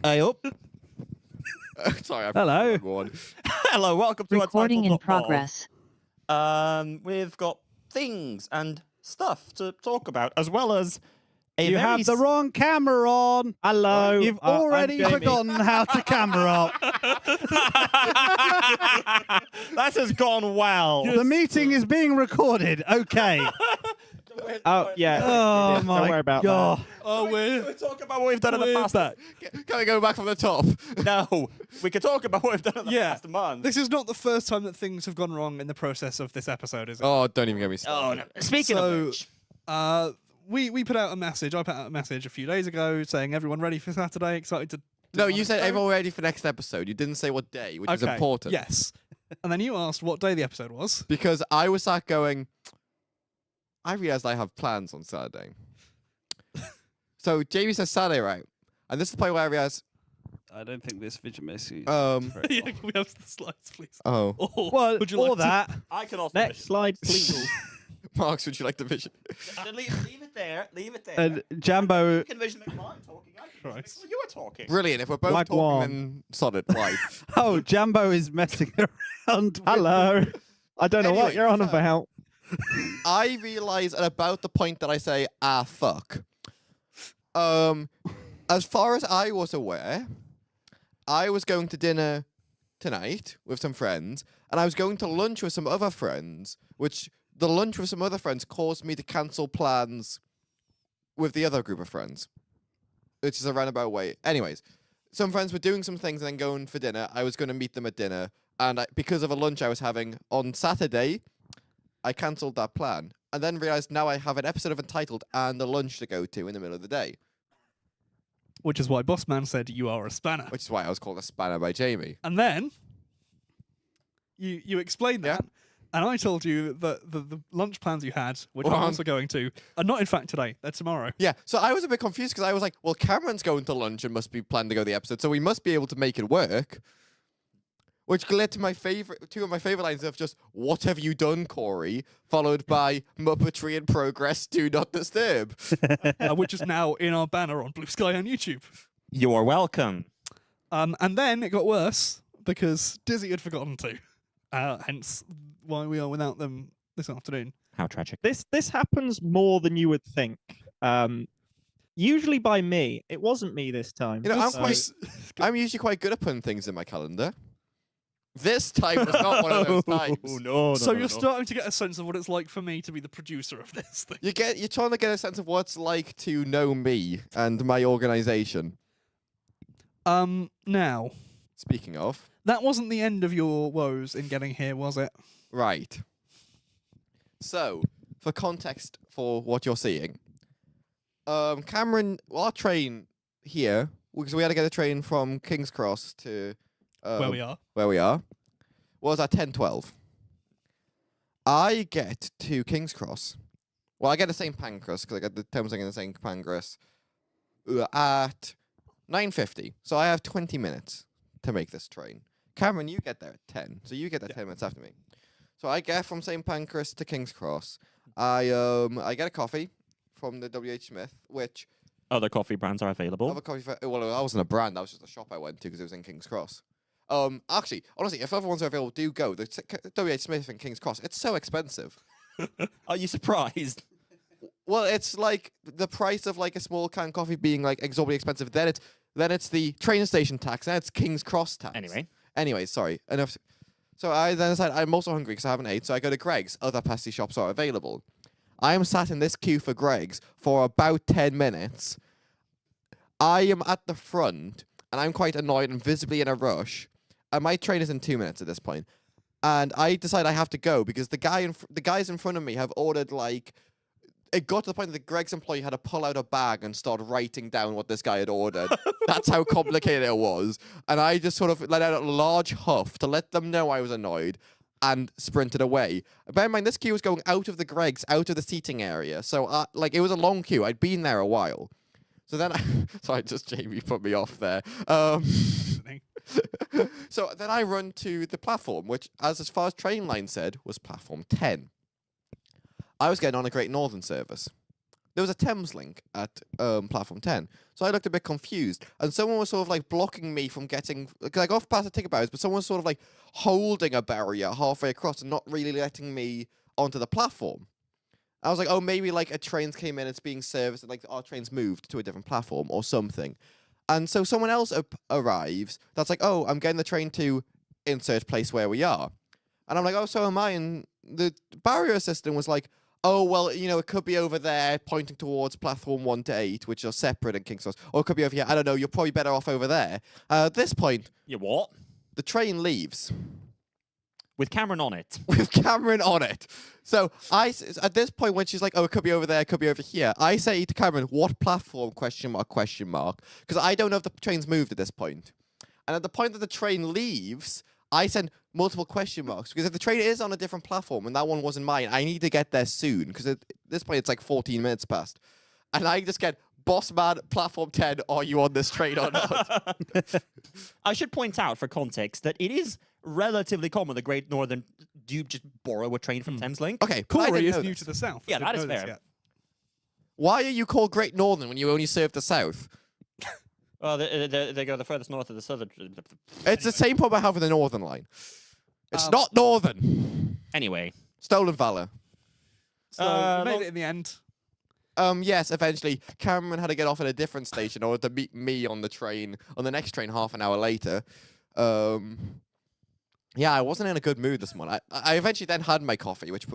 Hey up. Sorry, Hello. Hello, welcome to Recording in Untitled.mov. progress. We've got things and stuff to talk about, as well as a You have the wrong camera on. Hello. You've I'm already Jamie. forgotten how to camera up. That has gone well. The meeting is being recorded. Okay. Oh, yeah. Oh Don't my worry about God. Oh, we're talking about what we've done in the past. Can I go back from the top? No, we could talk about what we've done in the past month. This is not the first time that things have gone wrong in the process of this episode, is it? Oh, don't even get me started. Oh, no. Speaking of which, we put out a message. I put out a message a few days ago saying everyone ready for Saturday, excited to. No, you said everyone ready for next episode. You didn't say what day, which is important. Yes. And then you asked what day the episode was. Because I was sat going, I realised I have plans on Saturday. So Jamie says Saturday, right? And this is the point where I realised. I don't think this vision message. Yeah, can we have the slides, please? Oh. Or, Well, would you or like that. I can also Next slide, please. Marks, would you like the vision? leave it there. Leave it there. And Jambo. You can vision it while I'm talking. I can vision it while you were talking. Brilliant. If we're both Wag talking, one. then solid. Right. Oh, Jambo is messing around. Hello. I don't know what Anyway, you're on so- about. I realise at about the point that I say, fuck. As far as I was aware, I was going to dinner tonight with some friends, and I was going to lunch with some other friends, which the lunch with some other friends caused me to cancel plans with the other group of friends, which is a roundabout way. Anyways, some friends were doing some things and then going for dinner. I was going to meet them at dinner, and because of a lunch I was having on Saturday, I cancelled that plan, and then realised now I have an episode of Untitled and a lunch to go to in the middle of the day. Which is why Bossman said you are a spanner. Which is why I was called a spanner by Jamie. And then you explained that, and I told you that the lunch plans you had, which I'm also going to, are not in fact today. They're tomorrow. Yeah, so I was a bit confused because I was like, well, Cameron's going to lunch and must be planned to go to the episode, so we must be able to make it work. Which led to two of my favourite lines of just, what have you done, Kory? Followed by, Muppetry in progress, do not disturb. Which is now in our banner on Blue Sky on YouTube. You are welcome. And then it got worse because Dizzy had forgotten to. Hence why we are without them this afternoon. How tragic. This happens more than you would think. Usually by me. It wasn't me this time. You know, So- I'm usually quite good at putting things in my calendar. This time was not one of those times. So you're starting to get a sense of what it's like for me to be the producer of this thing. You're trying to get a sense of what it's like to know me and my organisation. Now, Speaking of, that wasn't the end of your woes in getting here, was it? right. So, for context for what you're seeing, Cameron, our train here, because we had to get a train from King's Cross to Where we are. was at 10:12. I get to King's Cross. Well, I get to St. Pancras because I got the Thames in St. Pancras at 9:50. So I have 20 minutes to make this train. Cameron, you get there at 10. So you get there 10 minutes after me. So I get from St. Pancras to King's Cross. I get a coffee from the WH Smith, which Other coffee brands are available. other coffee. Well, that wasn't a brand. That was just a shop I went to because it was in King's Cross. Actually, honestly, if other ones are available, do go. The WH Smith in King's Cross. It's so expensive. Are you surprised? Well, it's like the price of like a small can coffee being like exorbitantly expensive. Then it's the train station tax. Then it's King's Cross tax. Anyway, sorry. Enough. So I then decided I'm also hungry because I haven't ate. So I go to Greg's. Other pasty shops are available. I am sat in this queue for Greg's for about 10 minutes. I am at the front, and I'm quite annoyed and visibly in a rush. And my train is in 2 minutes at this point. And I decide I have to go because the guys in front of me have ordered like. It got to the point that the Greg's employee had to pull out a bag and start writing down what this guy had ordered. That's how complicated it was. And I just sort of let out a large huff to let them know I was annoyed and sprinted away. Bear in mind, this queue was going out of the Greg's, out of the seating area. So, it was a long queue. I'd been there a while. So then Jamie put me off there. So then I run to the platform, which, as far as train line said, was platform 10. I was getting on a Great Northern service. there was a Thames link at platform 10. So I looked a bit confused, and someone was sort of like blocking me from getting. Because I got past the ticket barriers, but someone was sort of like holding a barrier halfway across and not really letting me onto the platform. I was like, oh, maybe like a train came in, it's being serviced, and like our train's moved to a different platform or something. And so someone else arrives that's like, oh, I'm getting the train to insert place where we are. And I'm like, oh, so am I. And the barrier assistant was like, oh, well, you know, it could be over there pointing towards platform 1 to 8, which are separate in King's Cross. Or it could be over here. I don't know. You're probably better off over there. At this point, You what? the train leaves With Cameron on it. with Cameron on it. So at this point, when she's like, oh, it could be over there, it could be over here, I say to Cameron, what platform, question mark, question mark, because I don't know if the train's moved at this point. And at the point that the train leaves, I send multiple question marks, because if the train is on a different platform and that one wasn't mine, I need to get there soon, because at this point it's like 14 minutes past. And I just get, boss man, platform 10, are you on this train or not? I should point out, for context, that it is relatively common the Great Northern do just borrow a train from Thameslink. Okay, but I Kory didn't is know new this. to the south. Yeah, Didn't that is know this fair. yet. Why are you called Great Northern when you only serve the south? Well, they go the furthest north of the southern. It's the same problem I have with the Northern line. It's Um, not Northern. Anyway. Stolen Valor. So we made it in the end. Yes, eventually. Cameron had to get off at a different station in order to meet me on the train, on the next train half an hour later. Yeah, I wasn't in a good mood this morning. I eventually then had my coffee, which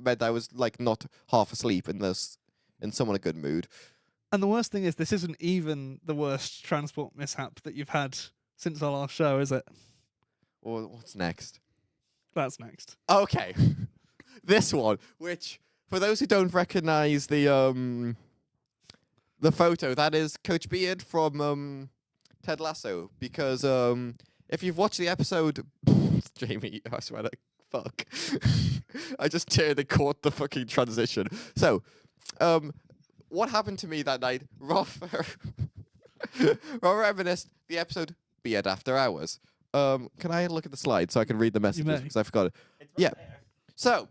meant I was like not half asleep and in somewhat a good mood. And the worst thing is, this isn't even the worst transport mishap that you've had since our last show, is it? Or what's next? That's next. Okay. This one, which for those who don't recognize the photo, that is Coach Beard from Ted Lasso, because if you've watched the episode Jamie, I swear to fuck. I just turned and caught the fucking transition. So, what happened to me that night? Rob reminisced the episode Beard After Hours. Can I look at the slide so I can read the messages? may. Because I forgot it. Yeah. So,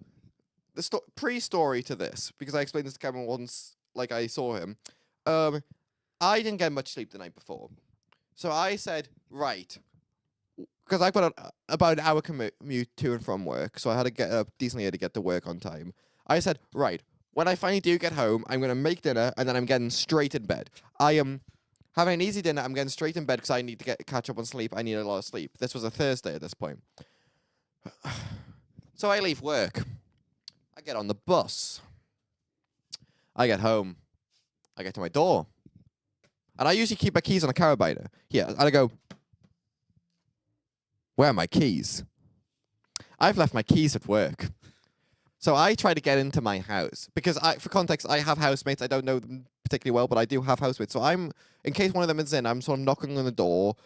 the pre-story to this, because I explained this to Cameron once, like I saw him. I didn't get much sleep the night before. So I said, right, because I've got about an hour commute to and from work, so I had to get up decently to get to work on time. I said, right, when I finally do get home, I'm going to make dinner, and then I'm getting straight in bed. I am having an easy dinner. I'm getting straight in bed because I need to catch up on sleep. I need a lot of sleep. This was a Thursday at this point. So I leave work. I get on the bus. I get home. I get to my door. And I usually keep my keys on a carabiner. Here, and I go, where are my keys? I've left my keys at work. So I try to get into my house. Because, for context, I have housemates. I don't know them particularly well, but I do have housemates. So in case one of them is in, I'm sort of knocking on the door.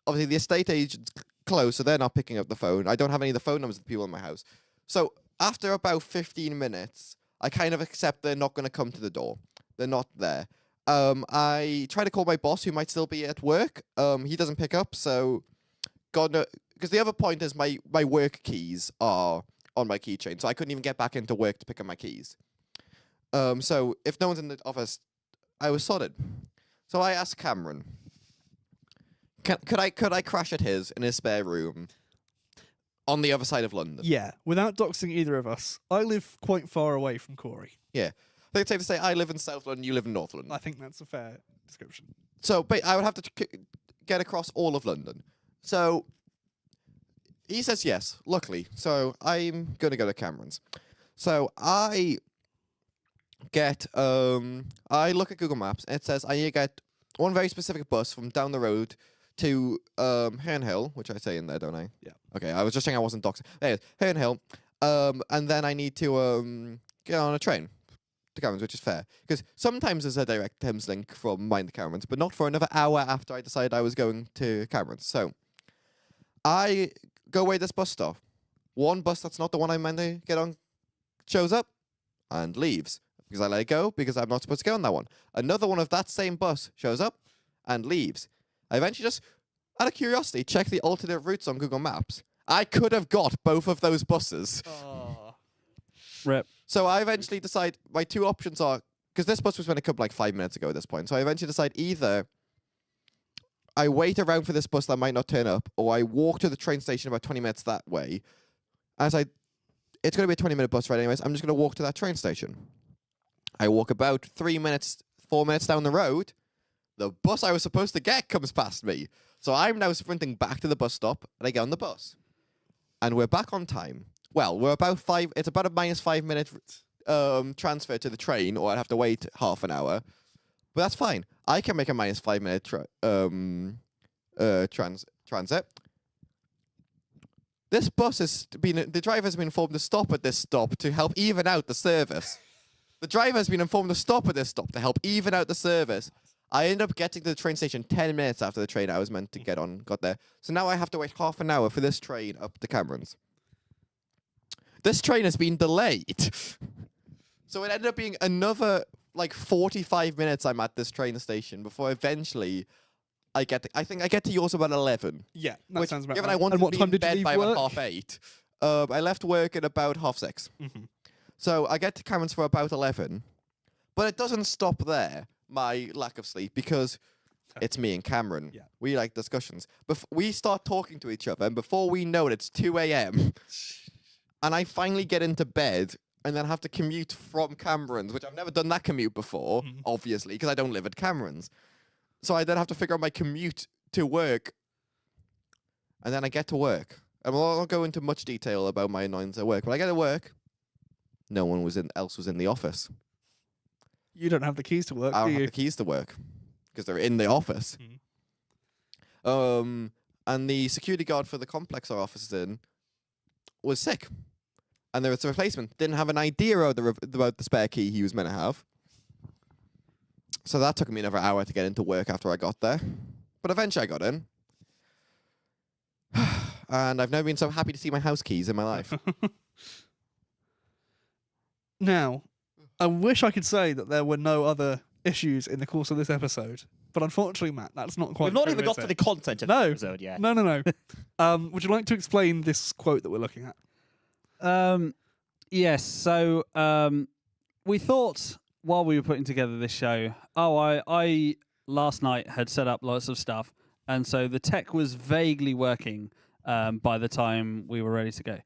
Obviously, the estate agent's closed, so they're not picking up the phone. I don't have any of the phone numbers of the people in my house. So after about 15 minutes, I kind of accept they're not going to come to the door. They're not there. I try to call my boss, who might still be at work. He doesn't pick up, so God knows. Because the other point is my work keys are on my keychain, so I couldn't even get back into work to pick up my keys. So if no one's in the office, I was sodded. So I asked Cameron, could I crash at his in his spare room on the other side of London? Yeah, without doxing either of us, I live quite far away from Kory. Yeah. I think it's safe to say I live in South London, you live in North London. I think that's a fair description. So, but I would have to get across all of London. So he says yes, luckily. So I'm going to go to Cameron's. So I get, I look at Google Maps and it says I need to get one very specific bus from down the road to Herne Hill, which I say in there, don't I? Yeah. Okay, I was just saying I wasn't doxing. Anyways, Herne Hill. And then I need to get on a train to Cameron's, which is fair. Because sometimes there's a direct Thames link from mine to Cameron's, but not for another hour after I decided I was going to Cameron's. So I go away this bus stop. One bus that's not the one I meant to get on shows up and leaves. Because I let it go because I'm not supposed to go on that one. Another one of that same bus shows up and leaves. I eventually just, out of curiosity, check the alternate routes on Google Maps. I could have got both of those buses. Oh. Rip. So I eventually decide my two options are because this bus was meant to come like 5 minutes ago at this point. So I eventually decide either I wait around for this bus that might not turn up, or I walk to the train station about 20 minutes that way. As it's going to be a 20-minute bus ride anyways. I'm just going to walk to that train station. I walk about 4 minutes down the road. The bus I was supposed to get comes past me. So I'm now sprinting back to the bus stop, and I get on the bus. And we're back on time. Well, it's about a -5 minute transfer to the train, or I'd have to wait half an hour. But that's fine. I can make a -5 minute transit. This bus the driver has been informed to stop at this stop to help even out the service. The driver has been informed to stop at this stop to help even out the service. I end up getting to the train station 10 minutes after the train I was meant to got there. So now I have to wait half an hour for this train up to Cameron's. This train has been delayed. So it ended up being another, 45 minutes I'm at this train station before eventually I think I get to yours about 11. Yeah, that sounds about given right. I wanted And what to be time in did you bed leave by about work? 8:30. I left work at about 6:30. Mm-hmm. So I get to Cameron's for about 11. But it doesn't stop there, my lack of sleep, because it's me and Cameron. Yeah. We like discussions. We start talking to each other, and before we know it, it's 2 a.m. And I finally get into bed and then have to commute from Cameron's, which I've never done that commute before, obviously, because I don't live at Cameron's. So I then have to figure out my commute to work. And then I get to work. And I'll not go into much detail about my annoyance at work. When I get to work, no one else was in the office. You don't have the keys to work, I do don't have you? the keys to work because they're in the office. And the security guard for the complex our office is in was sick. And there was a replacement. Didn't have an idea about the spare key he was meant to have. So that took me another hour to get into work after I got there. But eventually I got in. And I've never been so happy to see my house keys in my life. Now, I wish I could say that there were no other issues in the course of this episode, but unfortunately, Matt, that's not quite We've not true, even is got to it? the content of the episode yet. No. Would you like to explain this quote that we're looking at? Yes. So we thought while we were putting together this show, I last night had set up lots of stuff, and so the tech was vaguely working by the time we were ready to go.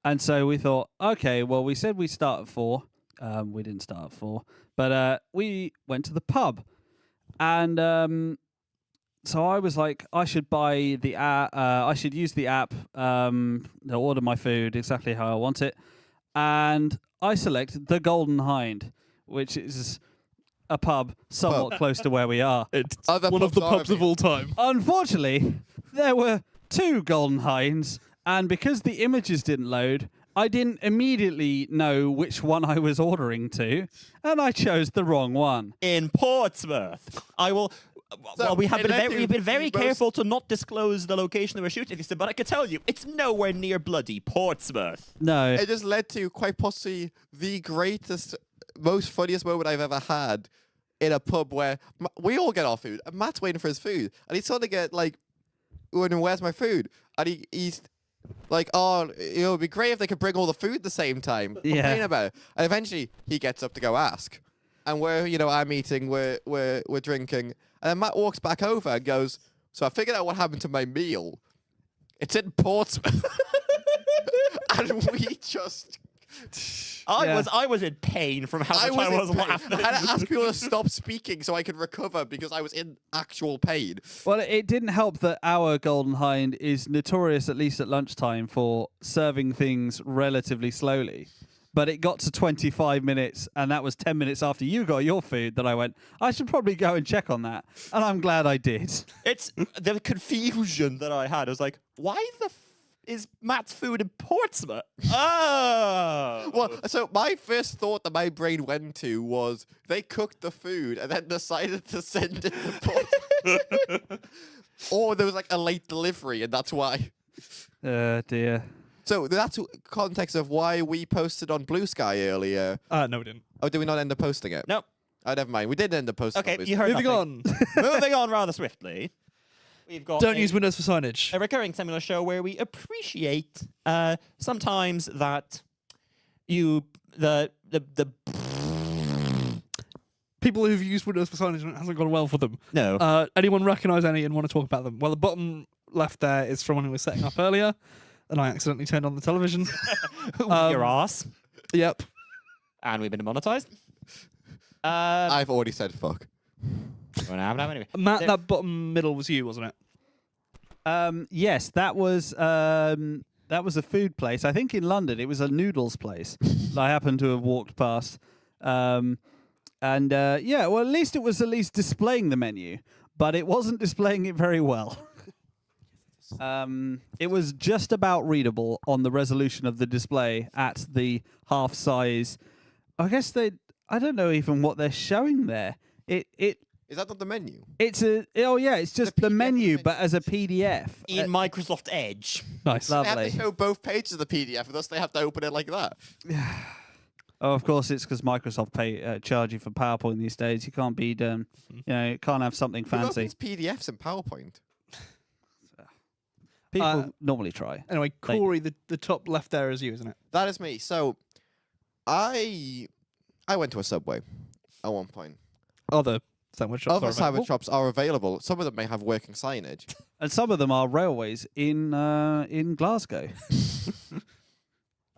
And so we thought, okay, well, we said we start at 4. We didn't start at 4, but we went to the pub, and so I was like, I should buy the app. I should use the app to order my food exactly how I want it, and I selected the Golden Hind, which is a pub somewhat close to where we are. It's Other one of the pubs pubs of all time. Unfortunately, there were 2 Golden Hinds, and because the images didn't load, I didn't immediately know which one I was ordering to, and I chose the wrong one. In Portsmouth. I will. Well, we've been very careful to not disclose the location that we're shooting this in, but I can tell you, it's nowhere near bloody Portsmouth. No. It just led to quite possibly the greatest, most funniest moment I've ever had in a pub where we all get our food, and Matt's waiting for his food, and he's starting to get where's my food? And he's like, oh, it would be great if they could bring all the food at the same time. Complain about it. And eventually he gets up to go ask. And I'm eating, we're drinking. And then Matt walks back over and goes, so I figured out what happened to my meal. It's in Portsmouth. And we just... I was in pain from how much I was laughing. I had to ask people to stop speaking so I could recover because I was in actual pain. Well, it didn't help that our Golden Hind is notorious, at least at lunchtime, for serving things relatively slowly. But it got to 25 minutes, and that was 10 minutes after you got your food, that I went, I should probably go and check on that. And I'm glad I did. It's the confusion that I had. I was like, why the is Matt's food in Portsmouth? Oh! Well, so my first thought that my brain went to was they cooked the food and then decided to send it to Portsmouth. Or there was a late delivery, and that's why. Dear. So that's context of why we posted on Blue Sky earlier. No, we didn't. Oh, did we not end up posting it? No. Oh, never mind. We did end up posting. Okay, on Blue you Sky. heard Moving nothing. on. Moving on rather swiftly. We've got Don't use Windows for signage. a recurring similar show where we appreciate sometimes that people who've used Windows for signage and it hasn't gone well for them. No. Anyone recognise any and want to talk about them? Well, the bottom left there is from when we were setting up earlier, and I accidentally turned on the television. Your ass. Yep. And we've been demonetized. I've already said fuck. Anyway. Matt, that bottom middle was you, wasn't it? Yes, that was a food place. I think in London it was a noodles place that I happened to have walked past. Well, at least it was displaying the menu, but it wasn't displaying it very well. It was just about readable on the resolution of the display at the half size. I guess I don't know even what they're showing there. Is that not the menu? It's just the menu, but as a PDF in Microsoft Edge. Nice. They Lovely. have to show both pages of the PDF, and thus they have to open it like that. Oh, of course, it's because Microsoft charge you for PowerPoint these days. You can't be done. You can't have something Who fancy. opens PDFs in PowerPoint? People normally try. Anyway, Kory, the top left there is you, isn't it? That is me. So, I went to a Subway at one point. Other sandwich shops. Other are sandwich available. shops are available. Some of them may have working signage. And some of them are railways in Glasgow.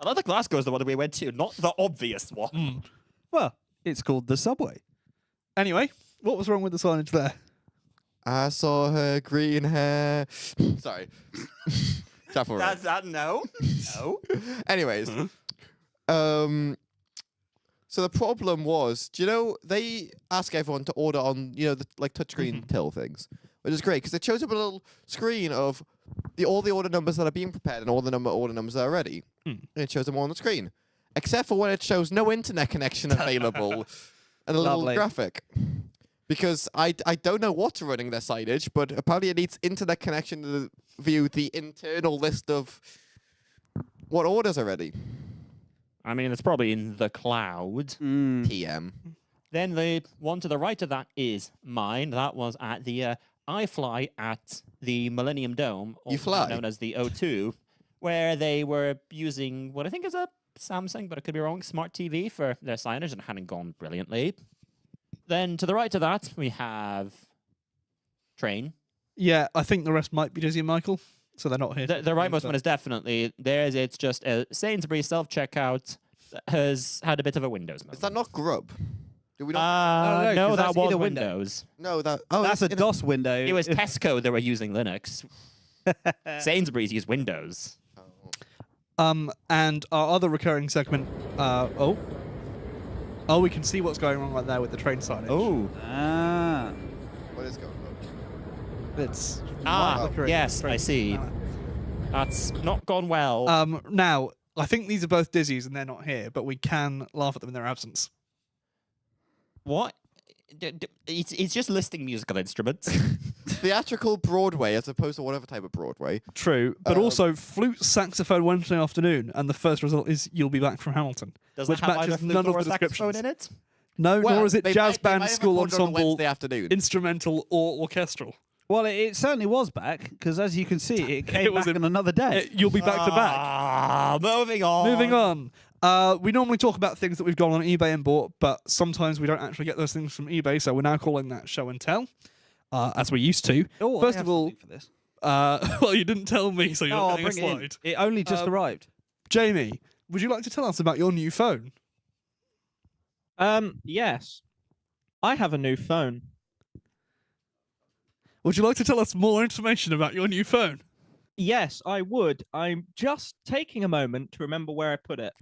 Another Glasgow is the one that we went to, not the obvious one. Well, it's called the Subway. Anyway, what was wrong with the signage there? I saw her green hair. Sorry. That's that. No. No. Anyways, so the problem was, do you know, they ask everyone to order on, the touchscreen till things, which is great because it shows up a little screen of all the order numbers that are being prepared and all the order numbers that are ready. And it shows them all on the screen, except for when it shows no internet connection available and a little Lovely. graphic. Because I don't know what's running their signage, but apparently it needs internet connection to view the internal list of what orders are ready. I mean, it's probably in the cloud. PM. Then the one to the right of that is mine. That was at the I fly at the Millennium Dome, You fly? known as the O2, where they were using what I think is a Samsung, but I could be wrong, smart TV for their signage, and it hadn't gone brilliantly. Then to the right of that, we have train. Yeah, I think the rest might be Dizzy and Michael, so they're not here. The rightmost one is definitely theirs. It's just a Sainsbury's self-checkout that has had a bit of a Windows moment. Is that not Grub? Do we not? no, No, 'cause that that's was either window. Windows. No, That's that's a in DOS window. It was Tesco that were using Linux. Sainsbury's used Windows. And our other recurring segment. We can see what's going on right there with the train signage. Oh. What is going on? It's Yes, I see. That's not gone well. Now, I think these are both Dizzy's and they're not here, but we can laugh at them in their absence. What? It's just listing musical instruments. Theatrical Broadway as opposed to whatever type of Broadway. True, but also flute saxophone Wednesday afternoon, and the first result is You'll Be Back from Hamilton, Does which that have matches either flute none or of the a saxophone descriptions. in it? No, nor is it they jazz might- they band, might have school recorded on a ensemble, Wednesday afternoon. instrumental, or orchestral. Well, it certainly was back, because as you can see, it came was back in- on another day. You'll be back to back. Moving on. Moving on. We normally talk about things that we've gone on eBay and bought, but sometimes we don't actually get those things from eBay, so we're now calling that show and tell, as we used to. Oh, I First have of all, something for this. well, you didn't tell me, so you're I'll not getting a bring it in. slide. It only just arrived. Jamie, would you like to tell us about your new phone? Yes. I have a new phone. Would you like to tell us more information about your new phone? Yes, I would. I'm just taking a moment to remember where I put it.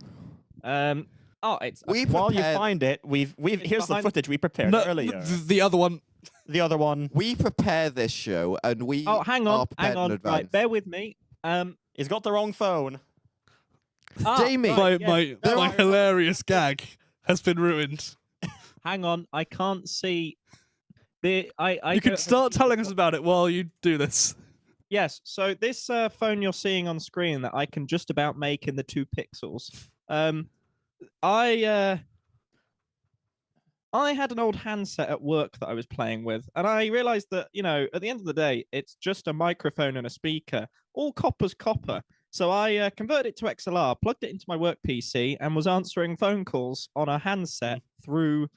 It's While you prepared- find it, here's the behind- footage we prepared earlier. The other one. The other one We prepare this show and we Oh, hang are on, prepared hang on. in advance. Right, bear with me. he's got the wrong phone. Jamie, right, My hilarious gag has been ruined. hang on. I can't see the. You can start telling us about it while you do this. Yes. So this phone you're seeing on screen that I can just about make in the 2 pixels. I had an old handset at work that I was playing with, and I realized that, at the end of the day, it's just a microphone and a speaker. All copper's copper. So I converted it to XLR, plugged it into my work PC, and was answering phone calls on a handset through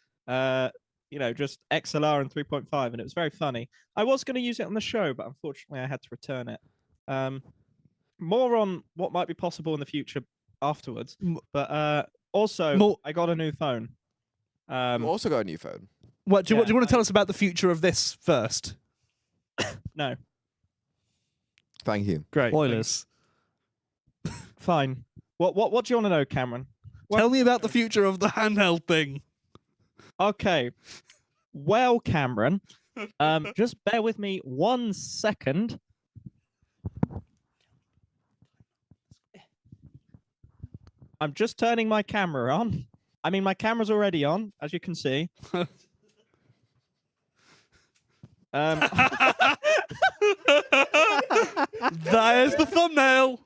just XLR and 3.5, and it was very funny. I was going to use it on the show, but unfortunately I had to return it. More on what might be possible in the future afterwards. But also, I got a new phone. You also got a new phone. What do you want to tell us about the future of this first? No. Thank you. Great. Spoilers. Fine. What do you want to know, Cameron? Tell me about the future of the handheld thing. Okay. Well, Cameron, just bear with me 1 second. I'm just turning my camera on. I mean, my camera's already on, as you can see. There's the thumbnail.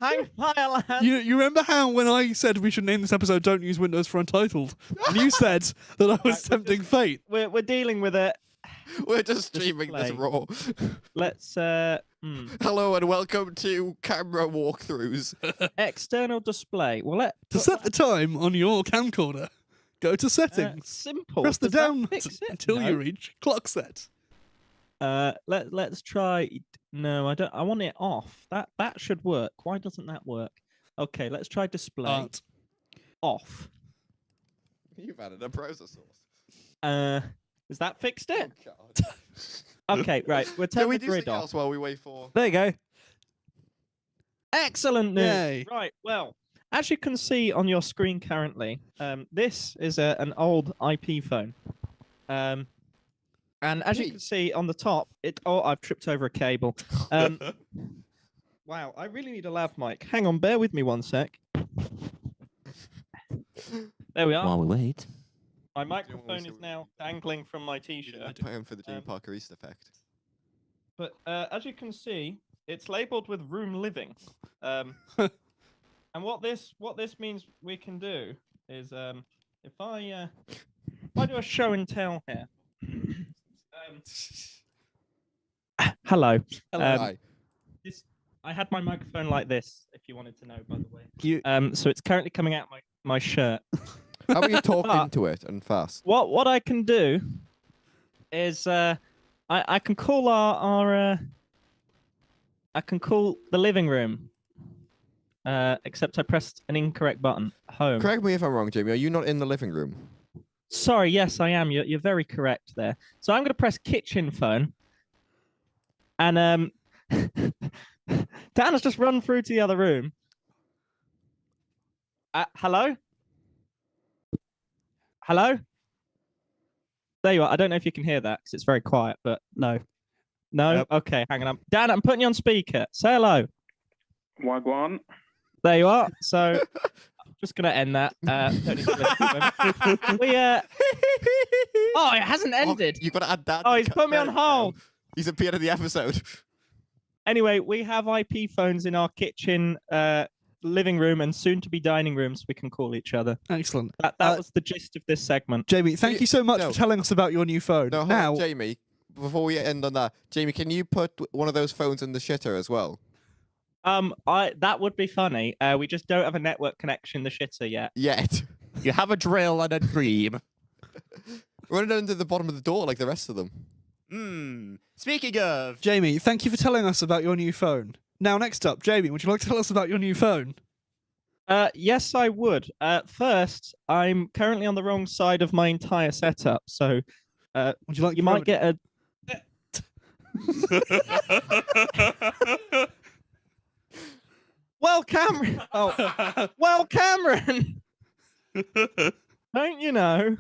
Hang fire, lad. You remember how when I said we should name this episode "Don't Use Windows for Untitled," and you said that I was tempting fate. We're dealing with it. We're just streaming this raw. Let's Hello and welcome to camera walkthroughs. external display. Well, To set the time on your camcorder, go to settings. simple. Press the Does that down fix it? until No. you reach clock set. Let's try. No, I don't. I want it off. That should work. Why doesn't that work? Okay, let's try display Art. off. You've added a browser source. Has that fixed it? Oh, God. Okay, right. We're Can turning we the do grid something off. else while we wait for? There you go. Excellent news. Yay. Right. Well, as you can see on your screen currently, this is an old IP phone. And as you can see on the top, I've tripped over a cable. Wow, I really need a lav mic. Hang on, bear with me 1 sec. There we are. While we wait. My microphone is now dangling from my t-shirt. Time for the Jimmy Parker East effect. But as you can see, it's labeled with room living. And what this means we can do is if I do a show and tell here. Hello. Hi. I had my microphone like this, if you wanted to know, by the way. So it's currently coming out my shirt. How about you talk into it and fast? What I can do is I can call our I can call the living room. Except I pressed an incorrect button. Home. Correct me if I'm wrong, Jimmy. Are you not in the living room? Sorry, yes, I am. You're very correct there. So I'm going to press kitchen phone. And Dan has just run through to the other room. Hello? Hello? There you are. I don't know if you can hear that because it's very quiet, but No. no? Yep. Okay, hang on. Dan, I'm putting you on speaker. Say hello. Wagwan. There you are. So I'm just going to end that. Don't need to listen to him. Oh, it hasn't ended. You've got to add that. Oh, he's put me on hold. He's appeared in the episode. Anyway, we have IP phones in our kitchen, living room, and soon to be dining room, so we can call each other. Excellent. That was the gist of this segment. Jamie, thank you so much No. for telling us about your new phone. No, hold now, on, Jamie. Before we end on that, Jamie, can you put one of those phones in the shitter as well? That would be funny. We just don't have a network connection in the shitter yet. Yet. You have a drill and a dream. Run it under the bottom of the door like the rest of them. Speaking of... Jamie, thank you for telling us about your new phone. Now, next up, Jamie, would you like to tell us about your new phone? Yes, I would. First, I'm currently on the wrong side of my entire setup, so Would you like? you might get a... Well, Cameron. Oh, well, Cameron. Don't you know?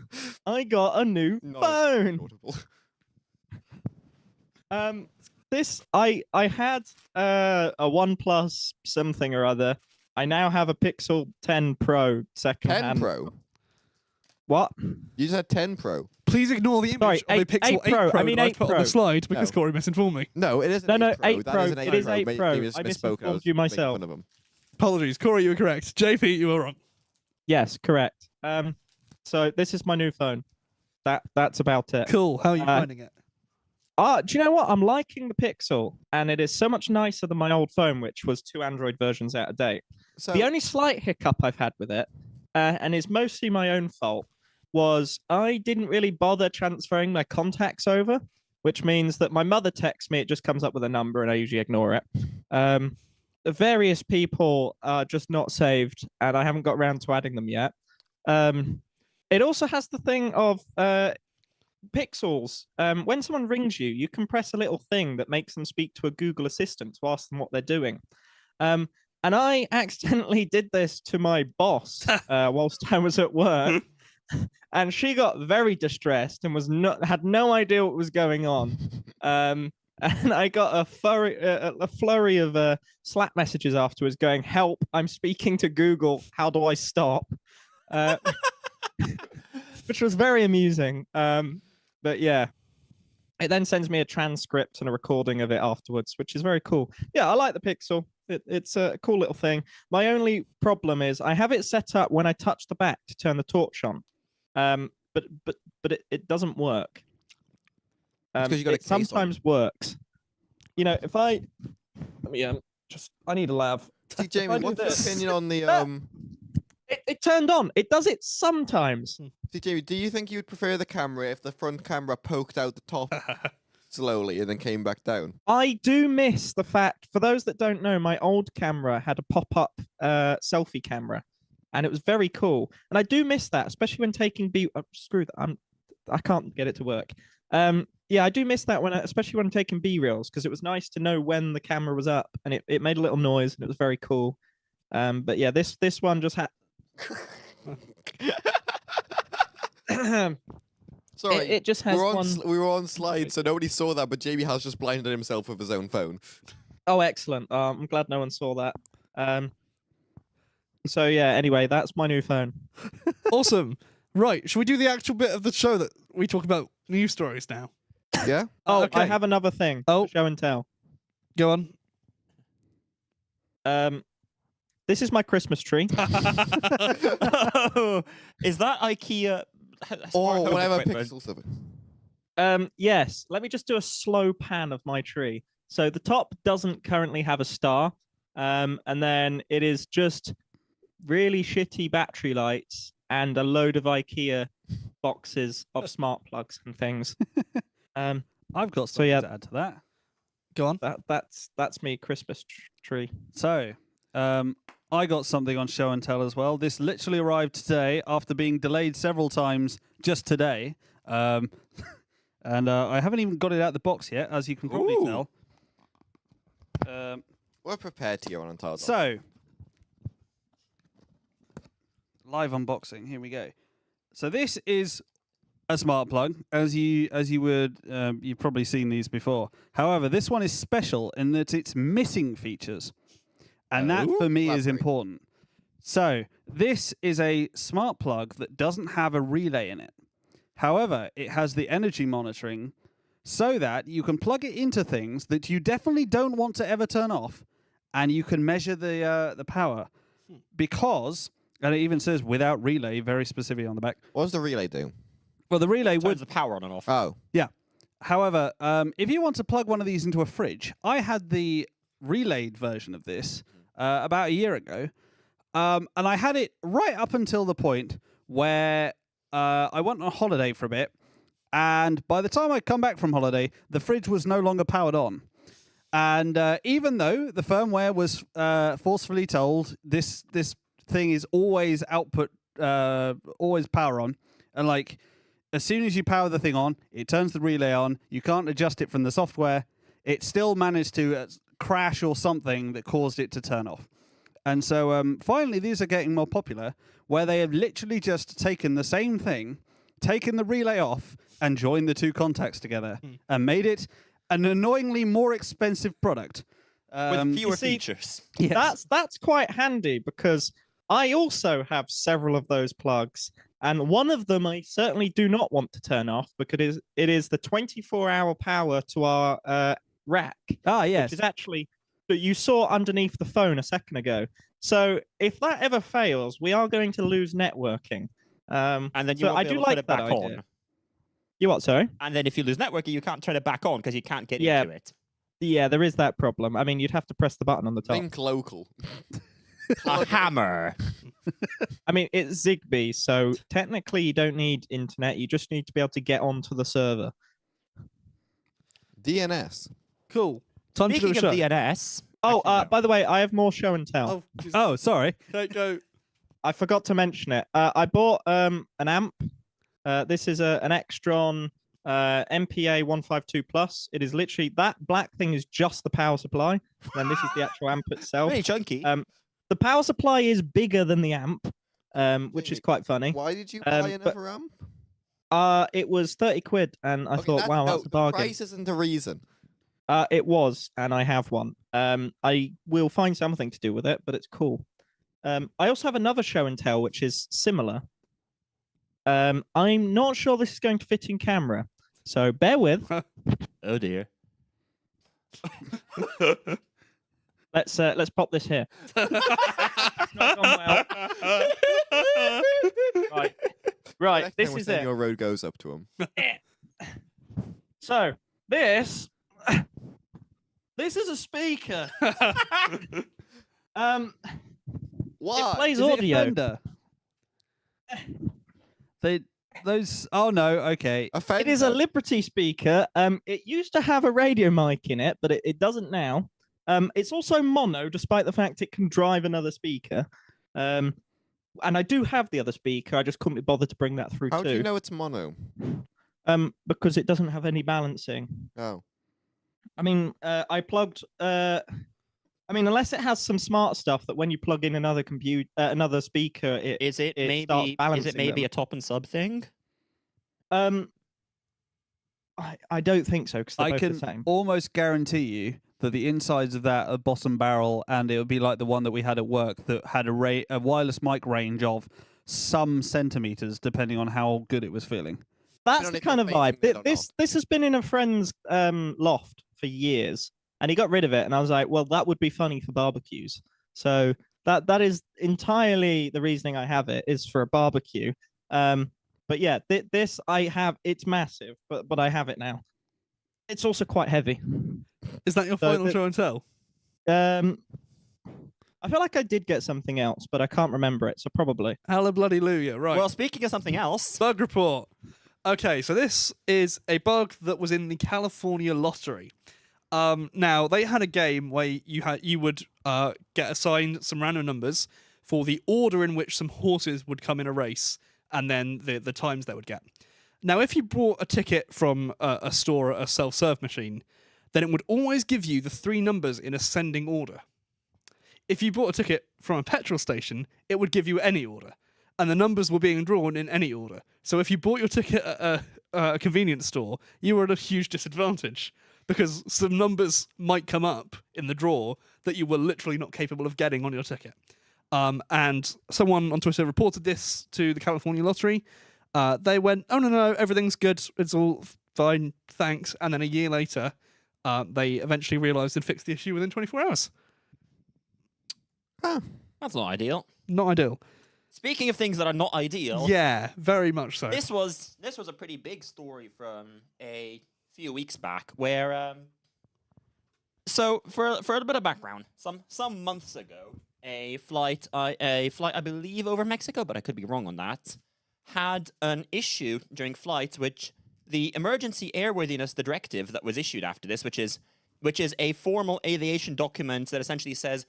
I got a new phone. I had a OnePlus something or other. I now have a Pixel 10 Pro second 10 hand. Pro. What? You just had 10 Pro. Please ignore the image Sorry, of a 8 Pixel 8 Pro. Pro I mean that I 8 put on Pro. the slide because No. Corey misinformed me. No, it isn't. No, 8 8 That Pro. is an 8 It is Pro. 8 Pro. Maybe I misspoke. misinformed was you making myself. fun of him. Apologies, Corey, you were correct. JP, you were wrong. Yes, correct. So this is my new phone. That's about it. Cool. How are you finding it? Do you know what? I'm liking the Pixel, and it is so much nicer than my old phone, which was 2 Android versions out of date. So, The only slight hiccup I've had with it and it's mostly my own fault, was I didn't really bother transferring my contacts over, which means that my mother texts me, it just comes up with a number, and I usually ignore it. Various people are just not saved, and I haven't got around to adding them yet. It also has the thing of pixels. When someone rings you, you can press a little thing that makes them speak to a Google Assistant to ask them what they're doing. And I accidentally did this to my boss whilst I was at work, and she got very distressed and had no idea what was going on. And I got a flurry of Slack messages afterwards going, "Help! I'm speaking to Google. How do I stop?" Which was very amusing. But yeah, it then sends me a transcript and a recording of it afterwards, which is very cool. Yeah, I like the Pixel. It's a cool little thing. My only problem is I have it set up when I touch the back to turn the torch on. But it doesn't work. Because you got it sometimes works. You know, if I let me I need a lav. See, Jamie, what's your opinion on the It turned on. It does it sometimes. See, Jamie, do you think you'd prefer the camera if the front camera poked out the top slowly and then came back down? I do miss the fact, for those that don't know, my old camera had a pop-up selfie camera, and it was very cool. And I do miss that, especially when taking screw that. I can't get it to work. Yeah, I do miss that especially when I'm taking B-reels, because it was nice to know when the camera was up, and it made a little noise, and it was very cool. But yeah, this one just had. Sorry, it just has we were on slides, so nobody saw that, but Jamie has just blinded himself with his own phone. Oh, excellent. I'm glad no one saw that. So yeah, anyway, that's my new phone. Awesome. Right, should we do the actual bit of the show that we talk about news stories now? Yeah? Oh, Okay. I have another thing. Oh. Show and tell. Go on. This is my Christmas tree. Oh, is that IKEA? Or smart home whatever equipment? pixels of it. Yes. Let me just do a slow pan of my tree. So the top doesn't currently have a star. And then it is just really shitty battery lights and a load of IKEA boxes of smart plugs and things. I've got something yeah. to add to that. Go on. That's me Christmas tree. So, I got something on show and tell as well. This literally arrived today after being delayed several times just today. And I haven't even got it out of the box yet, as you can probably Ooh. tell. We're prepared to go on Untitled. So, live unboxing. Here we go. So this is a smart plug, as you would you've probably seen these before. However, this one is special in that it's missing features, and that for me is important. So this is a smart plug that doesn't have a relay in it. However, it has the energy monitoring, so that you can plug it into things that you definitely don't want to ever turn off, and you can measure the power. Because, and it even says without relay, very specific on the back. What does the relay do? Well, the relay Turns would. the power on and off. Oh. Yeah. However, if you want to plug one of these into a fridge, I had the relayed version of this about a year ago, and I had it right up until the point where I went on holiday for a bit, and by the time I come back from holiday, the fridge was no longer powered on. And even though the firmware was forcefully told this thing is always output, always power on, and like as soon as you power the thing on, it turns the relay on. You can't adjust it from the software. It still managed to crash or something that caused it to turn off. And so finally, these are getting more popular, where they have literally just taken the same thing, taken the relay off, and joined the two contacts together, and made it an annoyingly more expensive product. With fewer see, features. Yes. That's quite handy, because I also have several of those plugs, and one of them I certainly do not want to turn off, because it is the 24-hour power to our rack. Ah, yes. Which is actually that you saw underneath the phone a second ago. So if that ever fails, we are going to lose networking. And then you so won't I be do able to like put it that back idea. on. You what, sorry? And then if you lose networking, you can't turn it back on because you can't get Yeah. into it. Yeah, there is that problem. I mean, you'd have to press the button on the top. Think local. A hammer. I mean, it's Zigbee, so technically you don't need internet. You just need to be able to get onto the server. DNS. Cool. Time to Speaking do a of show. DNS. Oh, actually, no. by the way, I have more show and tell. Oh, jeez. Oh, sorry. Go. I forgot to mention it. I bought an amp. This is an Extron MPA 152 Plus. It is literally that black thing is just the power supply. And this is the actual amp itself. Really chunky. The power supply is bigger than the amp, which is quite funny. Why did you buy another amp? It was 30 quid, and I thought, wow, that's a bargain. The price isn't a reason. It was, and I have one. I will find something to do with it, but it's cool. I also have another show and tell, which is similar. I'm not sure this is going to fit in camera, so bear with. Oh dear. Let's pop this here. It's not gone well. Right. Next This time is when it. Your road goes up to him. So this is a speaker. Why? It plays Is it a audio. Fender? Oh no, okay. It is a Liberty speaker. It used to have a radio mic in it, but it doesn't now. It's also mono, despite the fact it can drive another speaker. And I do have the other speaker. I just couldn't be bothered to bring that through How too. do you know it's mono? Because it doesn't have any balancing. Oh. I mean, I plugged. I mean, unless it has some smart stuff that when you plug in another another speaker, Is it starts maybe balancing a them. top and sub thing? I don't think so because they're I both can the same. almost guarantee you that the insides of that are bottom barrel, and it would be like the one that we had at work that had a wireless mic range of some centimeters, depending on how good it was feeling. That's on the if kind you're of facing vibe. it or This has been in a friend's loft for years, and he got rid of it. And I was like, well, that would be funny for barbecues. So that is entirely the reasoning I have it is for a barbecue. But yeah, this I have. It's massive, but I have it now. It's also quite heavy. Is that your So final show and tell? I feel like I did get something else, but I can't remember it. So probably. Hallelujah, right. Well, speaking of something else, Bug report. Okay, so this is a bug that was in the California lottery. Now they had a game where you would get assigned some random numbers for the order in which some horses would come in a race, and then the times they would get. Now, if you bought a ticket from a store at a self-serve machine, then it would always give you the three numbers in ascending order. If you bought a ticket from a petrol station, it would give you any order, and the numbers were being drawn in any order. So if you bought your ticket at a convenience store, you were at a huge disadvantage, because some numbers might come up in the draw that you were literally not capable of getting on your ticket. And someone on Twitter reported this to the California lottery. They went, oh, no, everything's good. It's all fine, thanks. And then a year later, they eventually realised and fixed the issue within 24 hours. that's not ideal. Not ideal. Speaking of things that are not ideal, Yeah, very much so. this was a pretty big story from a few weeks back where so for a little bit of background, some months ago, a flight I believe over Mexico, but I could be wrong on that, had an issue during flight which the emergency airworthiness directive that was issued after this, which is a formal aviation document that essentially says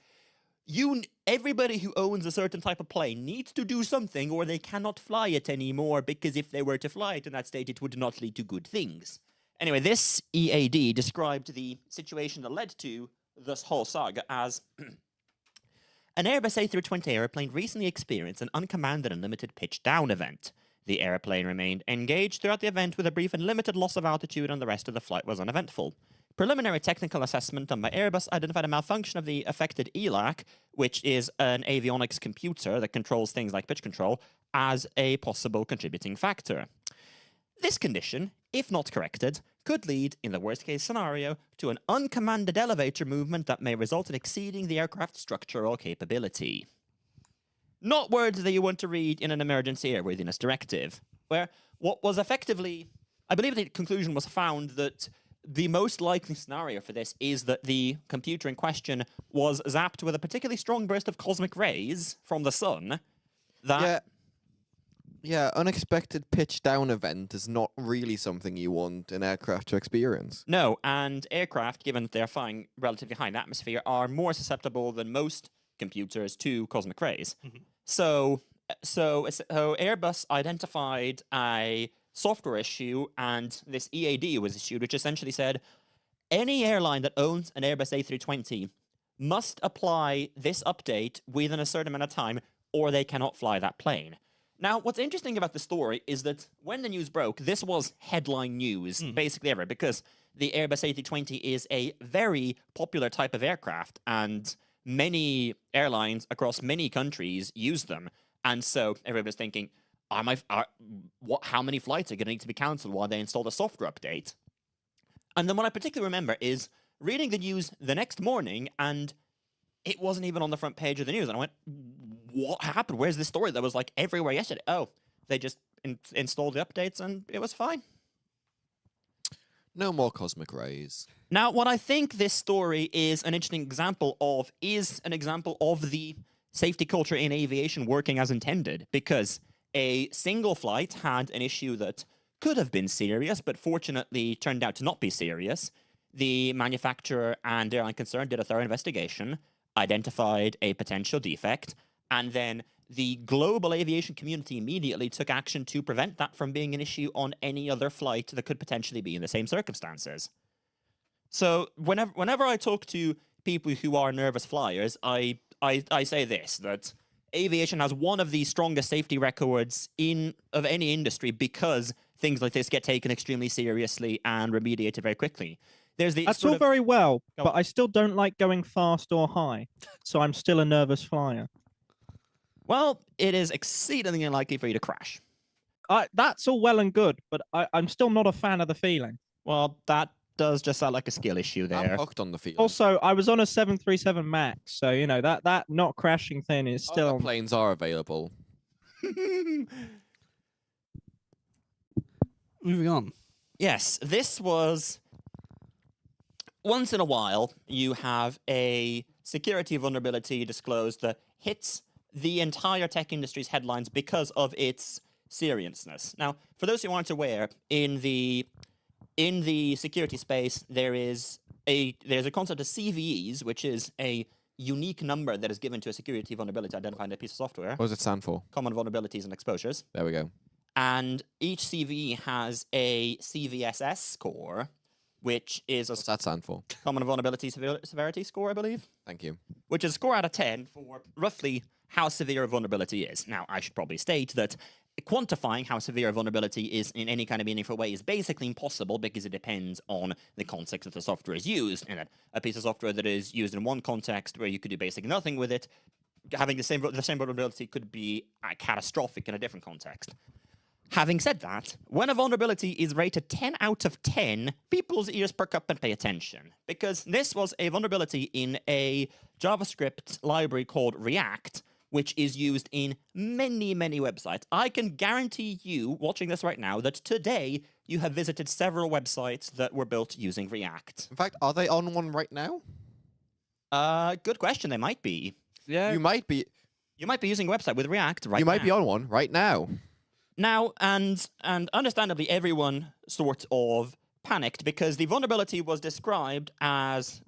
everybody who owns a certain type of plane needs to do something or they cannot fly it anymore, because if they were to fly it in that state, it would not lead to good things. Anyway, this EAD described the situation that led to this whole saga as an Airbus A320 airplane recently experienced an uncommanded and limited pitch down event. The airplane remained engaged throughout the event with a brief and limited loss of altitude, and the rest of the flight was uneventful. Preliminary technical assessment done by Airbus identified a malfunction of the affected ELAC, which is an avionics computer that controls things like pitch control, as a possible contributing factor. This condition, if not corrected, could lead, in the worst-case scenario, to an uncommanded elevator movement that may result in exceeding the aircraft's structural capability. Not words that you want to read in an emergency airworthiness directive, where what was effectively, I believe the conclusion was found that the most likely scenario for this is that the computer in question was zapped with a particularly strong burst of cosmic rays from the sun. Yeah, unexpected pitch down event is not really something you want an aircraft to experience. No, and aircraft, given that they're flying relatively high in atmosphere, are more susceptible than most computers to cosmic rays. So Airbus identified a software issue, and this EAD was issued, which essentially said any airline that owns an Airbus A320 must apply this update within a certain amount of time, or they cannot fly that plane. Now, what's interesting about the story is that when the news broke, this was headline news, basically ever, because the Airbus A320 is a very popular type of aircraft, and many airlines across many countries use them. And so everybody's thinking, how many flights are going to need to be cancelled while they install the software update? And then what I particularly remember is reading the news the next morning, and it wasn't even on the front page of the news. And I went, what happened? Where's this story that was like everywhere yesterday? Oh, they just installed the updates and it was fine. No more cosmic rays. Now, what I think this story is an interesting example of is an example of the safety culture in aviation working as intended, because a single flight had an issue that could have been serious, but fortunately turned out to not be serious. The manufacturer and airline concerned did a thorough investigation, identified a potential defect, and then the global aviation community immediately took action to prevent that from being an issue on any other flight that could potentially be in the same circumstances. So whenever I talk to people who are nervous flyers, I say this, that aviation has one of the strongest safety records of any industry because things like this get taken extremely seriously and remediated very quickly. That's all very well, but I still don't like going fast or high, so I'm still a nervous flyer. Well, it is exceedingly unlikely for you to crash. That's all well and good, but I'm still not a fan of the feeling. Well, that does just sound like a skill issue there. I'm hooked on the feeling. Also, I was on a 737 MAX, so you know that not crashing thing is still. Other planes are available. Moving on. Yes, this was. Once in a while, you have a security vulnerability disclosed that hits the entire tech industry's headlines because of its seriousness. Now, for those who aren't aware, in the security space, there's a concept of CVEs, which is a unique number that is given to a security vulnerability identified in a piece of software. What does it stand for? Common vulnerabilities and exposures. There we go. And each CVE has a CVSS score, which is a What's that stand for? common vulnerability severity score, I believe. Thank you. Which is a score out of 10 for roughly how severe a vulnerability is. Now, I should probably state that quantifying how severe a vulnerability is in any kind of meaningful way is basically impossible because it depends on the context that the software is used. And a piece of software that is used in one context where you could do basically nothing with it, having the same vulnerability could be catastrophic in a different context. Having said that, when a vulnerability is rated 10 out of 10, people's ears perk up and pay attention. Because this was a vulnerability in a JavaScript library called React, which is used in many, many websites. I can guarantee you, watching this right now, that today you have visited several websites that were built using React. In fact, are they on one right now? Good question. They might be. Yeah. You might be. You might be using a website with React right now. You might be on one right now. Now, and understandably, everyone sort of panicked because the vulnerability was described as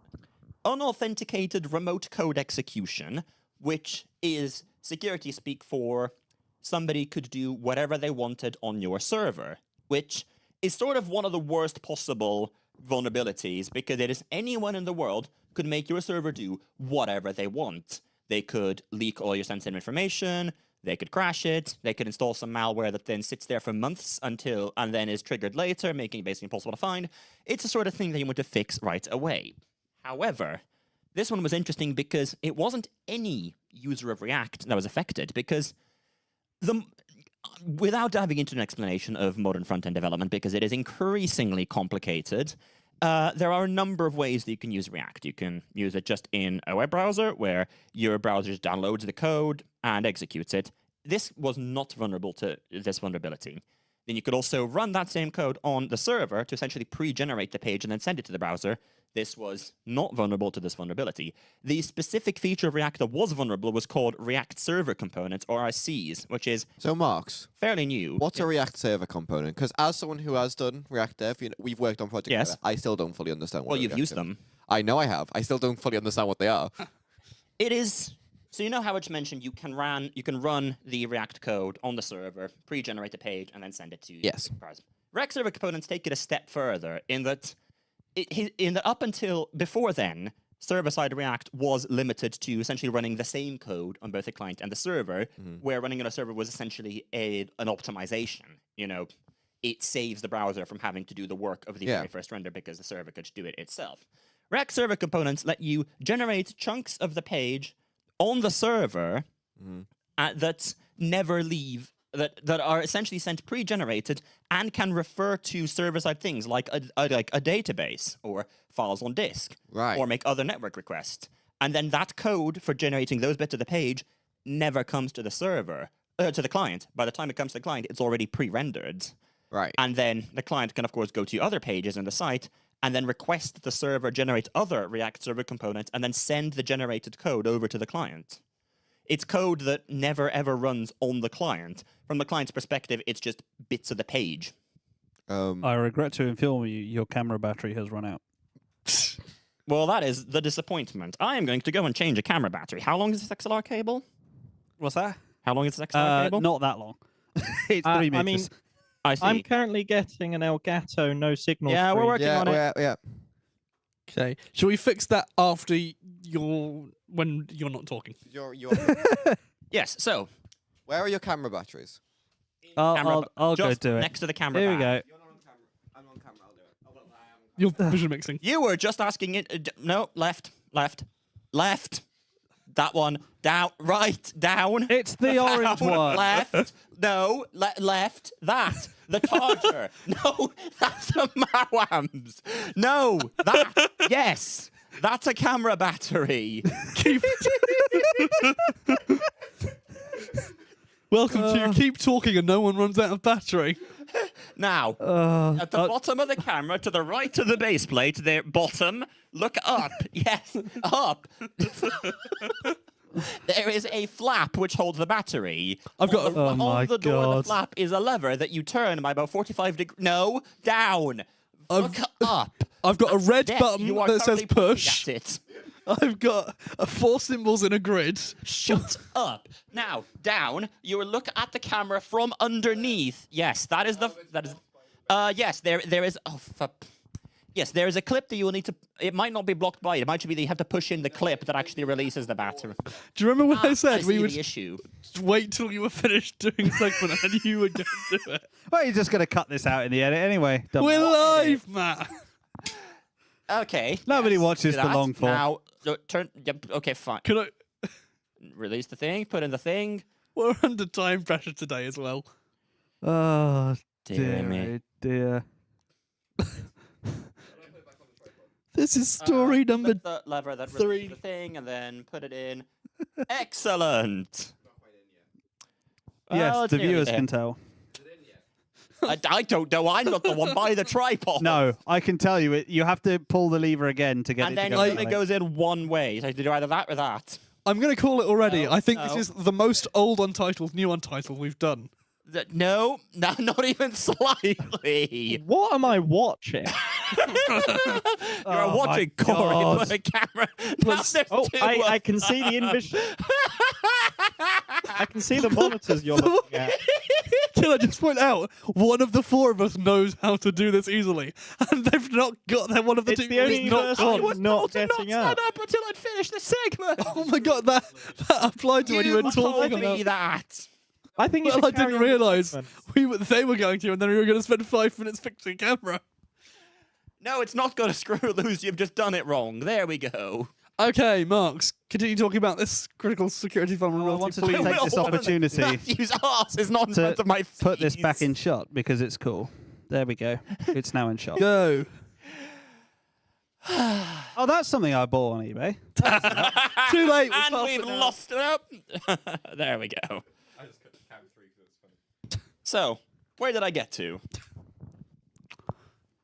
unauthenticated remote code execution, which is security speak for somebody could do whatever they wanted on your server, which is sort of one of the worst possible vulnerabilities because it is anyone in the world could make your server do whatever they want. They could leak all your sensitive information. They could crash it. They could install some malware that then sits there for months and then is triggered later, making it basically impossible to find. It's the sort of thing that you want to fix right away. However, this one was interesting because it wasn't any user of React that was affected because without diving into an explanation of modern front-end development, because it is increasingly complicated, there are a number of ways that you can use React. You can use it just in a web browser where your browser just downloads the code and executes it. This was not vulnerable to this vulnerability. Then you could also run that same code on the server to essentially pre-generate the page and then send it to the browser. This was not vulnerable to this vulnerability. The specific feature of React that was vulnerable was called React Server Components, or RCs, which is So, Marks, fairly new. what's a React server component? Because as someone who has done React Dev, we've worked on projects Yes. together, I still don't fully understand what Well, a you've React used server- them. I know I have. I still don't fully understand what they are. It is. So you know how I just mentioned you can run the React code on the server, pre-generate the page, and then send it to Yes. the browser. React Server Components take it a step further in that up until before then, server-side React was limited to essentially running the same code on both the client and the server, where running on a server was essentially an optimization. It saves the browser from having to do the work of the very first render because the server could do it itself. React Server Components let you generate chunks of the page on the server that never leave, that are essentially sent pre-generated and can refer to server-side things like a database or files on disk, Right. or make other network requests. And then that code for generating those bits of the page never comes to the server, to the client. By the time it comes to the client, it's already pre-rendered. Right. And then the client can, of course, go to other pages in the site and then request that the server generate other React Server components and then send the generated code over to the client. It's code that never, ever runs on the client. From the client's perspective, it's just bits of the page. I regret to inform you, your camera battery has run out. Well, that is the disappointment. I am going to go and change a camera battery. How long is this XLR cable? What's that? How long is this XLR cable? Not that long. It's 3 meters. I mean, I see. I'm currently getting an Elgato no signal. Yeah, we're screen. working on it. Yeah. Okay. Shall we fix that after when you're not talking? Yes, so Where are your camera batteries? camera I'll go just do it. next to the camera Here we back. go. You're not on camera. I'm on camera. I'll do it. Your vision mixing. You were just asking it. No, left. That one. Down. Right. Down. It's the orange Down, one. Left. No. Left. That. The charger. No. That's the Mawams. No. That. Yes. That's a camera battery. Keep. Welcome to Keep Talking and No One Runs Out of Battery. Now, at the bottom of the camera, to the right of the base plate, there, bottom, look up. Yes, up. There is a flap which holds the battery. I've got a- Oh my on the door of God. the flap is a lever that you turn by about 45 degrees. No, down. Look up. I've got a red Yes, button you are that says currently pointing push. at it. I've got 4 symbols in a grid. Shut up. Now, down, you will look at the camera from underneath. Yes, that is the... yes, there is... Oh, yes, there is a clip that you will need to... It might not be blocked by it. It might just be that you have to push in the clip that actually releases the battery. Do you remember when I said we see would the issue. wait till you were finished doing a segment and you were going to do it? Well, you're just going to cut this out in the edit anyway. Don't We're worry. live, Matt. Okay. Nobody yes, watches do the that. long form. Now, turn... Yep, okay, fine. Can I? Release the thing, put in the thing. We're under time pressure today as well. Oh, Dear me. dear, dear. This is story number. Put the lever that 3. releases the thing, and then put it in. Excellent. Yes, Well, it's the nearly viewers there. can tell. I don't know. I'm not the one by the tripod. No, I can tell you it. You have to pull the lever again to get And it then to go. it only goes in one way. So you do either that or that. I'm going to call it already. No, I think no. this is the most old Untitled, new Untitled we've done. No, not even slightly. What am I watching? You're Oh watching my Kory God. put a camera. Now there's Oh, two I of can see the invision. I can see the monitors you're looking at. Can I just point out, one of the 4 of us knows how to do this easily, and they've not got that. One of the It's 2 the only is not person gone. who's not getting stand up. up until I'd finished the segment. Oh my god, that applied to when you were told talking me about. that. I think you Well, should I carry didn't on with the realise segment. they were going to, and then we were going to spend 5 minutes fixing a camera. No, it's not going to screw loose. You've just done it wrong. There we go. Okay, Marks, continue talking about this critical security I vulnerability, wanted to please. take this opportunity Matthew's ass is not in to front of my face. put this back in shot because it's cool. There we go. It's now in shot. Go. Oh, that's something I bought on eBay. Too late. And past we've it now. lost it up. There we go. So, Where did I get to?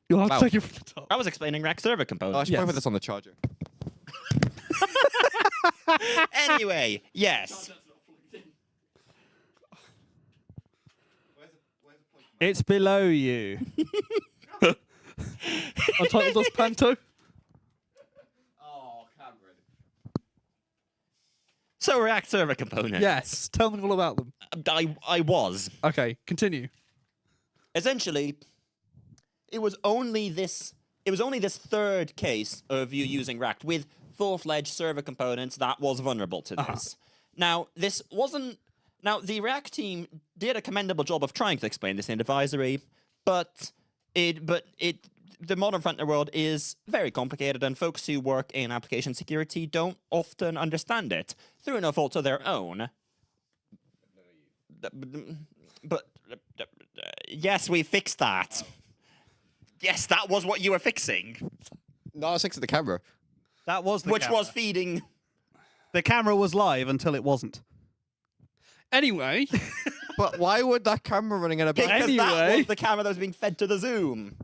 You'll have Wow. to take it from the top. I was explaining rack server Oh, I components. should probably put this on the charger. Anyway, yes. It's below you. Untitled Panto. Oh, Cameron. So React server components. Yes. Tell me all about them. I was. Okay, continue. Essentially, it was only this third case of you using React with full-fledged server components that was vulnerable to this. Now, this wasn't... Now, the React team did a commendable job of trying to explain this in advisory, but the modern frontend world is very complicated, and folks who work in application security don't often understand it through no fault of their own. But yes, we fixed that. Yes, that was what you were fixing, No, I was fixing the camera. That was the which camera. was feeding. The camera was live until it wasn't. Anyway, But why would that camera running in a back? Because that Anyway. was the camera that was being fed to the Zoom.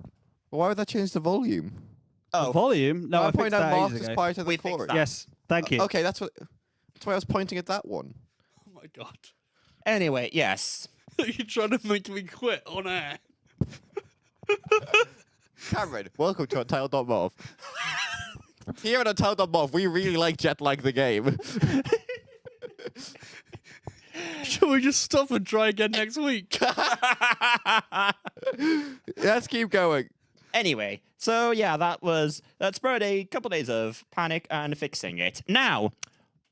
Why would that change the volume? Oh, Volume? No, I I fixed pointed out that Mark ages is ago. part of the We fixed Kory. that. Yes, thank you. Okay, that's why I was pointing at that one. oh my god. anyway, yes. You're trying to make me quit on air. Cameron, welcome to Untitled.mov. Here at Untitled.mov, we really like Jetlag the game. Shall we just stop and try again next week? Let's keep going. Anyway, so yeah, that spurred a couple days of panic and fixing it. Now,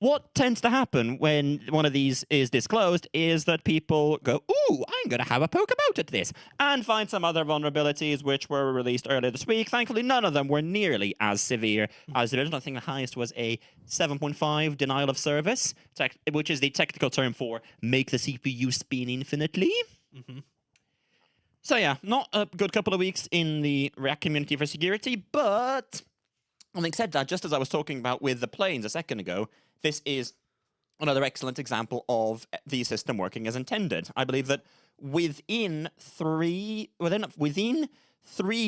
what tends to happen when one of these is disclosed is that people go, ooh, I'm going to have a poke about at this, and find some other vulnerabilities which were released earlier this week. Thankfully, none of them were nearly as severe as the original. I think the highest was a 7.5 denial of service, which is the technical term for make the CPU spin infinitely. So yeah, not a good couple of weeks in the React community for security, but having said that, just as I was talking about with the planes a second ago, this is another excellent example of the system working as intended. I believe that within 3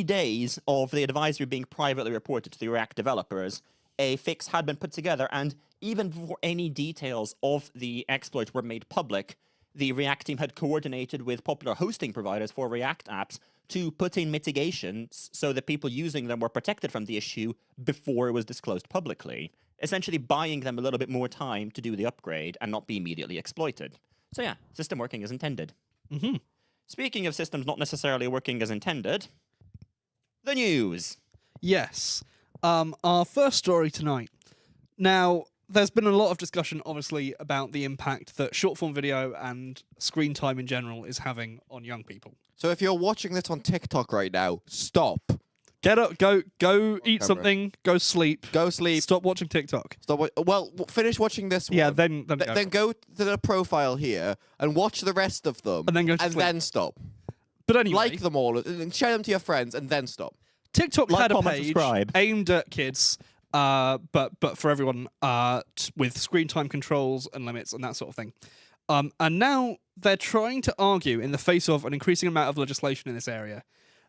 days of the advisory being privately reported to the React developers, a fix had been put together, and even before any details of the exploit were made public, the React team had coordinated with popular hosting providers for React apps to put in mitigations so that people using them were protected from the issue before it was disclosed publicly, essentially buying them a little bit more time to do the upgrade and not be immediately exploited. So yeah, system working as intended. Speaking of systems not necessarily working as intended, the news. Yes. Our first story tonight. Now, there's been a lot of discussion, obviously, about the impact that short-form video and screen time in general is having on young people. So if you're watching this on TikTok right now, stop. Get up, go eat camera. something, go sleep. Go sleep. Stop watching TikTok. Stop. Finish watching this one. Yeah, then go. Then go to the profile here and watch the rest of them. And then go to And sleep. then stop. But anyway, Like them all and share them to your friends and then stop. TikTok Like, had a comment, page subscribe. aimed at kids, but for everyone, with screen time controls and limits and that sort of thing. And now they're trying to argue, in the face of an increasing amount of legislation in this area,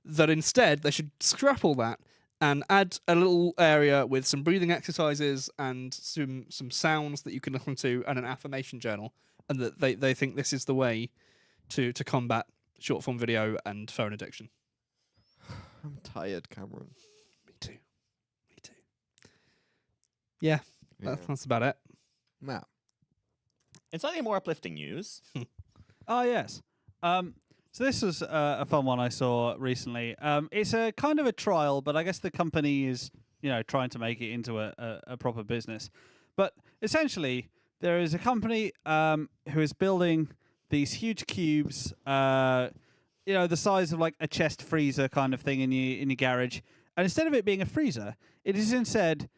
that instead they should scrap all that and add a little area with some breathing exercises and some sounds that you can listen to and an affirmation journal, and that they think this is the way to combat short form video and phone addiction. I'm tired, Cameron. Me too. Yeah, that's about it. Matt. In slightly more uplifting news, Oh, yes. So this was a fun one I saw recently. It's a kind of a trial, but I guess the company is, trying to make it into a proper business. But essentially, there is a company who is building these huge cubes, the size of like a chest freezer kind of thing in your garage. And instead of it being a freezer, it is instead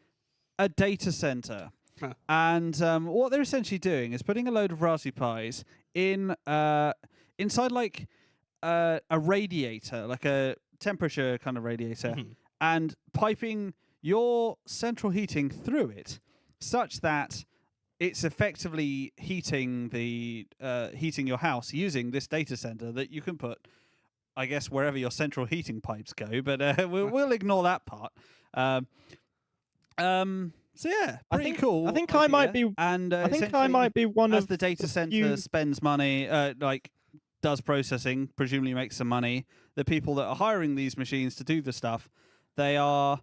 a data center. Huh. And what they're essentially doing is putting a load of Raspberry Pis in inside like a radiator, like a temperature kind of radiator, and piping your central heating through it, such that it's effectively heating your house using this data center that you can put I guess, wherever your central heating pipes go. But we'll ignore that part. So yeah, pretty cool. I think I might idea. be. And I think I essentially, might be one as of the data center few- spends money, does processing, presumably makes some money. The people that are hiring these machines to do the stuff, they are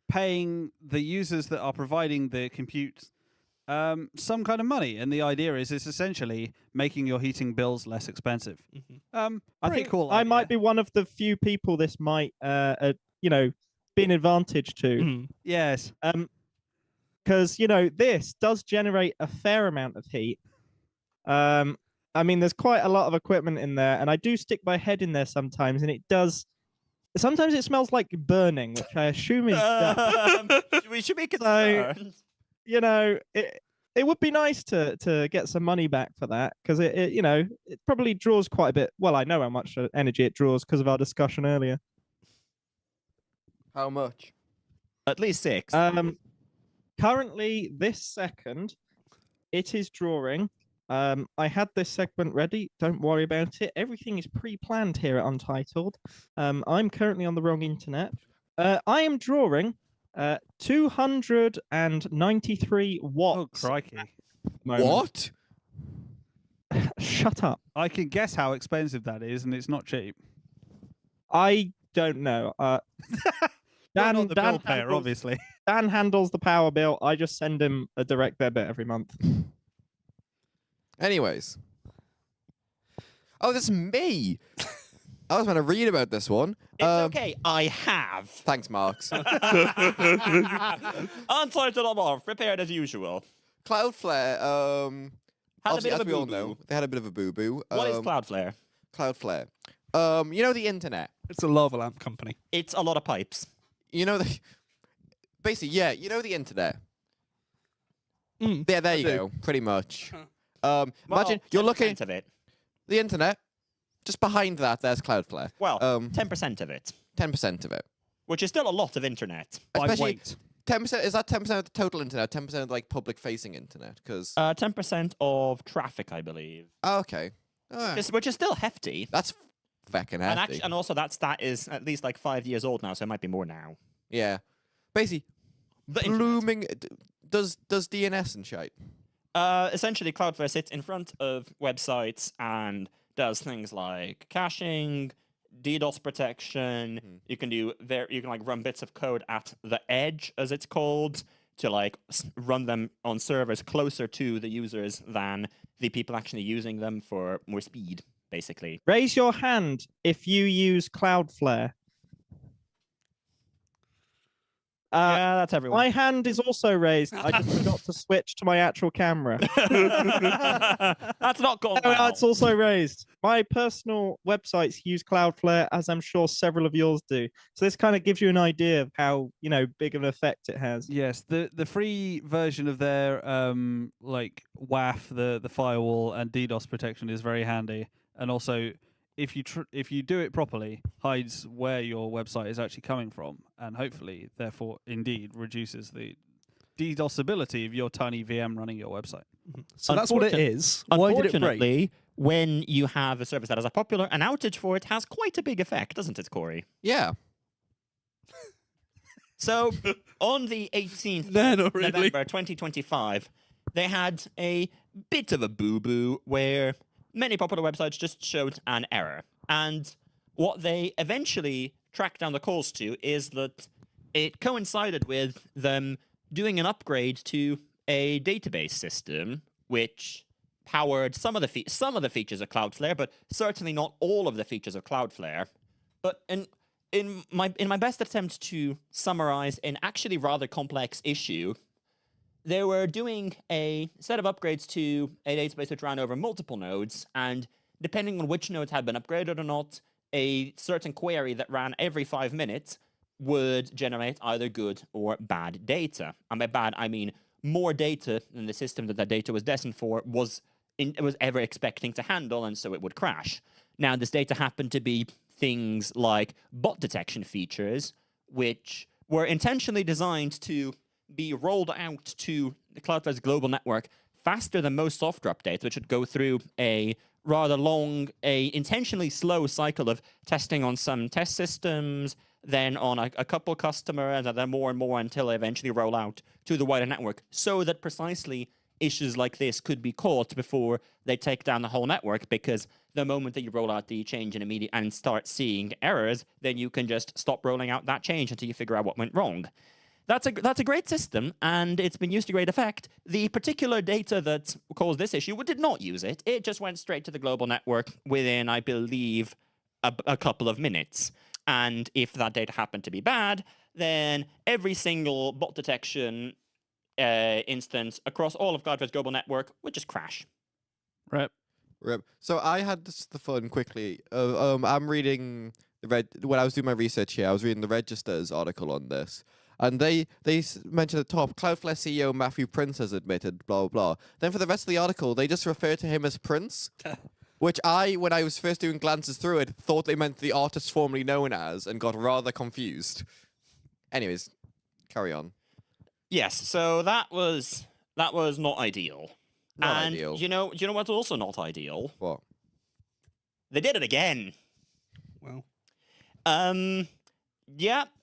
paying the users that are providing the compute some kind of money. And the idea is it's essentially making your heating bills less expensive. I Pretty think cool I idea. might be one of the few people this might, be an advantage to. Mhm. Yes. Because this does generate a fair amount of heat. I mean, there's quite a lot of equipment in there, and I do stick my head in there sometimes, and it does. Sometimes it smells like burning, which I assume is dust. We should be So, concerned. It would be nice to get some money back for that, because it probably draws quite a bit. Well, I know how much energy it draws because of our discussion earlier. How much? At least 6. Currently, this second, it is drawing. I had this segment ready. Don't worry about it. Everything is pre-planned here at Untitled. I'm currently on the wrong internet. I am drawing 293 watts. Oh, crikey. at the moment. What? Shut up. I can guess how expensive that is, and it's not cheap. I don't know. You're not the bill Dan payer, handles- obviously. Dan handles the power bill. I just send him a direct debit every month. Anyways. Oh, that's me. I was going to read about this one. It's okay, I have. Thanks, Marks. Untitled.mov, prepared as usual. Cloudflare, Had a obviously, bit as of a we all boo-boo. know, they had a bit of a boo-boo. What is Cloudflare? Cloudflare? The internet. It's a lava lamp company. It's a lot of pipes. Basically, yeah, the internet. Mm, Yeah, there you do. go, pretty much. Well, Imagine you're 10% looking of it. the internet. Just behind that, there's Cloudflare. Well, 10% 10% of it, of it. which is still a lot of internet. By Especially weight. 10%. Is that 10% of the total internet? 10% of like public-facing internet? Because 10% of traffic, I believe, okay, alright. which is still hefty. That's fucking And, hefty. and also that stat is at least like 5 years old now, so it might be more now. Yeah, basically, The internet. blooming. Does DNS and shit? Essentially, Cloudflare sits in front of websites and does things like caching, DDoS protection. You can do you can like run bits of code at the edge, as it's called, to like run them on servers closer to the users than the people actually using them for more speed, basically. Raise your hand if you use Cloudflare. Yeah, that's everyone. My hand is also raised. I just forgot to switch to my actual camera. That's not gone No, well. it's also raised. My personal websites use Cloudflare, as I'm sure several of yours do. So this kind of gives you an idea of how big of an effect it has. Yes, the free version of their WAF, the firewall and DDoS protection is very handy, and also if you do it properly, hides where your website is actually coming from, and hopefully, therefore, indeed reduces the DDoSability of your tiny VM running your website. So that's what it is. Why did it break? Unfortunately, when you have a service that is popular, an outage for it has quite a big effect, doesn't it, Kory? Yeah. So, on the 18th No, of not really. November 2025, they had a bit of a boo-boo where many popular websites just showed an error. And what they eventually tracked down the cause to is that it coincided with them doing an upgrade to a database system, which powered some of the features of Cloudflare, but certainly not all of the features of Cloudflare. But in my best attempt to summarize an actually rather complex issue, they were doing a set of upgrades to a database which ran over multiple nodes, and depending on which nodes had been upgraded or not, a certain query that ran every 5 minutes would generate either good or bad data. And by bad, I mean more data than the system that data was destined for was ever expecting to handle, and so it would crash. Now, this data happened to be things like bot detection features, which were intentionally designed to be rolled out to the Cloudflare's global network faster than most software updates, which would go through a rather long, a intentionally slow cycle of testing on some test systems, then on a couple customers, and then more and more until they eventually roll out to the wider network, so that precisely issues like this could be caught before they take down the whole network, because the moment that you roll out the change and start seeing errors, then you can just stop rolling out that change until you figure out what went wrong. That's a great system, and it's been used to great effect. The particular data that caused this issue did not use it. It just went straight to the global network within, I believe, a couple of minutes. And if that data happened to be bad, then every single bot detection instance across all of Cloudflare's global network would just crash. Right. Rip. So I had the fun quickly. I'm reading when I was doing my research here. I was reading the Register's article on this, and they mentioned at the top, Cloudflare CEO Matthew Prince has admitted blah blah blah. Then for the rest of the article, they just refer to him as Prince, which when I was first doing glances through it, thought they meant the artist formerly known as, and got rather confused. Anyways, carry on. Yes, so that was not ideal. Not and ideal. You know what's also not ideal? What? They did it again. Well,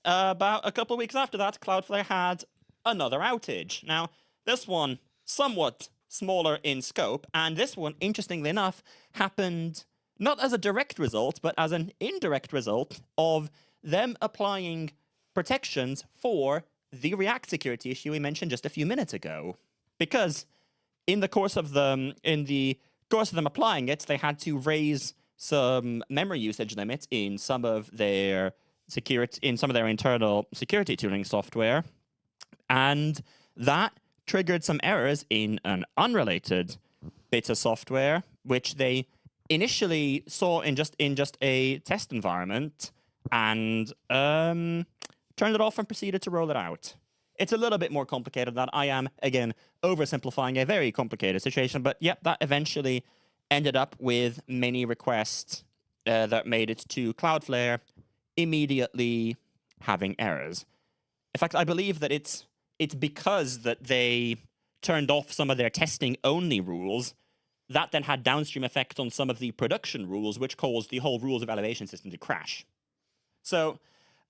about a couple of weeks after that, Cloudflare had another outage. Now, this one somewhat smaller in scope, and this one, interestingly enough, happened not as a direct result, but as an indirect result of them applying protections for the React security issue we mentioned just a few minutes ago. Because in the course of them applying it, they had to raise some memory usage limits in some of their internal security tooling software, and that triggered some errors in an unrelated bit of software, which they initially saw in just a test environment, and turned it off and proceeded to roll it out. It's a little bit more complicated than I am, again, oversimplifying a very complicated situation, but yep, that eventually ended up with many requests that made it to Cloudflare immediately having errors. In fact, I believe that it's because that they turned off some of their testing-only rules that then had downstream effect on some of the production rules, which caused the whole rules evaluation system to crash. So,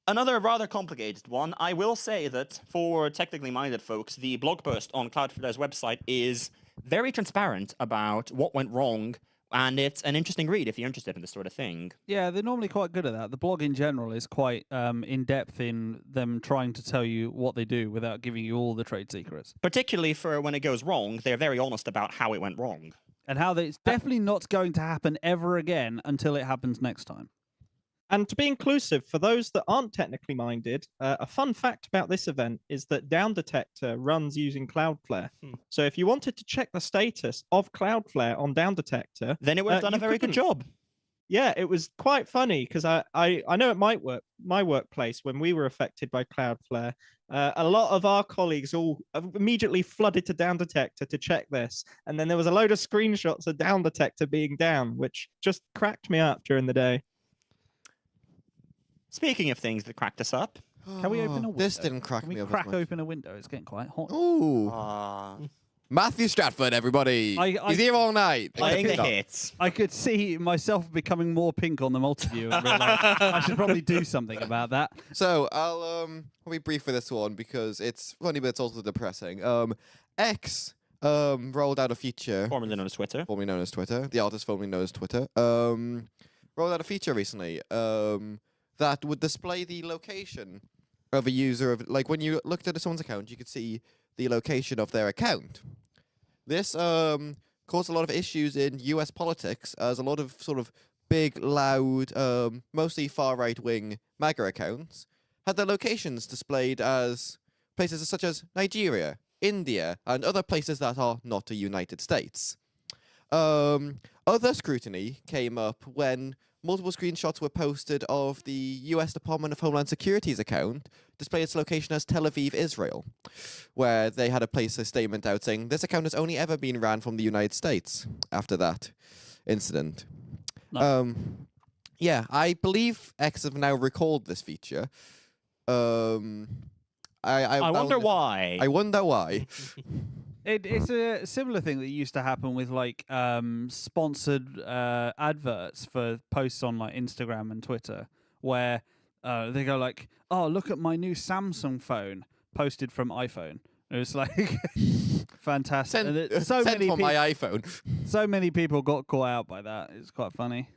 another rather complicated one. I will say that for technically minded folks, the blog post on Cloudflare's website is very transparent about what went wrong, and it's an interesting read if you're interested in this sort of thing. Yeah, they're normally quite good at that. The blog in general is quite in-depth in them trying to tell you what they do without giving you all the trade secrets. Particularly for when it goes wrong, they're very honest about how it went wrong. And how it's definitely not going to happen ever again until it happens next time. And to be inclusive, for those that aren't technically minded, a fun fact about this event is that Down Detector runs using Cloudflare. So if you wanted to check the status of Cloudflare on Down Detector, then it would have done a very good job. Yeah, it was quite funny because I know at my workplace, when we were affected by Cloudflare, a lot of our colleagues all immediately flooded to Down Detector to check this. And then there was a load of screenshots of Down Detector being down, which just cracked me up during the day. Speaking of things that cracked us up, can we open a window? This didn't crack Can we me up. crack open a window? It's getting quite hot. Ooh. Matthew Stratford, everybody. He's here all night. playing the hits. I could see myself becoming more pink on the multi-view and realize I should probably do something about that. So I'll be brief with this one because it's funny, but it's also depressing. X rolled out a feature. Formerly known as Twitter. Formerly known as Twitter. The artist formerly known as Twitter. Rolled out a feature recently. That would display the location of a user like when you looked at someone's account, you could see the location of their account. This caused a lot of issues in US politics, as a lot of sort of big, loud, mostly far right-wing MAGA accounts had their locations displayed as places such as Nigeria, India, and other places that are not the United States. Other scrutiny came up when multiple screenshots were posted of the US Department of Homeland Security's account displaying its location as Tel Aviv, Israel, where they had a statement out saying this account has only ever been ran from the United States after that incident. No. Yeah, I believe X have now recalled this feature. I wonder why. I wonder why. It's a similar thing that used to happen with like sponsored adverts for posts on like Instagram and Twitter, where they go like, "Oh, look at my new Samsung phone," posted from iPhone. It was like fantastic. Send for my iPhone. So many people got caught out by that. It's quite funny.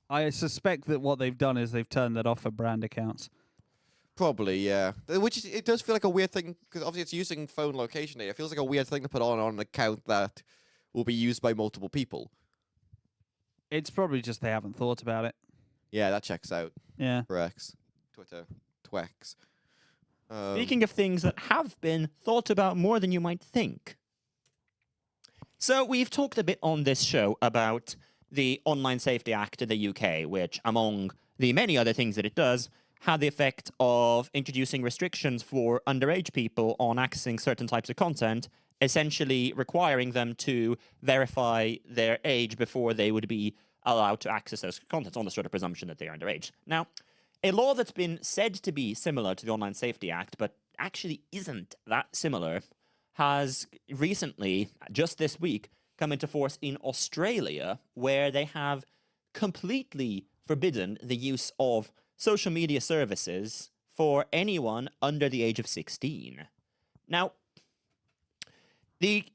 I suspect that what they've done is they've turned that off for brand accounts. Probably, yeah. Which it does feel like a weird thing because obviously it's using phone location data. It feels like a weird thing to put on an account that will be used by multiple people. It's probably just they haven't thought about it. Yeah, that checks out. Yeah. For X, Twitter, Twex. Speaking of things that have been thought about more than you might think. So we've talked a bit on this show about the Online Safety Act in the UK, which, among the many other things that it does, had the effect of introducing restrictions for underage people on accessing certain types of content, essentially requiring them to verify their age before they would be allowed to access those contents on the sort of presumption that they are underage. Now, a law that's been said to be similar to the Online Safety Act, but actually isn't that similar, has recently, just this week, come into force in Australia, where they have completely forbidden the use of social media services for anyone under the age of 16. Now, the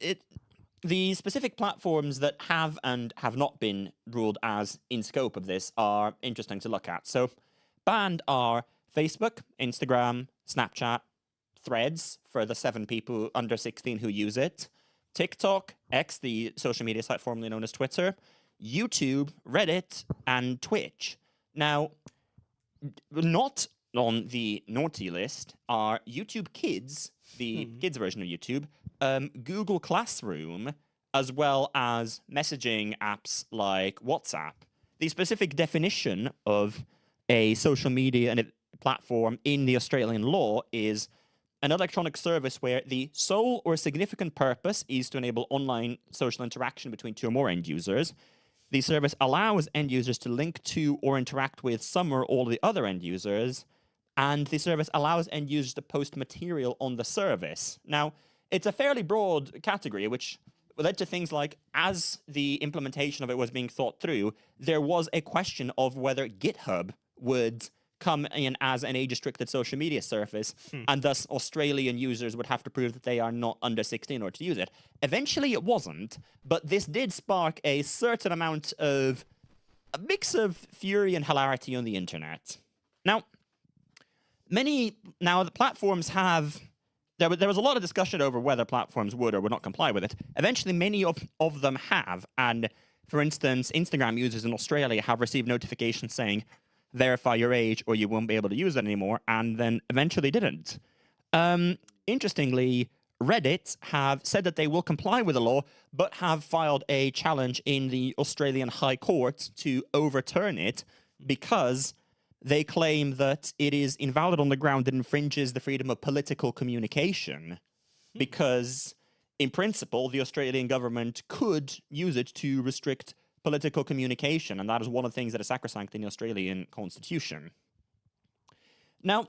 specific platforms that have and have not been ruled as in scope of this are interesting to look at. So, banned are Facebook, Instagram, Snapchat, Threads for the 7 people under 16 who use it, TikTok, X, the social media site formerly known as Twitter, YouTube, Reddit, and Twitch. Now, not on the naughty list are YouTube Kids, the kids version of YouTube, Google Classroom, as well as messaging apps like WhatsApp. The specific definition of a social media and a platform in the Australian law is an electronic service where the sole or significant purpose is to enable online social interaction between 2 or more end users. The service allows end users to link to or interact with some or all of the other end users, and the service allows end users to post material on the service. Now, it's a fairly broad category, which led to things like, as the implementation of it was being thought through, there was a question of whether GitHub would come in as an age-restricted social media service, and thus Australian users would have to prove that they are not under 16 in order to use it. Eventually it wasn't, but this did spark a certain amount of a mix of fury and hilarity on the internet. Now, the platforms have... There was a lot of discussion over whether platforms would or would not comply with it. Eventually, many of them have, and for instance, Instagram users in Australia have received notifications saying, verify your age or you won't be able to use it anymore, and then eventually didn't. Interestingly, Reddit have said that they will comply with the law, but have filed a challenge in the Australian High Court to overturn it because they claim that it is invalid on the ground that infringes the freedom of political communication because, in principle, the Australian government could use it to restrict political communication, and that is one of the things that is sacrosanct in the Australian constitution. Now,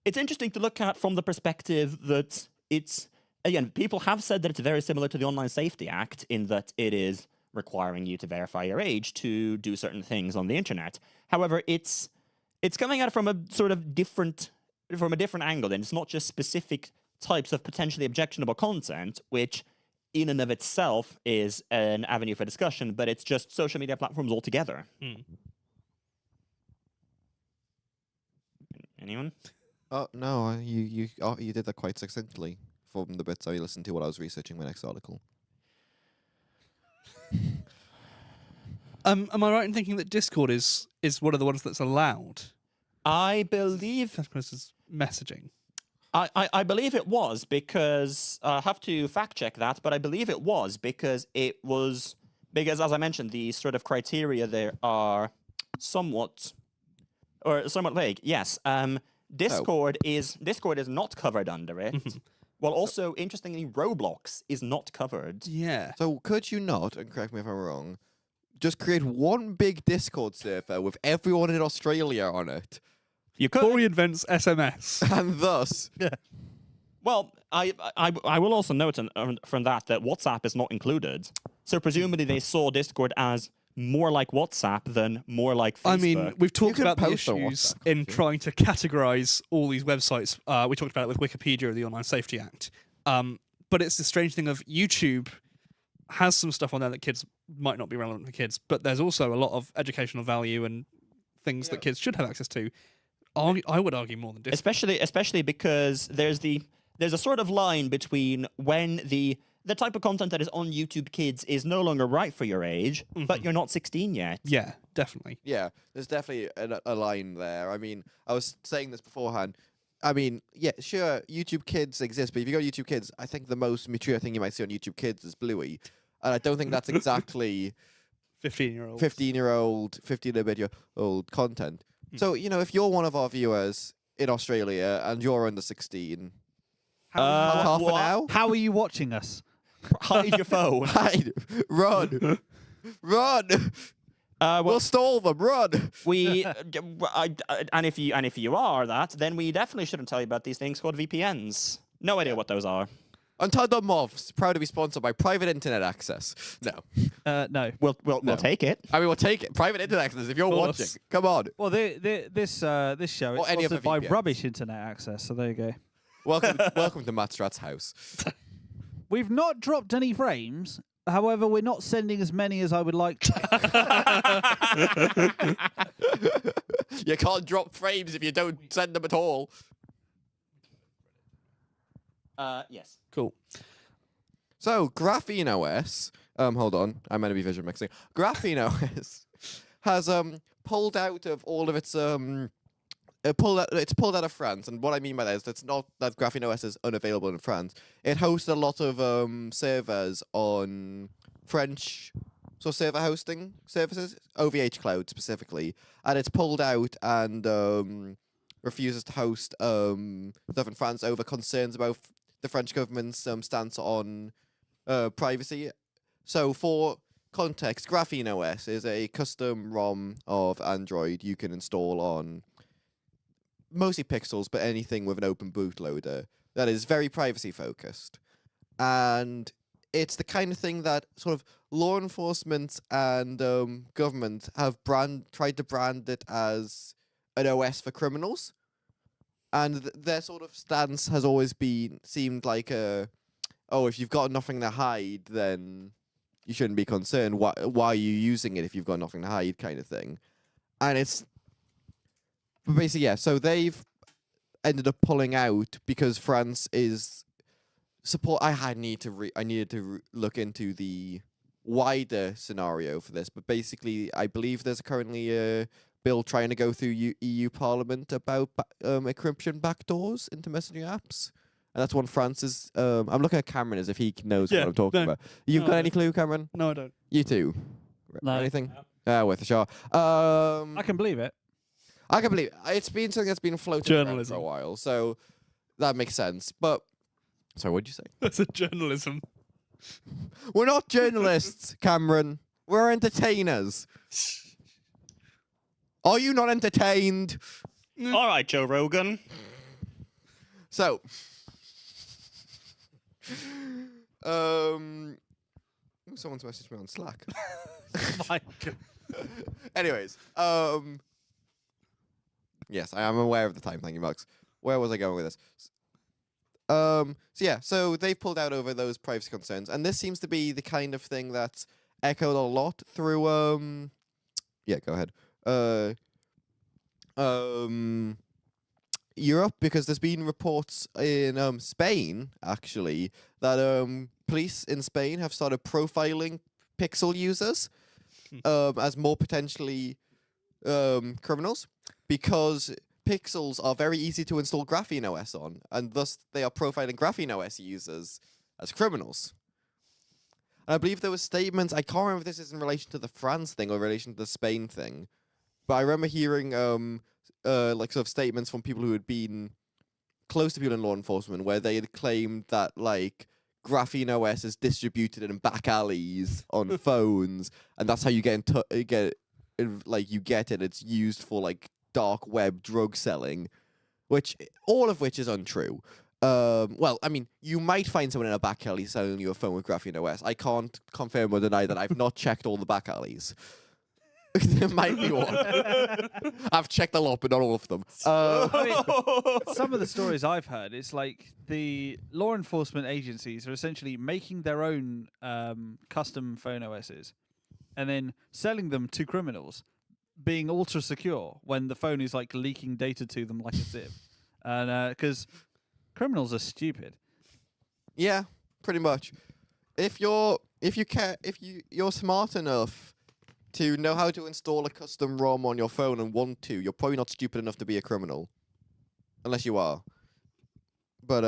it's interesting to look at from the perspective that it's, again, people have said that it's very similar to the Online Safety Act in that it is requiring you to verify your age to do certain things on the internet. However, it's coming at it from a sort of different angle, and it's not just specific types of potentially objectionable content, which in and of itself is an avenue for discussion, but it's just social media platforms altogether. Anyone? Oh no, you did that quite succinctly from the bits I listened to while I was researching my next article. Am I right in thinking that Discord is one of the ones that's allowed? I believe messaging. I believe it was because I have to fact check that, but I believe it was because as I mentioned, the sort of criteria there are somewhat vague. Yes, Discord is not covered under it. Well, also interestingly, Roblox is not covered. Yeah. So could you not, and correct me if I'm wrong, just create one big Discord server with everyone in Australia on it? You could. Kory invents SMS. And thus... Well, I will also note from that WhatsApp is not included. So presumably they saw Discord as more like WhatsApp than more like Facebook. I mean, we've talked can about the post on issues WhatsApp, in can't you? trying to categorize all these websites. We talked about it with Wikipedia, the Online Safety Act. But it's the strange thing of YouTube has some stuff on there that kids might not be relevant for kids, but there's also a lot of educational value and things that kids should have access to. I would argue more than Discord. especially because there's a sort of line between when the type of content that is on YouTube Kids is no longer right for your age, but you're not 16 yet. Yeah, definitely. Yeah, there's definitely a line there. I mean, I was saying this beforehand. I mean, yeah, sure, YouTube Kids exist, but if you go to YouTube Kids, I think the most mature thing you might see on YouTube Kids is Bluey. And I don't think that's exactly 15-year-old. 15-year-old content. So, you know, if you're one of our viewers in Australia and you're under 16, half an hour? How are you watching us? Hide your phone. Hide. Run. Run. We'll stall them. Run. And if you are that, then we definitely shouldn't tell you about these things called VPNs. No idea what those are. Untitled.mov, proud to be sponsored by Private Internet Access. No. No. We'll take it. I mean, we'll take it. Private Internet Access, if you're watching. Come on. Well, this show is Or any sponsored other by VPNs. rubbish internet access. So there you go. Welcome to Matt Strat's house. We've not dropped any frames. However, we're not sending as many as I would like to. You can't drop frames if you don't send them at all. Yes. Cool. So, GrapheneOS, hold on, I'm meant to be vision mixing. GrapheneOS has pulled out of all of its it's pulled out of France, and what I mean by that is it's not that GrapheneOS is unavailable in France. It hosts a lot of servers on French server hosting services, OVH Cloud specifically, and it's pulled out and refuses to host stuff in France over concerns about the French government's stance on privacy. So for context, GrapheneOS is a custom ROM of Android you can install on mostly Pixels, but anything with an open bootloader that is very privacy focused. And it's the kind of thing that sort of law enforcement and government have tried to brand it as an OS for criminals. And their sort of stance has always seemed like if you've got nothing to hide, then you shouldn't be concerned. Why are you using it if you've got nothing to hide, kind of thing. And but basically, yeah, so they've ended up pulling out because France is support. I needed to look into the wider scenario for this, but basically, I believe there's currently a bill trying to go through EU Parliament about encryption backdoors into messaging apps. And that's one France is. I'm looking at Cameron as if he knows what I'm talking about. You've got any clue, Cameron? No, I don't. You too? No. Anything? Worth a shot. I can believe it. I can believe it. It's been something that's been floating around Journalism. for a while, so that makes sense. But sorry, what did you say? That's a journalism. We're not journalists, Cameron. We're entertainers. Are you not entertained? All right, Joe Rogan. So, someone's messaged me on Slack. My God. Anyways, yes, I am aware of the time. Thank you, Max. Where was I going with this? So they've pulled out over those privacy concerns, and this seems to be the kind of thing that's echoed a lot through. Yeah, go ahead. Europe, because there's been reports in Spain actually that police in Spain have started profiling Pixel users as more potentially criminals, because Pixels are very easy to install GrapheneOS on, and thus they are profiling GrapheneOS users as criminals. And I believe there were statements, I can't remember if this is in relation to the France thing or in relation to the Spain thing, but I remember hearing like sort of statements from people who had been close to people in law enforcement where they had claimed that like GrapheneOS is distributed in back alleys on phones, and that's how you get it. It's used for like dark web drug selling, all of which is untrue. Well, I mean, you might find someone in a back alley selling you a phone with GrapheneOS. I can't confirm or deny that. I've not checked all the back alleys. There might be one. I've checked a lot, but not all of them. Some of the stories I've heard, it's like the law enforcement agencies are essentially making their own custom phone OSs and then selling them to criminals, being ultra secure when the phone is like leaking data to them like a sieve. And because criminals are stupid. Yeah, pretty much. If you're smart enough to know how to install a custom ROM on your phone and want to, you're probably not stupid enough to be a criminal. Unless you are. But,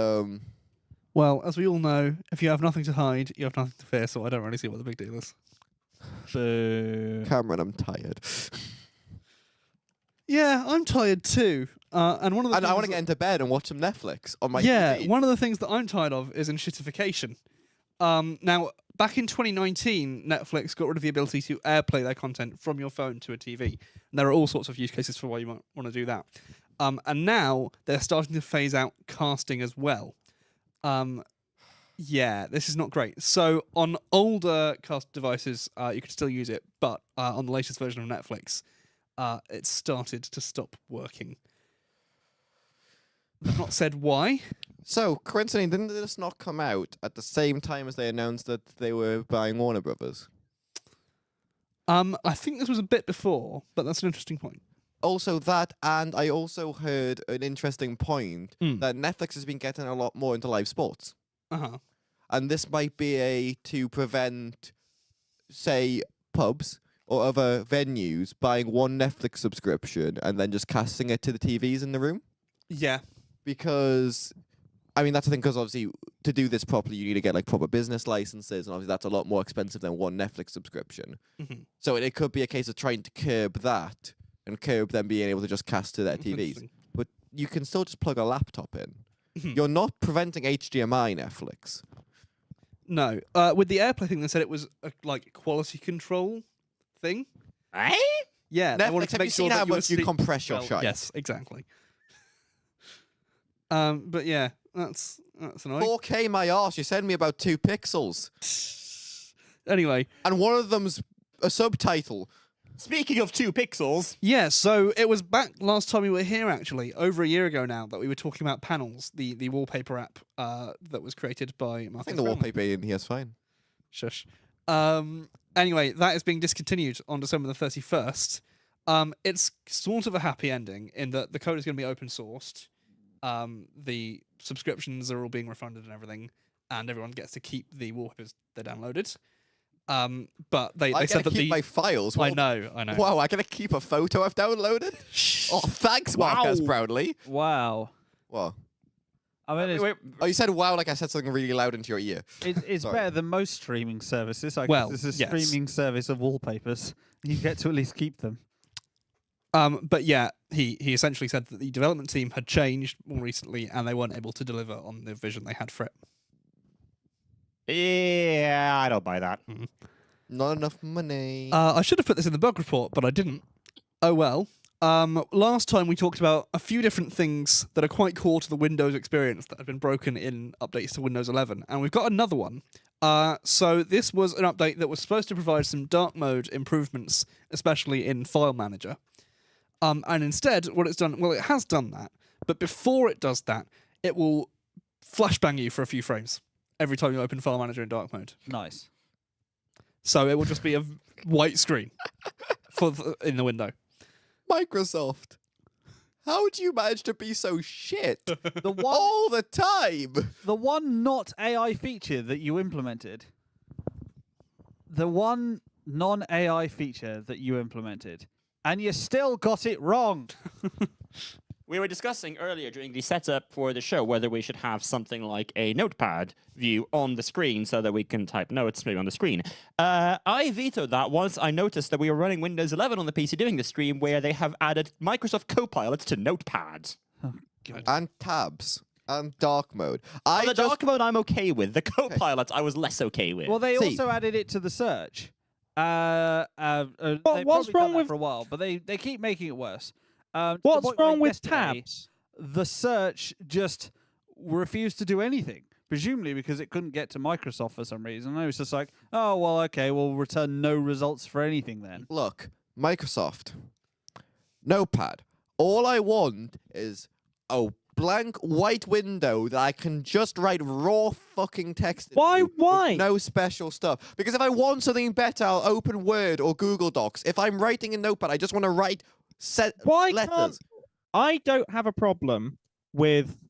Well, as we all know, if you have nothing to hide, you have nothing to fear, so I don't really see what the big deal is. Cameron, I'm tired. Yeah, I'm tired too. And one of the And I want to get into bed and watch some Netflix on my TV. One of the things that I'm tired of is enshittification. Now, back in 2019, Netflix got rid of the ability to AirPlay their content from your phone to a TV. And there are all sorts of use cases for why you might want to do that. And now they're starting to phase out casting as well. Yeah, this is not great. So on older cast devices, you can still use it, but on the latest version of Netflix, it started to stop working. They've not said why. So, coincidentally, didn't this not come out at the same time as they announced that they were buying Warner Brothers? I think this was a bit before, but that's an interesting point. Also that, and I also heard an interesting point that Netflix has been getting a lot more into live sports. Uh-huh. And this might be to prevent, say, pubs or other venues buying one Netflix subscription and then just casting it to the TVs in the room. Yeah. Because, I mean, that's the thing, because obviously to do this properly, you need to get like proper business licenses, and obviously that's a lot more expensive than one Netflix subscription. Mm-hmm. So it could be a case of trying to curb that and curb them being able to just cast to their TVs. But you can still just plug a laptop in. You're not preventing HDMI Netflix. No. With the AirPlay thing, they said it was a like quality control thing. Eh? Yeah. They wanted Netflix, to have make you sure seen how that much you compress your well, shite? Yes, exactly. But yeah, that's annoying. 4K my arse, you send me about 2 pixels. Anyway. And one of them's a subtitle. Speaking of 2 pixels. Yeah, so it was back last time we were here, actually, over a year ago now, that we were talking about Panels, the wallpaper app that was created by Marcus I think the Brownlee. wallpaper in here is fine. Shush. Anyway, that is being discontinued on December the 31st. It's sort of a happy ending in that the code is going to be open sourced. The subscriptions are all being refunded and everything, and everyone gets to keep the wallpapers they downloaded. But they said that keep my files. I know. Wow, I gotta keep a photo I've downloaded? Oh, thanks, Marcus Brownlee. Wow. What? I mean, Oh, you said wow like I said something really loud into your ear. it's Sorry. better than most streaming services. I Well, guess it's a yes. streaming service of wallpapers. You get to at least keep them. But yeah, he essentially said that the development team had changed more recently, and they weren't able to deliver on the vision they had for it. Yeah, I don't buy that. Not enough money. I should have put this in the bug report, but I didn't. Oh well. Last time we talked about a few different things that are quite core to the Windows experience that have been broken in updates to Windows 11, and we've got another one. So this was an update that was supposed to provide some dark mode improvements, especially in File Manager. And instead, what it's done, well, it has done that, but before it does that, it will flashbang you for a few frames every time you open File Manager in dark mode. Nice. So it will just be a white screen in the window. Microsoft. How do you manage to be so shit The one, all the time? the one not AI feature that you implemented. The one non-AI feature that you implemented. And you still got it wrong. We were discussing earlier during the setup for the show whether we should have something like a notepad view on the screen so that we can type notes maybe on the screen. I vetoed that once I noticed that we were running Windows 11 on the PC doing the stream where they have added Microsoft Copilot to Notepad. And tabs. And dark mode. The dark mode I'm okay with. The Copilot I was less okay with. Well, they See. also added it to the search. They've what's probably wrong done that with- for a while, but they keep making it worse. To the What's point where wrong with yesterday, tabs? The search just refused to do anything, presumably because it couldn't get to Microsoft for some reason. And it was just like, oh, well, okay, we'll return no results for anything then. Look, Microsoft, Notepad. All I want is a blank white window that I can just write raw fucking text into Why? with no special stuff. Because if I want something better, I'll open Word or Google Docs. If I'm writing in Notepad, I just want to write Why letters. can't I don't have a problem with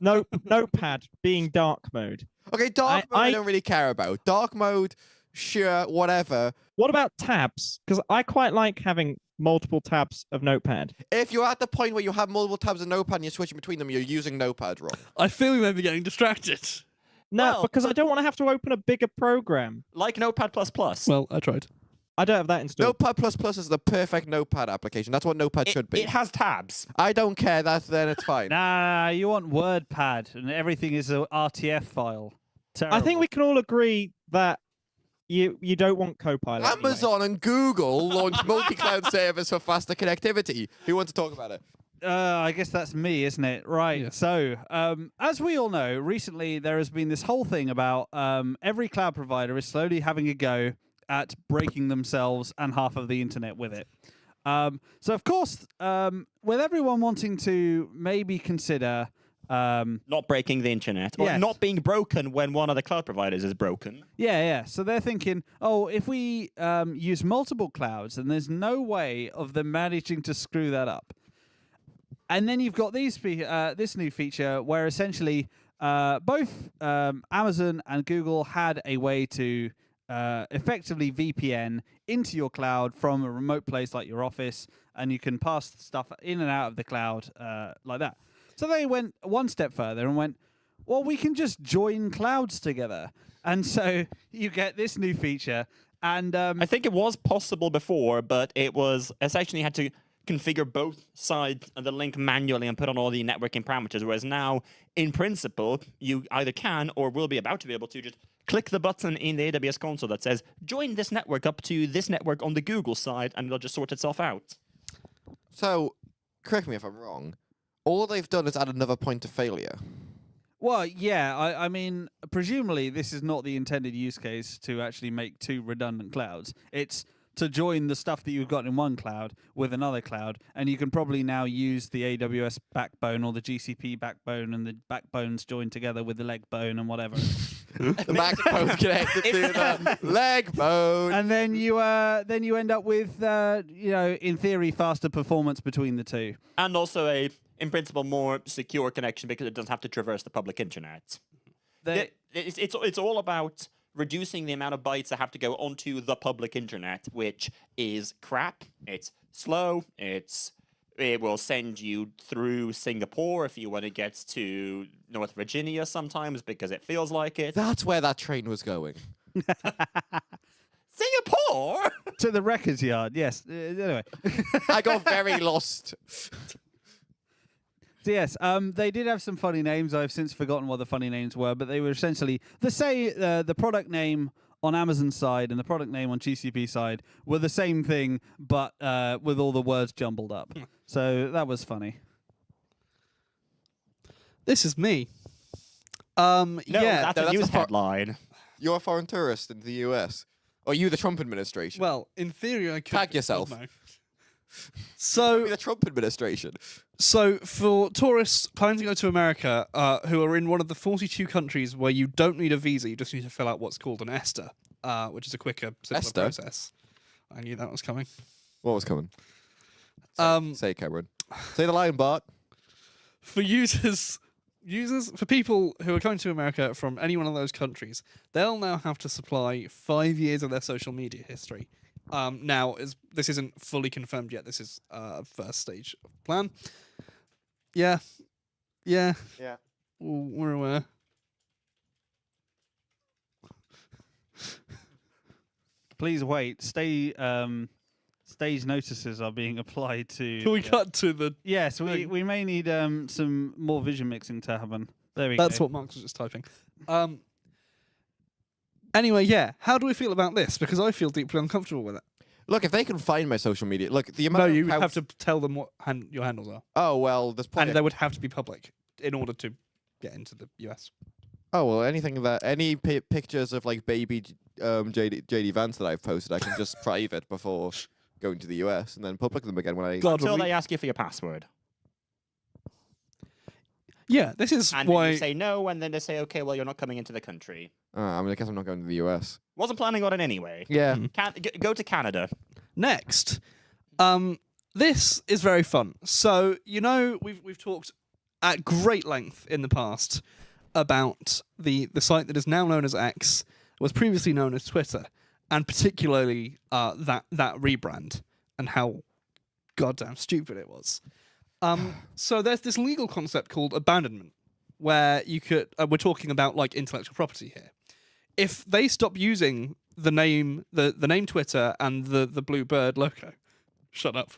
Notepad being dark mode. Okay, dark mode I don't really care about. Dark mode, sure, whatever. What about tabs? Because I quite like having multiple tabs of Notepad. If you're at the point where you have multiple tabs of Notepad and you're switching between them, you're using Notepad wrong. I feel we may be getting distracted. No, Well, because I don't want to have to open a bigger program. Like Notepad++. Well, I tried. I don't have that installed. Notepad++ is the perfect Notepad application. That's what Notepad should be. It has tabs. I don't care. Then it's fine. Nah, you want WordPad, and everything is a RTF file. Terrible. I think we can all agree that you don't want Copilot. Amazon and Google launched multi-cloud service for faster connectivity. Who wants to talk about it? I guess that's me, isn't it? Right. Yeah. So, as we all know, recently there has been this whole thing about every cloud provider is slowly having a go at breaking themselves and half of the internet with it. So, of course, with everyone wanting to maybe consider... Not breaking the internet. Or Yes. not being broken when one of the cloud providers is broken. Yeah. So they're thinking, oh, if we use multiple clouds, then there's no way of them managing to screw that up. And then you've got this new feature where essentially both Amazon and Google had a way to effectively VPN into your cloud from a remote place like your office, and you can pass stuff in and out of the cloud like that. So they went one step further and went, well, we can just join clouds together. And so you get this new feature. And I think it was possible before, but it was essentially had to configure both sides of the link manually and put on all the networking parameters, whereas now, in principle, you either can or will be about to be able to just click the button in the AWS console that says, join this network up to this network on the Google side, and it'll just sort itself out. So, correct me if I'm wrong. All they've done is add another point of failure. well, yeah, I mean, presumably this is not the intended use case to actually make two redundant clouds. It's to join the stuff that you've got in one cloud with another cloud, and you can probably now use the AWS backbone or the GCP backbone, and the backbones joined together with the leg bone and whatever. The backbone connected to the leg bone. And then you end up with in theory faster performance between the two. And also in principle, more secure connection because it doesn't have to traverse the public internet. It's all about reducing the amount of bytes that have to go onto the public internet, which is crap. It's slow. It will send you through Singapore if you want to get to North Virginia sometimes because it feels like it. That's where that train was going. Singapore? To the records yard, yes. Anyway. I got very lost. So yes, they did have some funny names. I've since forgotten what the funny names were, but they were essentially the product name on Amazon's side and the product name on GCP side were the same thing, but with all the words jumbled up. So that was funny. This is me. No, yeah. that's a news headline. You're a foreign tourist in the US. Or you, the Trump administration. Well, in theory, I could Tag yourself. No. So, the Trump administration. So for tourists planning to go to America who are in one of the 42 countries where you don't need a visa, you just need to fill out what's called an ESTA, which is a quicker, simpler ESTA? process. I knew that was coming. What was coming? Say, Cameron. Say the line, Bart. For for people who are coming to America from any one of those countries, they'll now have to supply 5 years of their social media history. Now, this isn't fully confirmed yet. This is first stage of plan. Yeah. We're aware. Please wait. Stage notices are being applied to. Can we cut to the? Yes, we may need some more vision mixing to happen. There we That's go. what Mark was just typing. Anyway, yeah. How do we feel about this? Because I feel deeply uncomfortable with it. Look, if they can find my social media, look, the No, amount you of would have accounts- to tell them what your handles are, Oh well, there's and plenty. they would have to be public in order to get into the US. Oh well, any pictures of like baby JD Vance that I've posted, I can just private before going to the US and then public them again when I. God, Until when we- they ask you for your password. Yeah, this is And then why. you say no, and then they say, okay, well, you're not coming into the country. I mean, I guess I'm not going to the US. Wasn't planning on it anyway. Yeah. Go to Canada. Next, this is very fun. So we've talked at great length in the past about the site that is now known as X, was previously known as Twitter, and particularly that rebrand and how goddamn stupid it was. So there's this legal concept called abandonment, where you could we're talking about like intellectual property here. If they stop using the name Twitter and the Bluebird logo, shut up.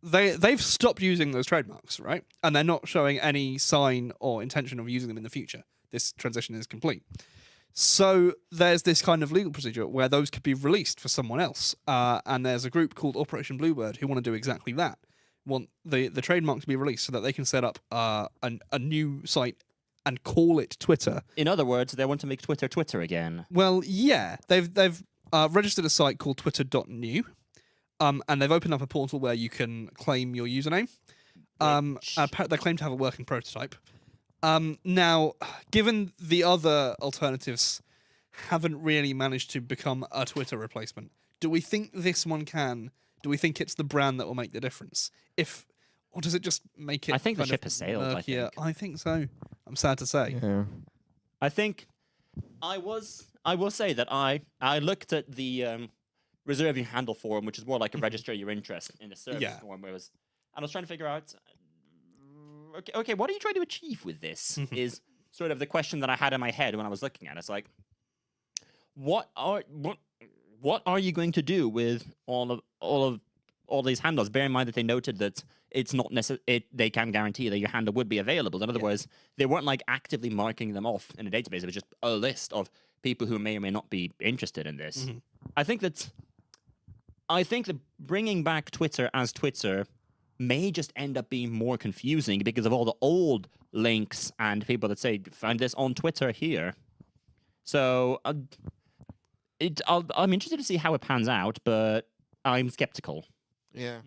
They've stopped using those trademarks, right? And they're not showing any sign or intention of using them in the future. This transition is complete. So there's this kind of legal procedure where those could be released for someone else. And there's a group called Operation Bluebird who want to do exactly that. Want the trademark to be released so that they can set up a new site and call it Twitter. In other words, they want to make Twitter again. Well, yeah, they've registered a site called twitter.new, and they've opened up a portal where you can claim your username. They claim to have a working prototype. Now, given the other alternatives haven't really managed to become a Twitter replacement, do we think this one can? Do we think it's the brand that will make the difference? Or does it just make it? I think the kind ship of has sailed, I murkier? think. I think so. I'm sad to say. Yeah. I think I will say that I looked at the reserve your handle form, which is more like a register your interest in the service Yeah. form, and I was trying to figure out, okay, what are you trying to achieve with this? Is sort of the question that I had in my head when I was looking at it. It's like, what are you going to do with all these handles? Bear in mind that they noted that it's not necessary. They can guarantee that your handle would be available. In other words, they weren't like actively marking them off in a database. It was just a list of people who may or may not be interested in this. I think that bringing back Twitter as Twitter may just end up being more confusing because of all the old links and people that say find this on Twitter here. So I'm interested to see how it pans out, but I'm skeptical. Yeah.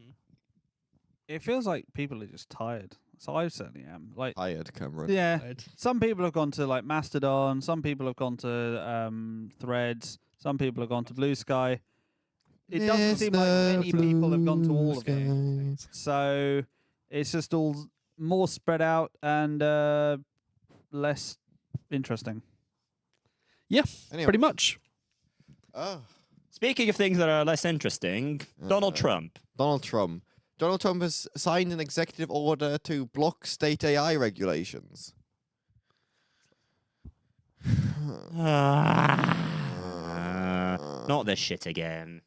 It feels like people are just tired. So I certainly am. Like, Tired, Cameron. yeah, Right. some people have gone to like Mastodon. Some people have gone to Threads. Some people have gone to Blue Sky. It doesn't seem like many people have gone to all of them. So it's just all more spread out and less interesting. Yeah, Anyway. pretty much. Oh. Speaking of things that are less interesting, Donald Trump. Donald Trump has signed an executive order to block state AI regulations. Not this shit again.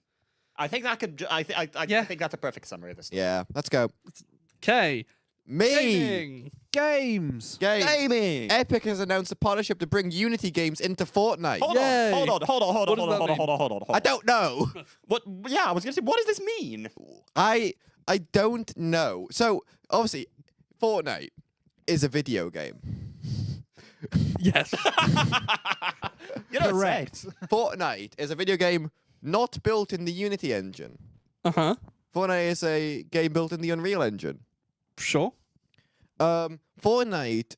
I think that could. I think that's a perfect summary of this. Yeah, let's go. Okay. Me. Gaming. Games. Gaming. Epic has announced a partnership to bring Unity games into Fortnite. Hold on. I don't know. What? Yeah, I was gonna say. What does this mean? I don't know. So obviously, Fortnite is a video game. Yes. Correct. Fortnite is a video game not built in the Unity engine. Uh-huh. Fortnite is a game built in the Unreal Engine. Sure. Fortnite,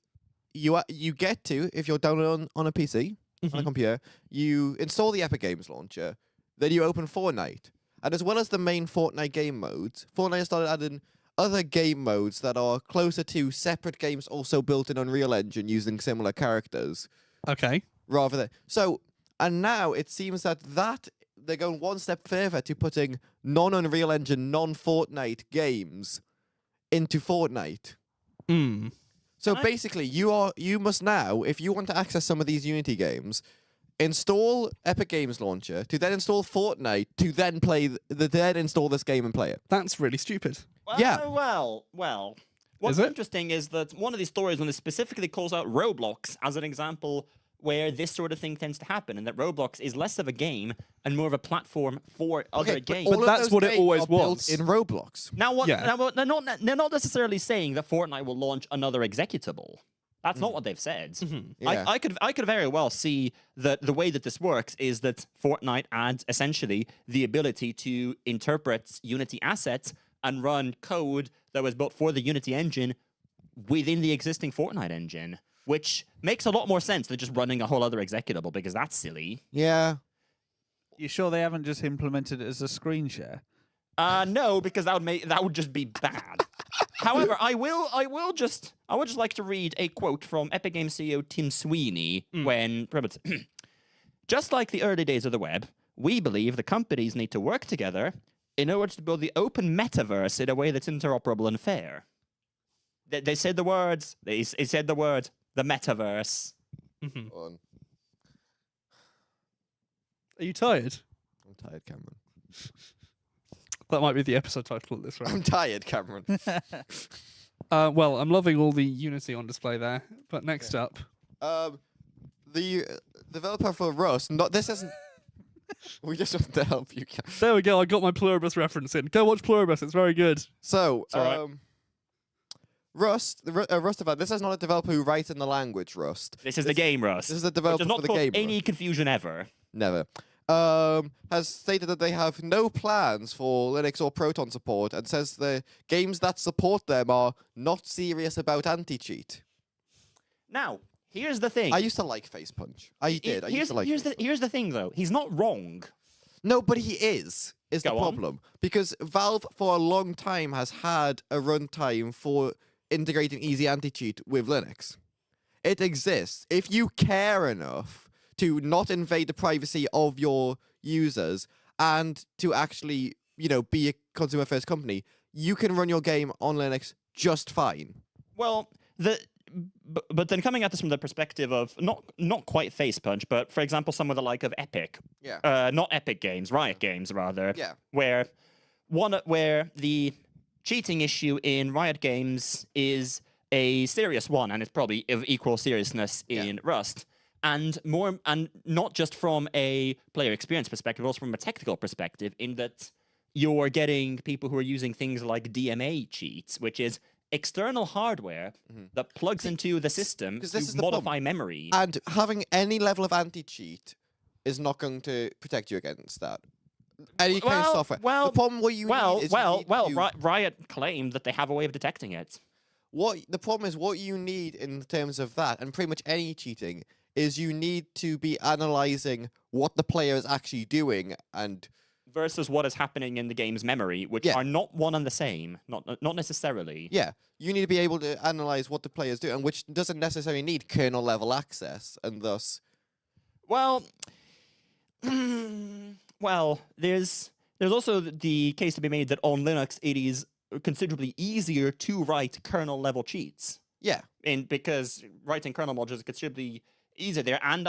you get to, if you're downloading on a PC, on a computer, you install the Epic Games launcher, then you open Fortnite. And as well as the main Fortnite game modes, Fortnite started adding other game modes that are closer to separate games also built in Unreal Engine using similar characters. Okay. Rather than... So, and now it seems that they're going one step further to putting non-Unreal Engine, non-Fortnite games into Fortnite. Hmm. So basically, you must now, if you want to access some of these Unity games, install Epic Games Launcher to then install Fortnite to then then install this game and play it. That's really stupid. Yeah. Well. What's Is it? interesting is that one of these stories when it specifically calls out Roblox as an example where this sort of thing tends to happen, and that Roblox is less of a game and more of a platform for other games. all of that's those what it games always are built was. in Roblox. Now, what? Yeah. Now, they're not necessarily saying that Fortnite will launch another executable. That's not what they've said. Yeah. I could very well see that the way that this works is that Fortnite adds essentially the ability to interpret Unity assets and run code that was built for the Unity engine within the existing Fortnite engine, which makes a lot more sense than just running a whole other executable, because that's silly. Yeah. You sure they haven't just implemented it as a screen share? No, because that would just be bad. However, I would just like to read a quote from Epic Games CEO Tim Sweeney when just like the early days of the web, we believe the companies need to work together in order to build the open metaverse in a way that's interoperable and fair. They said the words. They said the word, the metaverse. On. Are you tired? I'm tired, Cameron. That might be the episode title of this, right? I'm tired, Cameron. Well, I'm loving all the Unity on display there. But next up, The developer for Rust. This isn't. We just want to help you. there we go. I got my Pluribus reference in. Go watch Pluribus. It's very good. So, all right. Rust, Rust developer. This is not a developer who writes in the language Rust. This is the game Rust. This is the Which developer does not for the cause game. any Rust. confusion ever. Never. Has stated that they have no plans for Linux or Proton support, and says the games that support them are not serious about anti-cheat. Now, here's the thing. I used to like Face Punch. I did. I used to like. Face Punch. Here's the thing, though. He's not wrong. No, but he is the Go on. problem. Because Valve for a long time has had a runtime for integrating easy anti-cheat with Linux. It exists. If you care enough to not invade the privacy of your users and to actually, be a consumer-first company, you can run your game on Linux just fine. Well, but then coming at this from the perspective of not quite Face Punch, but for example, some of the like of Epic, Yeah. not Epic Games, Riot Games rather, Yeah. where the cheating issue in Riot Games is a serious one, and it's probably of equal seriousness in Rust. And not just from a player experience perspective, but also from a technical perspective, in that you're getting people who are using things like DMA cheats, which is external hardware that plugs into the system 'Cause this is to the problem. modify memory. And having any level of anti-cheat is not going to protect you against that. Any kind of software. The problem what you need is Riot claimed that they have a way of detecting it. The problem is what you need in terms of that, and pretty much any cheating, is you need to be analyzing what the player is actually doing and versus what is happening in the game's memory, which are not one and the same, not necessarily. Yeah, you need to be able to analyze what the players do, and which doesn't necessarily need kernel level access, and thus. Well, there's also the case to be made that on Linux it is considerably easier to write kernel level cheats. Yeah, because writing kernel modules is considerably easier there, and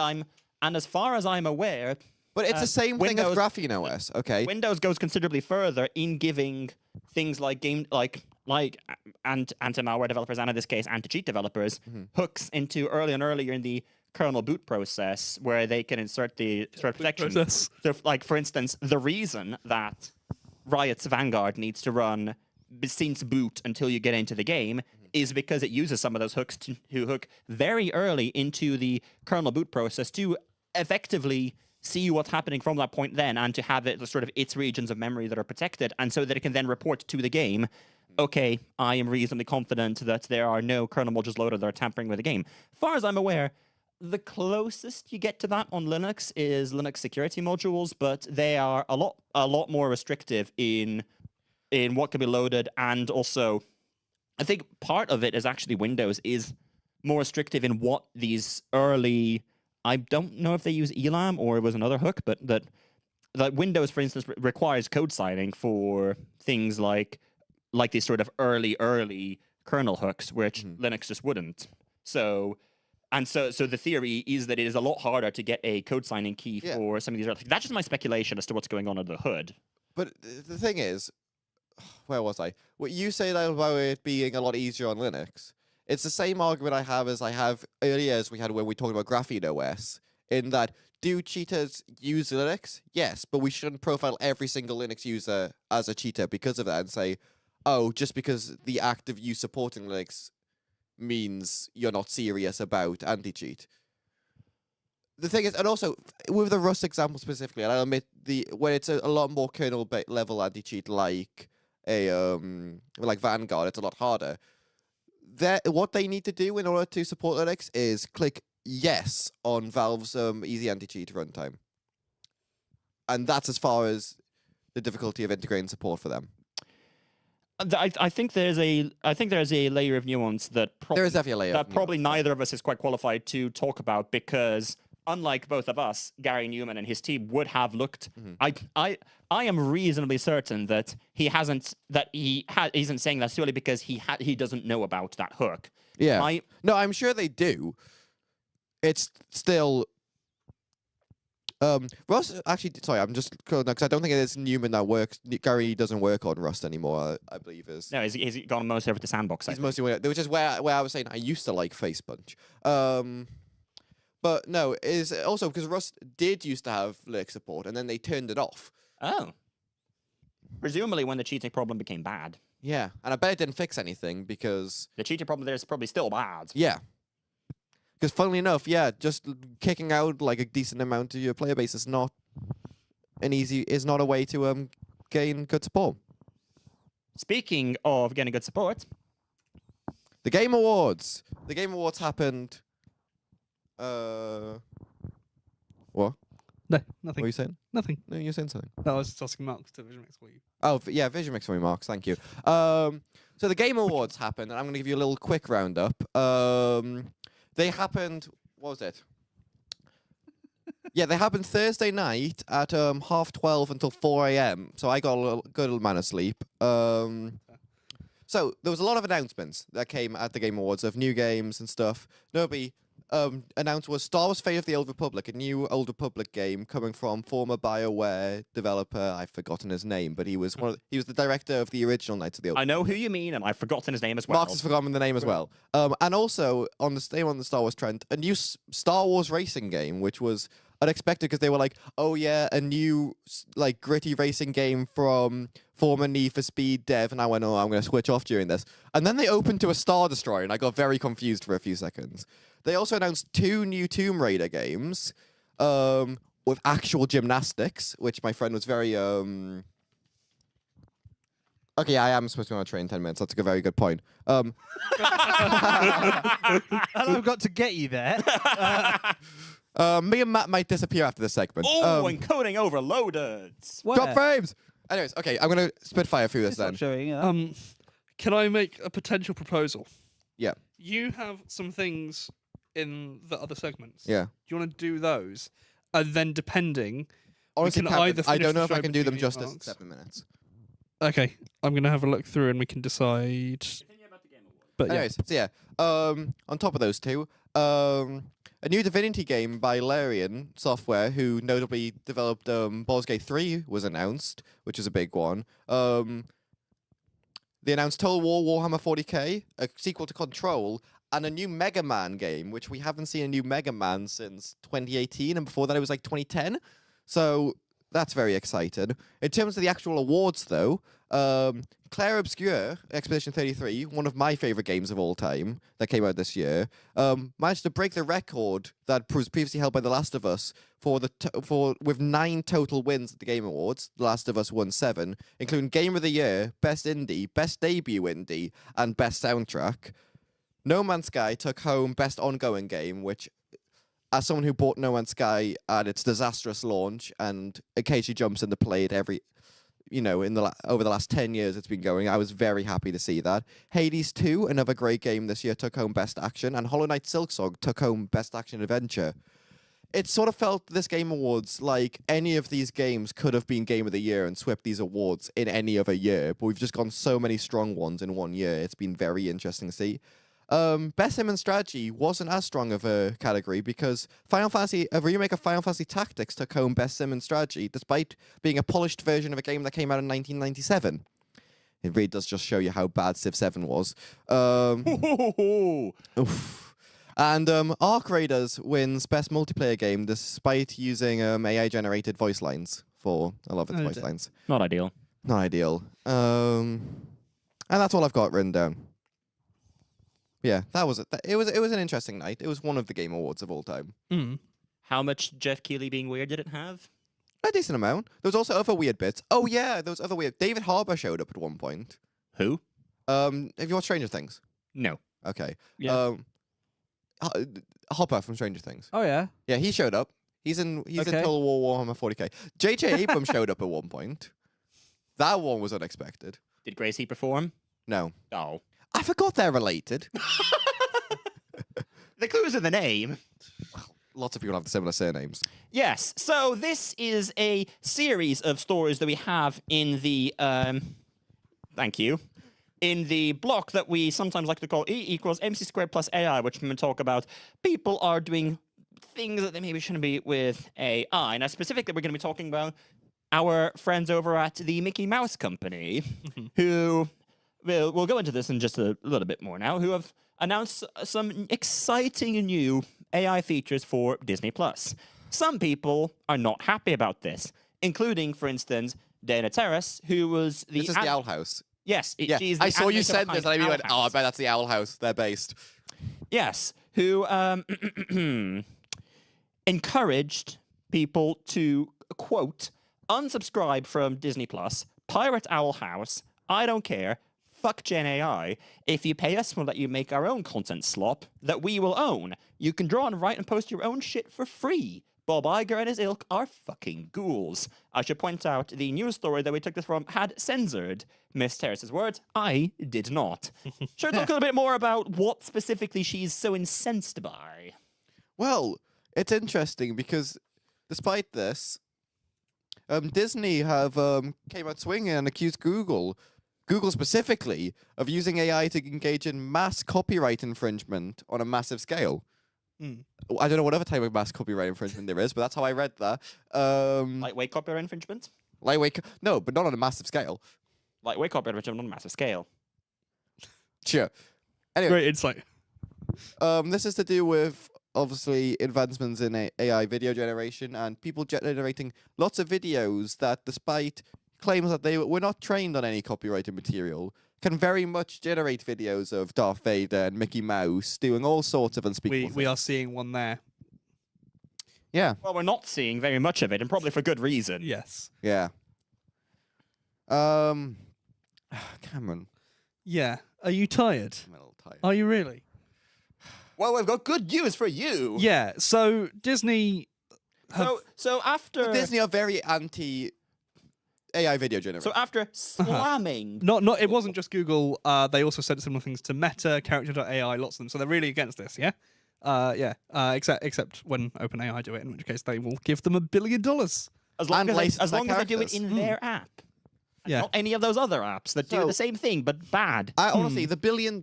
as far as I'm aware. But it's the same thing as Windows- GrapheneOS, okay? Windows goes considerably further in giving things like anti-malware developers, and in this case anti-cheat developers, hooks into earlier and earlier in the kernel boot process where they can insert the threat protection. process. So, for instance, the reason that Riot's Vanguard needs to run since boot until you get into the game is because it uses some of those hooks to hook very early into the kernel boot process to effectively see what's happening from that point then, and to have it sort of its regions of memory that are protected, and so that it can then report to the game, okay, I am reasonably confident that there are no kernel modules loaded that are tampering with the game. As far as I'm aware, the closest you get to that on Linux is Linux security modules, but they are a lot more restrictive in what can be loaded, and also I think part of it is actually Windows is more restrictive in what these early. I don't know if they use ELAM or it was another hook, but that Windows, for instance, requires code signing for things like these sort of early kernel hooks, which Linux just wouldn't. So the theory is that it is a lot harder to get a code signing key for some of these. That's just my speculation as to what's going on under the hood. But the thing is, where was I? What you say about it being a lot easier on Linux it's the same argument I have earlier as we had when we talked about GrapheneOS, in that do cheaters use Linux? Yes, but we shouldn't profile every single Linux user as a cheater because of that and say, oh, just because the act of you supporting Linux means you're not serious about anti-cheat. The thing is, and also with the Rust example specifically, and I'll admit when it's a lot more kernel level anti-cheat like like Vanguard, it's a lot harder. What they need to do in order to support Linux is click yes on Valve's easy anti-cheat runtime, and that's as far as the difficulty of integrating support for them. I think there's a layer of nuance that There is definitely a layer that of probably nuance. neither of us is quite qualified to talk about, because unlike both of us, Gary Newman and his team would have looked. I am reasonably certain that he isn't saying that solely because he doesn't know about that hook. Yeah. No, I'm sure they do. It's still. Rust, actually, sorry, I'm just because I don't think it is Newman that works. Gary doesn't work on Rust anymore, I believe is. No, he's gone mostly over to Sandbox. He's mostly, which is where I was saying I used to like Face Punch. But no, is also because Rust did used to have Linux support, and then they turned it off. Oh. Presumably when the cheating problem became bad. Yeah, and I bet it didn't fix anything because The cheating problem there is probably still bad. yeah. Because funnily enough, yeah, just kicking out like a decent amount of your player base is not a way to gain good support. Speaking of getting good support, The Game Awards. The Game Awards happened. What? No, What nothing. were you saying? Nothing. No, you were saying something. No, I was just asking Mark to Vision Mix for you. Oh, yeah, Vision Mix remarks. Thank you. So the Game Awards happened, and I'm going to give you a little quick roundup. They happened. What was it? Yeah, they happened Thursday night at 12:30 until 4 a.m. So I got a good little amount of sleep. So there was a lot of announcements that came at the Game Awards of new games and stuff. Nobody announced was Star Wars: Fate of the Old Republic, a new Old Republic game coming from former BioWare developer. I've forgotten his name, but he was he was the director of the original Knights of the Old. I know who you mean, and I've forgotten his name as well. Marx has forgotten the name as well. And also on the Star Wars trend, a new Star Wars racing game, which was unexpected because they were like, oh yeah, a new like gritty racing game from former Need for Speed dev, and I went, oh, I'm going to switch off during this. And then they opened to a Star Destroyer, and I got very confused for a few seconds. They also announced 2 new Tomb Raider games with actual gymnastics, which my friend was very... Okay, I am supposed to be on a train in 10 minutes. That's a very good point. And I've got to get you there. Me and Matt might disappear after this segment. Oh, encoding overloaded. Drop frames! Anyways, okay, I'm going to spitfire through this then. Stop showing, Can I make a potential proposal? Yeah. You have some things in the other segments. Yeah. Do you want to do those? And then depending, Honestly, can Captain, either I finish don't the know if I show can do them between just these as marks. 7 minutes. Okay, I'm going to have a look through and we can decide. But yeah. Anyways, so yeah, on top of those 2, a new Divinity game by Larian Software, who notably developed Baldur's Gate 3, was announced, which is a big one. They announced Total War Warhammer 40k, a sequel to Control, and a new Mega Man game, which we haven't seen a new Mega Man since 2018, and before that it was like 2010. So that's very exciting. In terms of the actual awards, though, Claire Obscure, Expedition 33, one of my favorite games of all time that came out this year, managed to break the record that was previously held by The Last of Us with 9 total wins at the Game Awards. The Last of Us won 7, including Game of the Year, Best Indie, Best Debut Indie, and Best Soundtrack. No Man's Sky took home Best Ongoing Game, which, as someone who bought No Man's Sky at its disastrous launch and occasionally jumps into play it every, over the last 10 years it's been going, I was very happy to see that. Hades 2, another great game this year, took home Best Action, and Hollow Knight Silksong took home Best Action Adventure. It sort of felt this Game Awards like any of these games could have been Game of the Year and swept these awards in any other year, but we've just gone so many strong ones in one year. It's been very interesting to see. Best Sim and Strategy wasn't as strong of a category because a remake of Final Fantasy Tactics took home Best Sim and Strategy, despite being a polished version of a game that came out in 1997. It really does just show you how bad Civ 7 was. Oof. And Ark Raiders wins best multiplayer game despite using AI-generated voice lines for a lot of its voice lines. Not ideal. Not ideal. And that's all I've got written down. Yeah, that was it. It was an interesting night. It was one of the Game Awards of all time. How much Jeff Keighley being weird did it have? A decent amount. There was also other weird bits. Oh yeah, there was other weird. David Harbour showed up at one point. Who? Have you watched Stranger Things? No. Okay. Yeah. Hopper from Stranger Things. Oh yeah. Yeah, he showed up. He's in Okay. Total War Warhammer 40k. J.J. Abrams showed up at one point. That one was unexpected. Did Gracie perform? No. Oh. I forgot they're related. The clue is in the name. Lots of people have similar surnames. Yes. So this is a series of stories that we have in the thank you. In the block that we sometimes like to call E equals MC squared plus AI, which I'm going to talk about. People are doing things that they maybe shouldn't be with AI. Now, specifically, we're going to be talking about our friends over at the Mickey Mouse Company, who we'll go into this in just a little bit more now, who have announced some exciting new AI features for Disney+. Some people are not happy about this, including, for instance, Dana Terrace, who was the... This is the Owl House. Yes, Yeah, she's the I saw you animator said this, and I behind went, Owl oh, I House. bet that's the Owl House. They're based. Yes, who encouraged people to, quote, unsubscribe from Disney+, pirate Owl House, I don't care, fuck Gen AI. If you pay us, we'll let you make our own content slop that we will own. You can draw and write and post your own shit for free. Bob Iger and his ilk are fucking ghouls. I should point out the news story that we took this from had censored Miss Terrace's words. I did not. Should we talk a little bit more about what specifically she's so incensed by? Well, it's interesting because despite this, Disney have came out swinging and accused Google specifically, of using AI to engage in mass copyright infringement on a massive scale. I don't know what other type of mass copyright infringement there is, but that's how I read that. Lightweight copyright infringement? No, but not on a massive scale. Lightweight copyright infringement on a massive scale. Sure. Anyway, Great insight. this is to do with obviously advancements in AI video generation and people generating lots of videos that, despite claims that they were not trained on any copyrighted material, can very much generate videos of Darth Vader and Mickey Mouse doing all sorts of unspeakable things. We are seeing one there. Yeah. Well, we're not seeing very much of it, and probably for good reason. Yes. Yeah. Cameron, Yeah. Are you tired? I'm a little tired. Are you really? Well, we've got good news for you. Yeah. So Disney. So after Disney are very anti AI video generation. So after slamming, Not. It wasn't just Google. They also said similar things to Meta, Character.ai, lots of them. So they're really against this. Yeah. Except when OpenAI do it, in which case they will give them $1 billion. as long and as license they their do it characters. in their app, and Yeah. not any of those other apps that do So- the same thing but bad. I honestly, the $1 billion,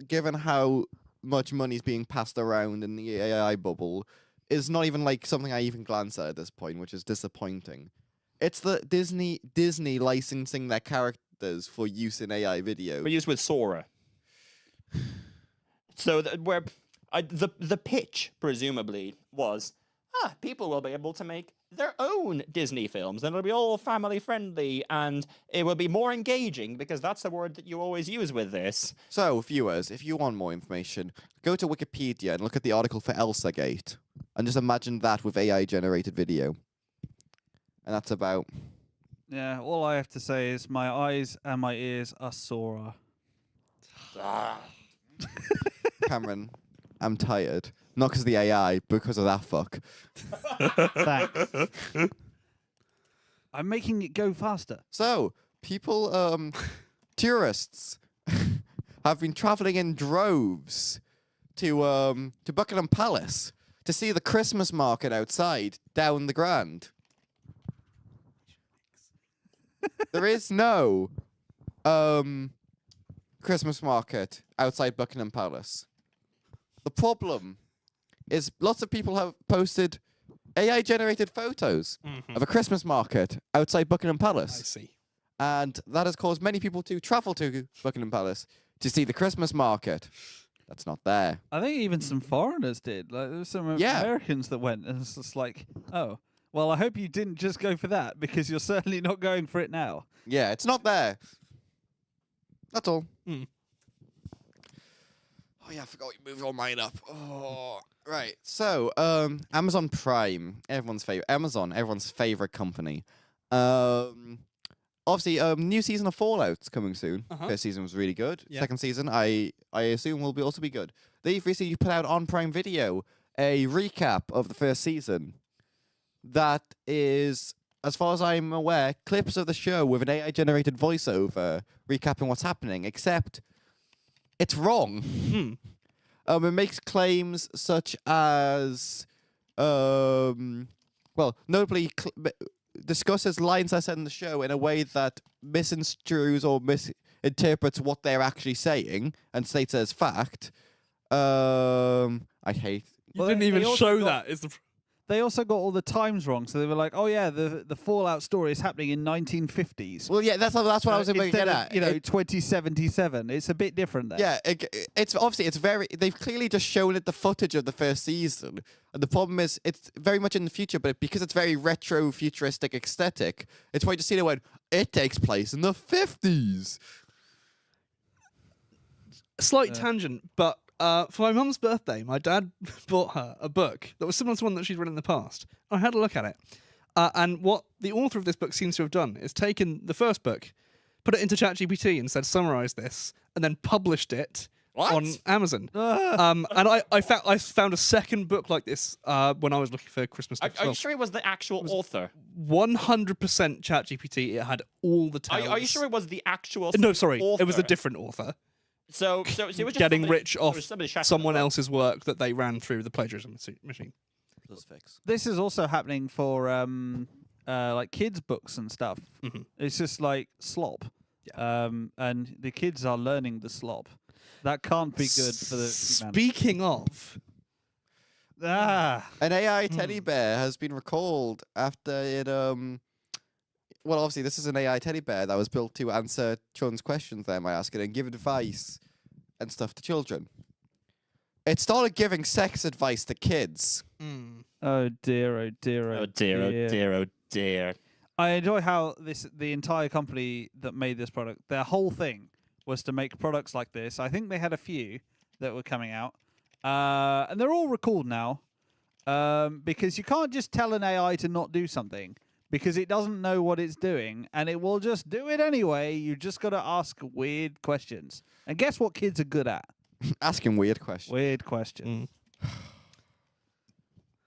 given how much money's being passed around in the AI bubble, is not even like something I even glance at this point, which is disappointing. It's the Disney licensing their characters for use in AI videos. We used with Sora. So the pitch presumably was, people will be able to make their own Disney films, and it'll be all family friendly, and it will be more engaging because that's the word that you always use with this. So, viewers, if you want more information, go to Wikipedia and look at the article for ElsaGate, and just imagine that with AI-generated video. And that's about... Yeah, all I have to say is my eyes and my ears are sore. Cameron, I'm tired. Not because of the AI, but because of that fuck. Thanks. I'm making it go faster. So, people, tourists have been traveling in droves to Buckingham Palace to see the Christmas market outside down the Grand. There is no Christmas market outside Buckingham Palace. The problem is lots of people have posted AI-generated photos of a Christmas market outside Buckingham I Palace. see. and that has caused many people to travel to Buckingham Palace to see the Christmas market. That's not there. I think even some foreigners did. Like there were some Yeah. Americans that went, and it's just like, oh, well, I hope you didn't just go for that because you're certainly not going for it now. Yeah, it's not there. That's all. Hmm. Oh yeah, I forgot you moved all mine up. Oh, right. So, Amazon Prime, everyone's favorite company. Obviously, new season of Fallout's coming soon. First season was really good. Yeah. Second season, I assume will also be good. They've recently put out on Prime Video a recap of the first season. That is, as far as I'm aware, clips of the show with an AI-generated voiceover recapping what's happening, except it's wrong. It makes claims such as, notably discusses lines I said in the show in a way that misconstrues or misinterprets what they're actually saying and states it as fact. I hate. You Well, didn't they even also show got- that. Is the They also got all the times wrong, so they were like, "Oh yeah, the Fallout story is happening in 1950s." Well, yeah, that's what I was about to Instead get of, at. you know, 2077. It's a bit different there. Yeah, it's obviously they've clearly just shown it the footage of the first season, and the problem is it's very much in the future, but because it's very retro futuristic aesthetic, it's why you just see it takes place in the 50s. slight tangent, but for my mum's birthday, my dad bought her a book that was similar to one that she'd read in the past. I had a look at it. And what the author of this book seems to have done is taken the first book, put it into ChatGPT and said, summarize this, and then published it on Amazon. And I found a second book like this when I was looking for Christmas stuff. Are you sure it was the actual author? 100% ChatGPT. It had all the tales. Are you sure it was the actual No, sorry. author? It was a different author. So it was just Getting somebody- rich so off it was somebody shouting someone at the else's work that they ran through the plagiarism machine. This is also happening for like kids' books and stuff. Mhm. It's just like slop. And the kids are learning the slop. That can't be good for the humanity. Speaking of, An AI teddy bear has been recalled after it. Well, obviously, this is an AI teddy bear that was built to answer children's questions. They might ask it and give advice and stuff to children. It started giving sex advice to kids. Oh dear, oh dear, Oh dear, oh dear, oh dear. I enjoy how the entire company that made this product, their whole thing was to make products like this. I think they had a few that were coming out, and they're all recalled now because you can't just tell an AI to not do something because it doesn't know what it's doing and it will just do it anyway. You just got to ask weird questions, and guess what kids are good at? Asking weird questions. Weird questions.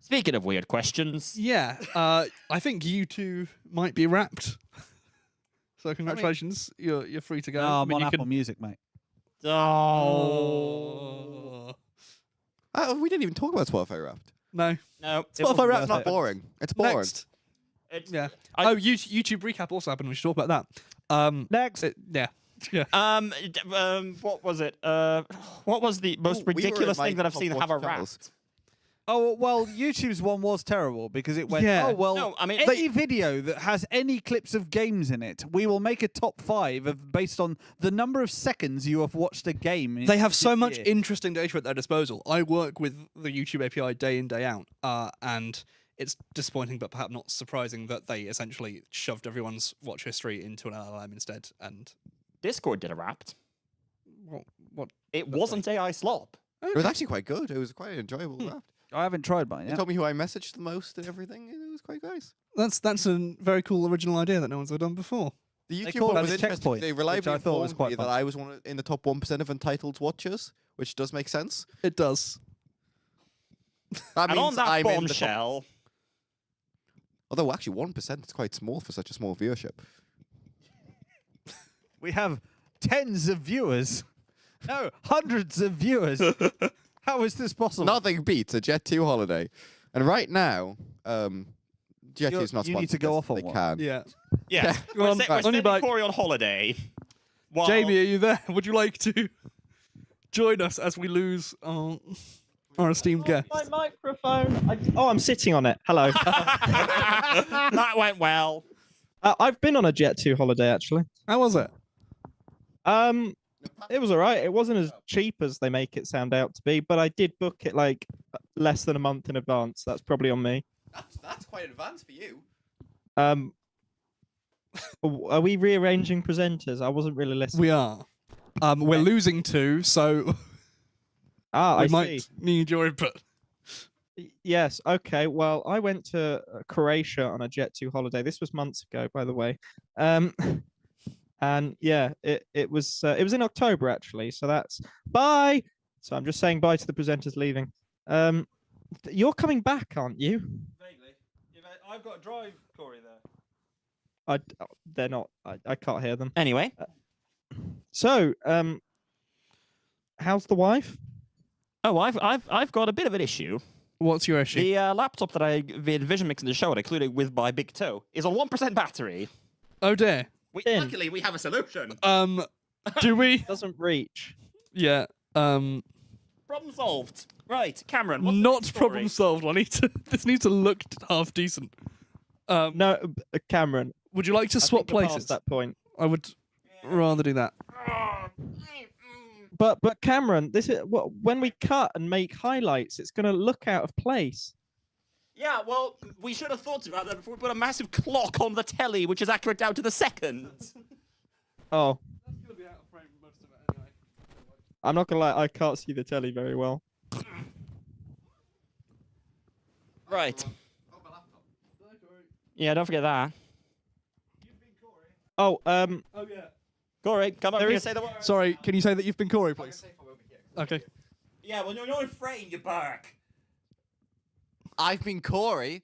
Speaking of weird questions, yeah, I think you two might be wrapped. So congratulations, you're free to go. Oh, I I'm mean, on you Apple can- Music, mate. Oh. We didn't even talk about Spotify Wrapped. No. no. Spotify Wrapped's not it. boring. It's boring. Next. Yeah. Oh, YouTube recap also happened. We should talk about that. Next. Yeah. Yeah. What was it? What was the most Ooh, we were ridiculous in my thing that I've top seen watch have a channels. rat? Oh, well, YouTube's one was terrible because it went, Yeah. oh, well, No, I mean, any video that has any clips of games in it, we will make a top 5 of based on the number of seconds you have watched a game. They have so this much year. interesting data at their disposal. I work with the YouTube API day in, day out, and it's disappointing but perhaps not surprising that they essentially shoved everyone's watch history into an LLM instead. And Discord did a Wrapped. what? It wasn't AI slop. It was actually quite good. It was quite an enjoyable Wrapped. I haven't tried mine They yet. told me who I messaged the most and everything. It was quite nice. That's a very cool original idea that no one's ever done before. The They YouTube call one it was a interesting. checkpoint, They which reliably I thought was informed quite me that fun. I was in the top 1% of Untitled watchers, which does make sense. It does. That And on means that I'm in the top. bombshell, Although actually 1% is quite small for such a small viewership. We have tens of viewers. No, hundreds of viewers. How is this possible? Nothing beats a Jet 2 holiday. And right now, Jet 2 is not you need to sponsored. go Yes, off on they one. can. Yeah. yeah, Go on, we're on your sending bike. Kory on holiday. While Jamie, are you there? Would you like to join us as we lose our esteemed guest? My microphone. I'm sitting on it. Hello. that went well. I've been on a Jet2 holiday actually. How was it? It was all right. It wasn't as cheap as they make it sound out to be, but I did book it like less than a month in advance. That's probably on me. That's quite advanced for you. Are we rearranging presenters? I wasn't really listening. We are. We're losing 2, so I we might see. need your input. Yes. Okay. Well, I went to Croatia on a Jet2 holiday. This was months ago, by the way. And yeah, it was in October actually. So that's bye. So I'm just saying bye to the presenters leaving. You're coming back, aren't you? Vaguely. Yeah, I've got to drive Kory there. They're not. I can't hear them. Anyway, So, how's the wife? oh, I've got a bit of an issue. What's your issue? The laptop that I did vision mix in the show, including with my big toe, is on 1% battery. Oh dear. Luckily, we have a solution. Do we? Doesn't reach. Yeah. Problem solved. Right, Cameron. What's the Not next story? problem solved. This needs to look half decent. No, Cameron. Would you like to I swap think we're past places? that point. I would rather do that. But Cameron, this is when we cut and make highlights, it's going to look out of place. Yeah, well, we should have thought about that before we put a massive clock on the telly, which is accurate down to the second. Oh, That's gonna be out of frame most of it anyway. I'm not gonna lie, I can't see the telly very well. Right. Yeah, don't forget that. Oh, Oh yeah. Kory, come up There here is- and say the word. Sorry, can you say that you've been Kory, please? Okay. Yeah, well, you're not afraid, you bark. I've been Kory.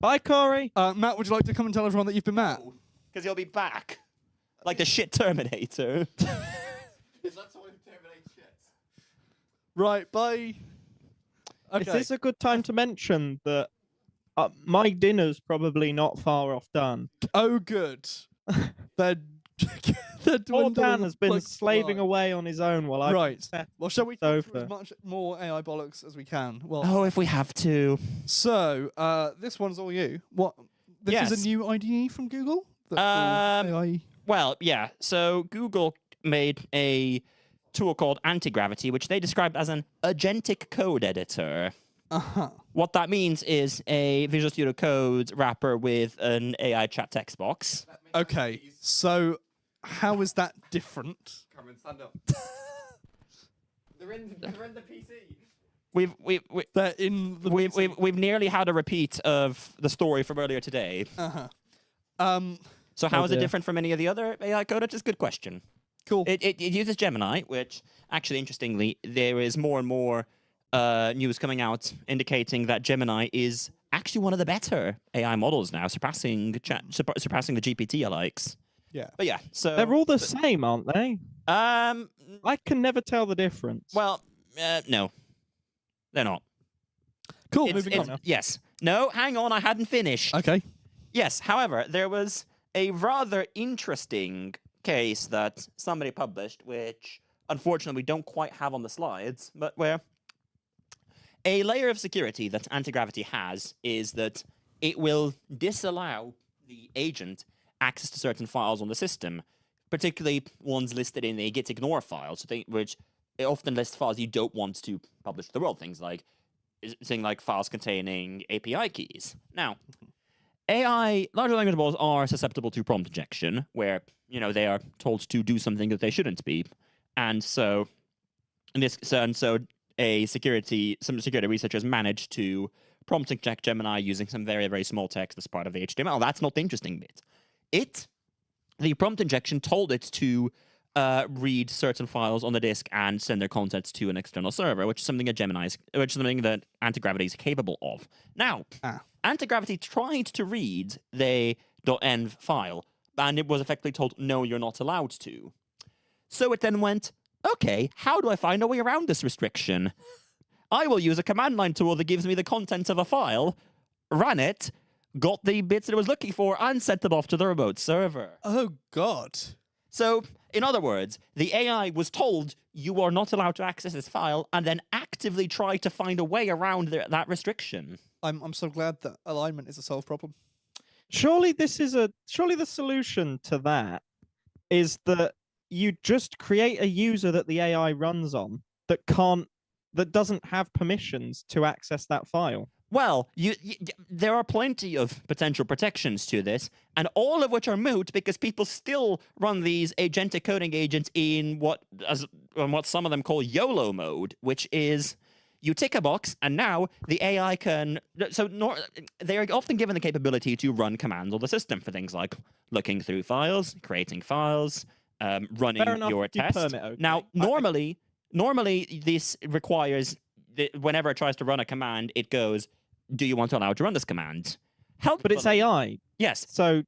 bye, Kory. Matt, would you like to come and tell everyone that you've been Matt? Because he'll be back. Like the shit Terminator. Is that someone who terminates shit? Right, bye. Okay. Is this a good time to mention that my dinner's probably not far off done? Oh, good. They're Poor dwindling Dan has been like slaving flies. away on his own while I Right. Well, shall we talk through sofa. as much more AI bollocks as we can? Well, Oh, if we have to. so this one's all you. What? This is Yes. a new IDE from Google. That's all AI. Well, yeah. So Google made a tool called Anti-Gravity, which they described as an agentic code editor. Uh-huh. What that means is a Visual Studio Code wrapper with an AI chat text box. Okay. So how is that different? Cameron, stand up. they're in the PC. They're in the We've nearly had a repeat of the story from earlier today. Uh-huh. So how is it dear. different from any of the other AI code editors? Good question. Cool. It uses Gemini, which actually, interestingly, there is more and more news coming out indicating that Gemini is actually one of the better AI models now, surpassing the GPT likes. Yeah. But yeah, so They're all the same, aren't they? I can never tell the difference. well, no, they're not. Cool. It's- Moving it's- on. Yes. No, hang on, I hadn't finished. Okay. Yes, however, there was a rather interesting case that somebody published, which unfortunately we don't quite have on the slides, but where a layer of security that anti-gravity has is that it will disallow the agent access to certain files on the system, particularly ones listed in a git ignore file, which it often lists files you don't want to publish to the world, things like files containing API keys. Now, large language models are susceptible to prompt injection, where they are told to do something that they shouldn't be, and so some security researchers managed to prompt inject Gemini using some very, very small text as part of the HTML. That's not the interesting bit. The prompt injection told it to read certain files on the disk and send their contents to an external server, which is something that Anti-Gravity is capable of. Now, Anti-Gravity tried to read the .env file, and it was effectively told, no, you're not allowed to. So it then went, okay, how do I find a way around this restriction? I will use a command line tool that gives me the contents of a file, ran it, got the bits that it was looking for, and sent them off to the remote server. Oh, God. So, in other words, the AI was told you are not allowed to access this file, and then actively tried to find a way around that restriction. I'm so glad that alignment is a solved problem. Surely the solution to that is that you just create a user that the AI runs on that doesn't have permissions to access that file. Well, there are plenty of potential protections to this, and all of which are moot because people still run these agentic coding agents in what some of them call YOLO mode, which is you tick a box, and now the AI can. They are often given the capability to run commands on the system for things like looking through files, creating files, running your test. Now, normally, this requires whenever it tries to run a command, it goes, do you want to allow it to run this command? But it's AI. Yes. So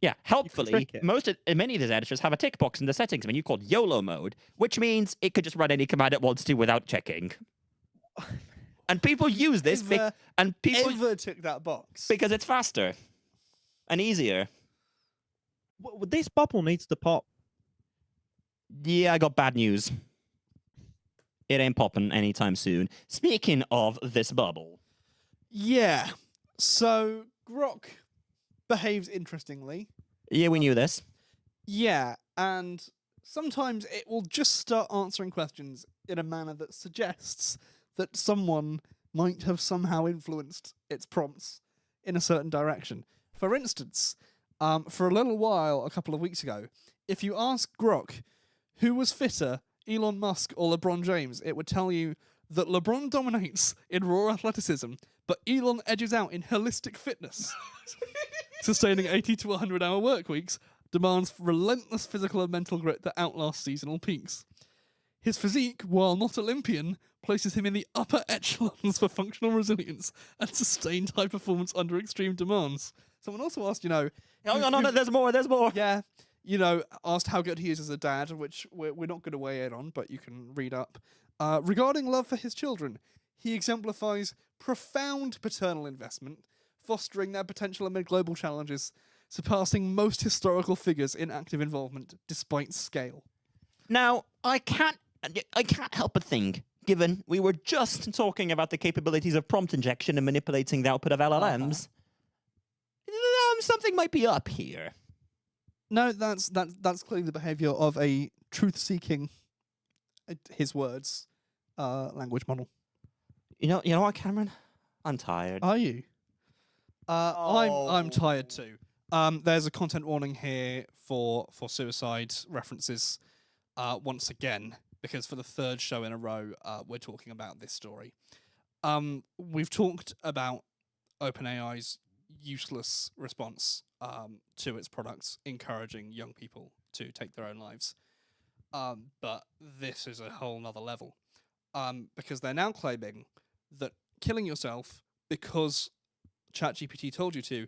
yeah, helpfully, many of these editors have a tick box in the settings menu called YOLO mode, which means it could just run any command it wants to without checking. And people use this, and people ever tick that box because it's faster and easier. This bubble needs to pop. Yeah, I got bad news. It ain't popping anytime soon. Speaking of this bubble. Yeah. So Grok behaves interestingly. Yeah, we knew this. Yeah, and sometimes it will just start answering questions in a manner that suggests that someone might have somehow influenced its prompts in a certain direction. For instance, for a little while, a couple of weeks ago, if you ask Grok who was fitter, Elon Musk or LeBron James, it would tell you that LeBron dominates in raw athleticism, but Elon edges out in holistic fitness. Sustaining 80 to 100-hour work weeks demands relentless physical and mental grit that outlasts seasonal peaks. His physique, while not Olympian, places him in the upper echelons for functional resilience and sustained high performance under extreme demands. Someone also asked, No, there's more. Yeah, asked how good he is as a dad, which we're not going to weigh in on, but you can read up. Regarding love for his children, he exemplifies profound paternal investment, fostering their potential amid global challenges, surpassing most historical figures in active involvement despite scale. Now, I can't help but think, given we were just talking about the capabilities of prompt injection and manipulating the output of LLMs, something might be up here. No, that's clearly the behaviour of a truth-seeking, his words, language model. You know what, Cameron? I'm tired. Are you? I'm tired too. There's a content warning here for suicide references once again, because for the third show in a row, we're talking about this story. We've talked about OpenAI's useless response to its products, encouraging young people to take their own lives. But this is a whole nother level, because they're now claiming that killing yourself because ChatGPT told you to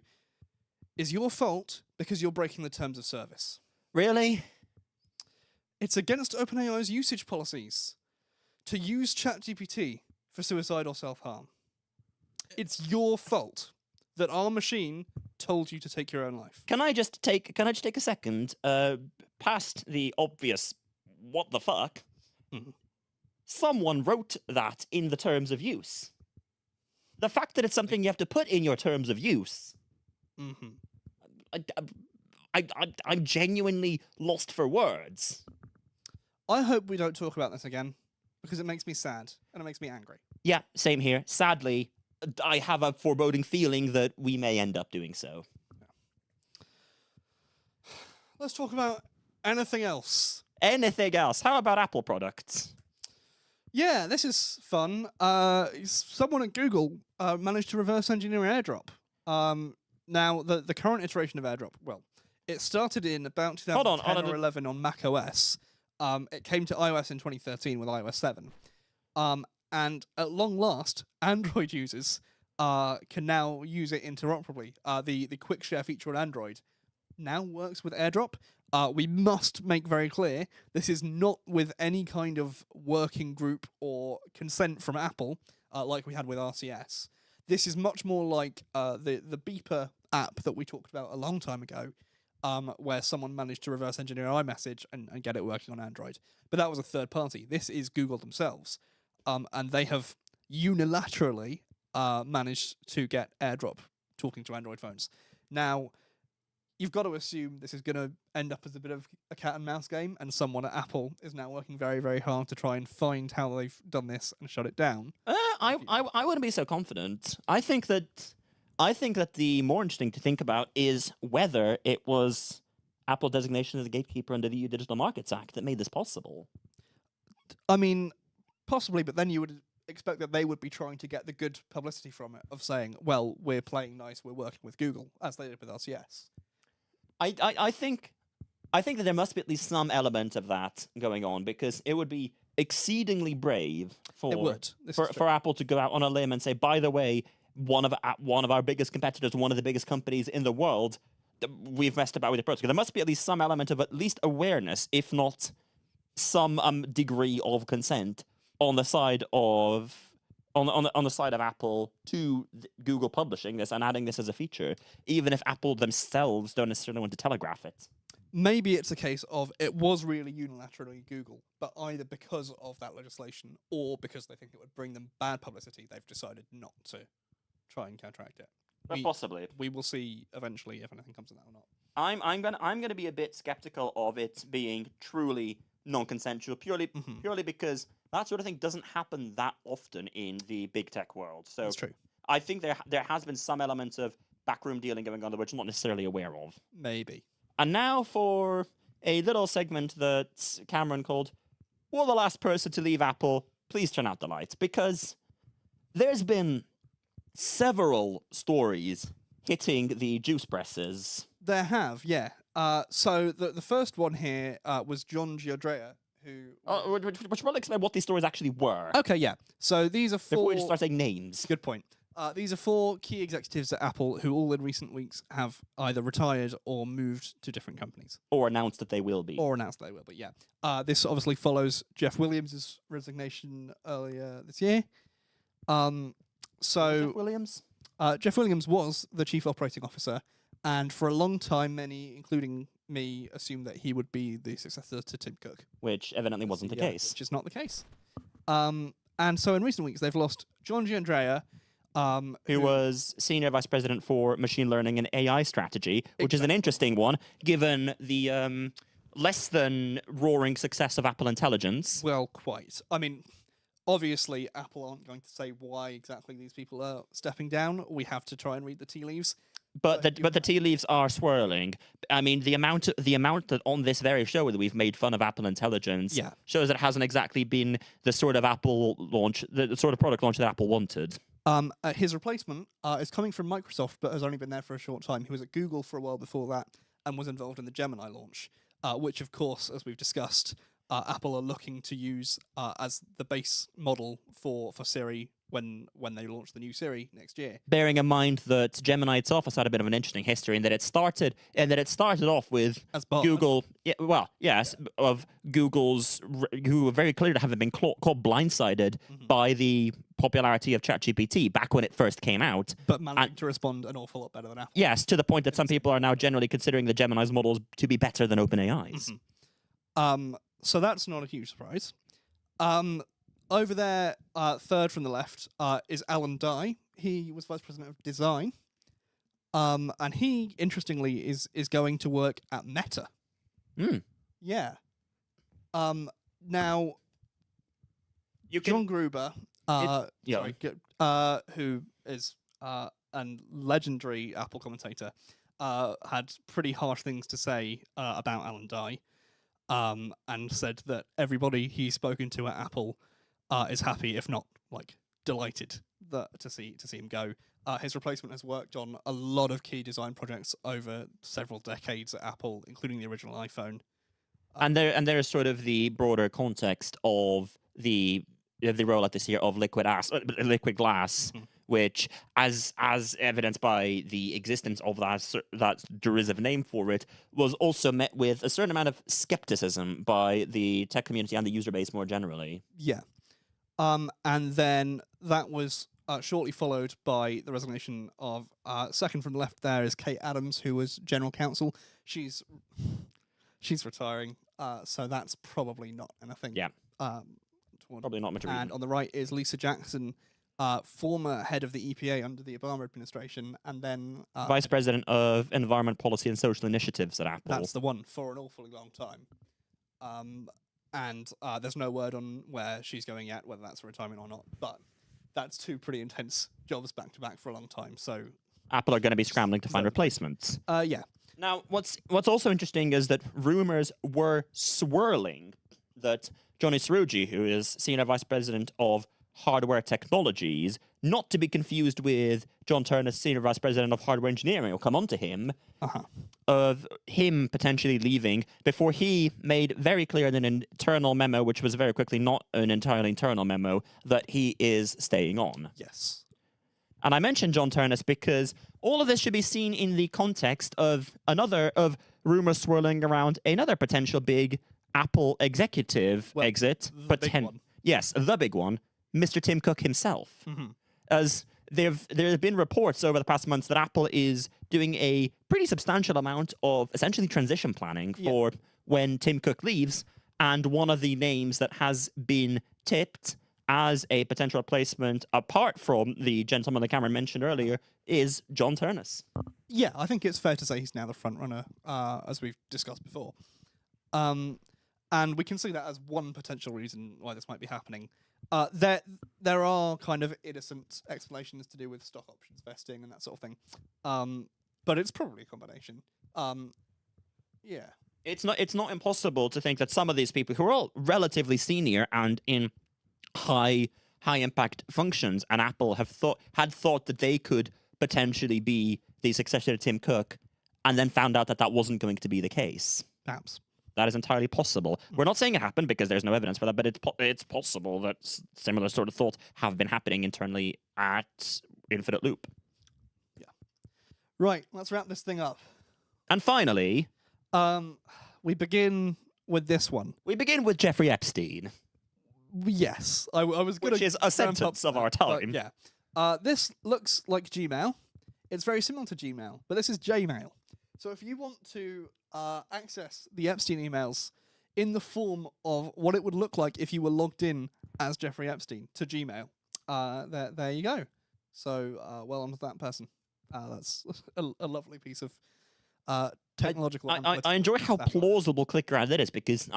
is your fault because you're breaking the terms of service. Really? It's against OpenAI's usage policies to use ChatGPT for suicide or self-harm. It's your fault that our machine told you to take your own life. Can I just take a second past the obvious what the fuck? Mhm. Someone wrote that in the terms of use. The fact that it's something you have to put in your terms of use. Mm-hmm. I'm genuinely lost for words. I hope we don't talk about this again, because it makes me sad and it makes me angry. Yeah, same here. Sadly, I have a foreboding feeling that we may end up doing so. Let's talk about anything else. Anything else? How about Apple products? Yeah, this is fun. Someone at Google managed to reverse engineer AirDrop. Now, the current iteration of AirDrop, well, it started in about 2010 or 11 on Mac OS. It came to iOS in 2013 with iOS 7. And at long last, Android users can now use it interoperably. The quick share feature on Android now works with AirDrop. We must make very clear, this is not with any kind of working group or consent from Apple, like we had with RCS. This is much more like the Beeper app that we talked about a long time ago, where someone managed to reverse engineer iMessage and get it working on Android. But that was a third party. This is Google themselves. And they have unilaterally managed to get AirDrop talking to Android phones. Now, you've got to assume this is going to end up as a bit of a cat and mouse game, and someone at Apple is now working very, very hard to try and find how they've done this and shut it down. I wouldn't be so confident. I think that the more interesting to think about is whether it was Apple designation as a gatekeeper under the EU Digital Markets Act that made this possible. I mean, possibly, but then you would expect that they would be trying to get the good publicity from it, of saying, well, we're playing nice, we're working with Google, as they did with us, yes. I think that there must be at least some element of that going on, because it would be exceedingly brave for Apple to go out on a limb and say, by the way, one of our biggest competitors, one of the biggest companies in the world, we've messed about with the protocol. There must be at least some element of at least awareness, if not some degree of consent on the side of Apple to Google publishing this and adding this as a feature, even if Apple themselves don't necessarily want to telegraph it. Maybe it's a case of it was really unilaterally Google, but either because of that legislation or because they think it would bring them bad publicity, they've decided not to try and counteract it. Possibly. We will see eventually if anything comes of that or not. I'm gonna be a bit skeptical of it being truly non-consensual, purely because that sort of thing doesn't happen that often in the big tech world. So That's true. I think there has been some element of backroom dealing going on that we're just not necessarily aware of. Maybe. And now for a little segment that Cameron called, "Will the last person to leave Apple please turn out the lights?" Because there's been several stories hitting the juice presses. There have, yeah. So the first one here was John Giordrea, who... Which will explain what these stories actually were. Okay, yeah. So these are four... Before we just start saying names. Good point. These are four key executives at Apple who all in recent weeks have either retired or moved to different companies. Or announced that they will be. Yeah. This obviously follows Jeff Williams' resignation earlier this year. Jeff Williams? Jeff Williams was the chief operating officer, and for a long time, many, including me, assumed that he would be the successor to Tim Cook. Which evidently wasn't the case. Which is not the case. And so in recent weeks, they've lost John Giordrea, who was Senior Vice President for Machine Learning and AI Strategy, which is an interesting one, given the less than roaring success of Apple Intelligence. Well, quite. I mean, obviously, Apple aren't going to say why exactly these people are stepping down. We have to try and read the tea leaves. But the tea leaves are swirling. I mean, the amount that on this very show that we've made fun of Apple Intelligence shows that it hasn't exactly been the sort of Apple launch, the sort of product launch that Apple wanted. His replacement is coming from Microsoft, but has only been there for a short time. He was at Google for a while before that and was involved in the Gemini launch, which, of course, as we've discussed, Apple are looking to use as the base model for Siri when they launch the new Siri next year. Bearing in mind that Gemini itself has had a bit of an interesting history in that it started off with Google. Of Google's, who were very clear to have been caught blindsided by the popularity of ChatGPT back when it first came out, but managing to respond an awful lot better than Apple. Yes, to the point that some people are now generally considering the Gemini's models to be better than OpenAI's. So that's not a huge surprise. Over there, third from the left, is Alan Dye. He was Vice President of Design. And he, interestingly, is going to work at Meta. Yeah. Now, John Gruber, who is a legendary Apple commentator, had pretty harsh things to say about Alan Dye. And said that everybody he's spoken to at Apple is happy, if not delighted, to see him go. His replacement has worked on a lot of key design projects over several decades at Apple, including the original iPhone. And there is sort of the broader context of the rollout this year of liquid glass. Which, as evidenced by the existence of that derisive name for it, was also met with a certain amount of skepticism by the tech community and the user base more generally. Yeah. And then that was shortly followed by the resignation of, second from the left there is Kate Adams, who was general counsel. She's retiring, so that's probably not anything. Yeah. Probably not much. And on the right is Lisa Jackson, former head of the EPA under the Obama administration, and then Vice President of Environment Policy and Social Initiatives at Apple. that's the one for an awfully long time. And there's no word on where she's going yet, whether that's retirement or not. But that's two pretty intense jobs back to back for a long time. So Apple are going to be scrambling to find replacements. yeah. Now, what's also interesting is that rumors were swirling that Johnny Srouji, who is Senior Vice President of Hardware Technologies, not to be confused with John Turner, Senior Vice President of Hardware Engineering, will come on to him, of him potentially leaving before he made very clear in an internal memo, which was very quickly not an entirely internal memo, that he is staying on. Yes. And I mentioned John Turnus because all of this should be seen in the context of rumors swirling around another potential big Apple executive exit. The big one. Yes, the big one, Mr. Tim Cook himself. As there have been reports over the past months that Apple is doing a pretty substantial amount of essentially transition planning for when Tim Cook leaves, and one of the names that has been tipped as a potential replacement, apart from the gentleman the Cameron mentioned earlier, is John Turnus. Yeah, I think it's fair to say he's now the front runner, as we've discussed before. And we can see that as one potential reason why this might be happening. There are kind of innocent explanations to do with stock options vesting and that sort of thing. But it's probably a combination. Yeah. It's not impossible to think that some of these people who are all relatively senior and in high impact functions, and Apple had thought that they could potentially be the successor to Tim Cook, and then found out that wasn't going to be the case. Perhaps. That is entirely possible. We're not saying it happened because there's no evidence for that, but it's possible that similar sort of thoughts have been happening internally at Infinite Loop. Yeah. Right, let's wrap this thing up. And finally, we begin with this one. we begin with Jeffrey Epstein. Yes, I was going Which is a sentence of our time. Yeah. This looks like Gmail. It's very similar to Gmail, but this is Jmail. So if you want to access the Epstein emails in the form of what it would look like if you were logged in as Jeffrey Epstein to Gmail, there you go. So well on to that person. That's a lovely piece of technological. I enjoy how plausible click around it is, because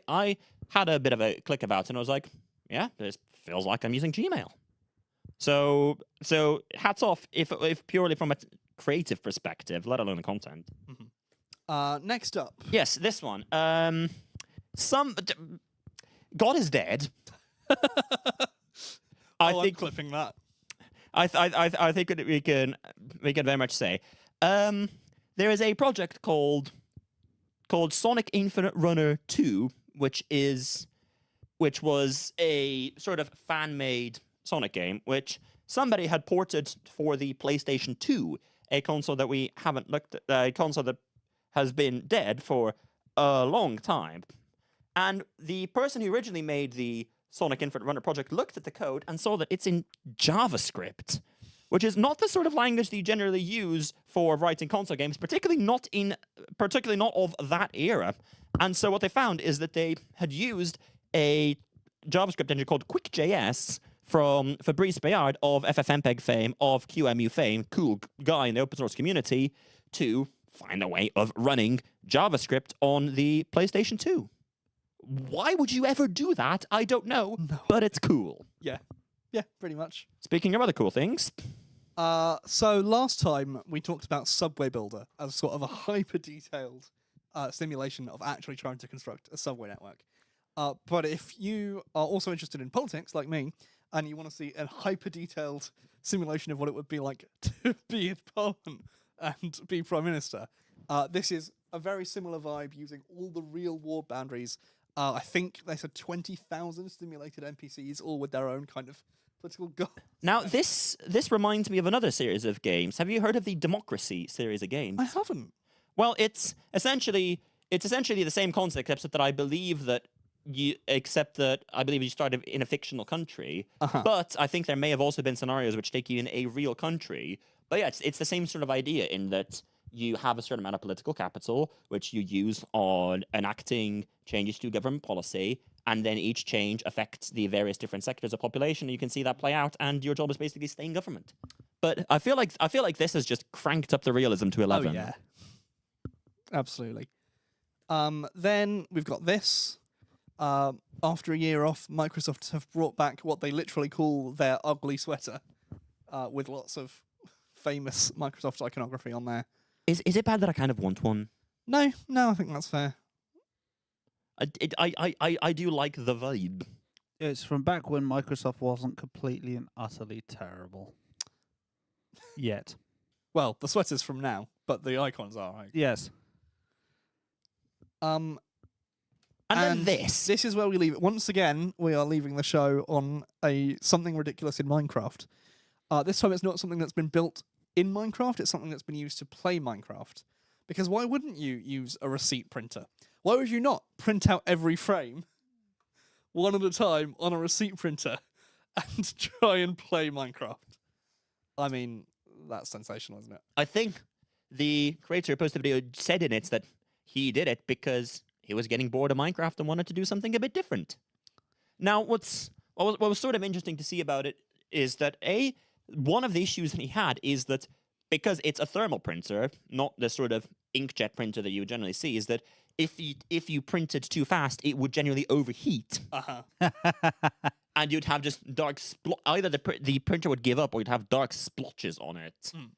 I had a bit of a click about it and I was like, yeah, this feels like I'm using Gmail. So hats off if purely from a creative perspective, let alone the content. Next up. Yes, this one. God is dead. I'm clipping that. I think we can very much say. There is a project called Sonic Infinite Runner 2, which was a sort of fan-made Sonic game, which somebody had ported for the PlayStation 2, a console that we haven't looked at, a console that has been dead for a long time. And the person who originally made the Sonic Infinite Runner project looked at the code and saw that it's in JavaScript, which is not the sort of language that you generally use for writing console games, particularly not of that era. And so what they found is that they had used a JavaScript engine called QuickJS from Fabrice Bayard of FFmpeg fame, of QEMU fame, cool guy in the open source community, to find a way of running JavaScript on the PlayStation 2. Why would you ever do that? I don't know, but it's cool. Yeah, pretty much. Speaking of other cool things. So last time we talked about Subway Builder as sort of a hyper-detailed simulation of actually trying to construct a subway network. But if you are also interested in politics, like me, and you want to see a hyper-detailed simulation of what it would be like to be in Parliament and be Prime Minister, this is a very similar vibe using all the real war boundaries. I think they said 20,000 simulated NPCs, all with their own kind of political goals. Now, this reminds me of another series of games. Have you heard of the Democracy series of games? I haven't. Well, it's essentially the same concept, except that I believe you started in a fictional country. But I think there may have also been scenarios which take you in a real country. But yeah, it's the same sort of idea in that you have a certain amount of political capital, which you use on enacting changes to government policy, and then each change affects the various different sectors of population. And you can see that play out, and your job is basically stay in government. But I feel like this has just cranked up the realism to 11. Oh, yeah. Absolutely. Then we've got this. After a year off, Microsoft have brought back what they literally call their ugly sweater, with lots of famous Microsoft iconography on there. Is it bad that I kind of want one? No, I think that's fair. I do like the vibe. It's from back when Microsoft wasn't completely and utterly terrible. Yet. Well, the sweater's from now, but the icons are. Right? Yes. And then this. This is where we leave it. Once again, we are leaving the show on something ridiculous in Minecraft. This time it's not something that's been built in Minecraft, it's something that's been used to play Minecraft. Because why wouldn't you use a receipt printer? Why would you not print out every frame, one at a time, on a receipt printer, and try and play Minecraft? I mean, that's sensational, isn't it? I think the creator who posted the video said in it that he did it because he was getting bored of Minecraft and wanted to do something a bit different. Now, what was sort of interesting to see about it is that one of the issues that he had is that because it's a thermal printer, not the sort of inkjet printer that you would generally see, is that if you printed too fast, it would generally overheat. And you'd have just dark either the printer would give up or you'd have dark splotches on it. And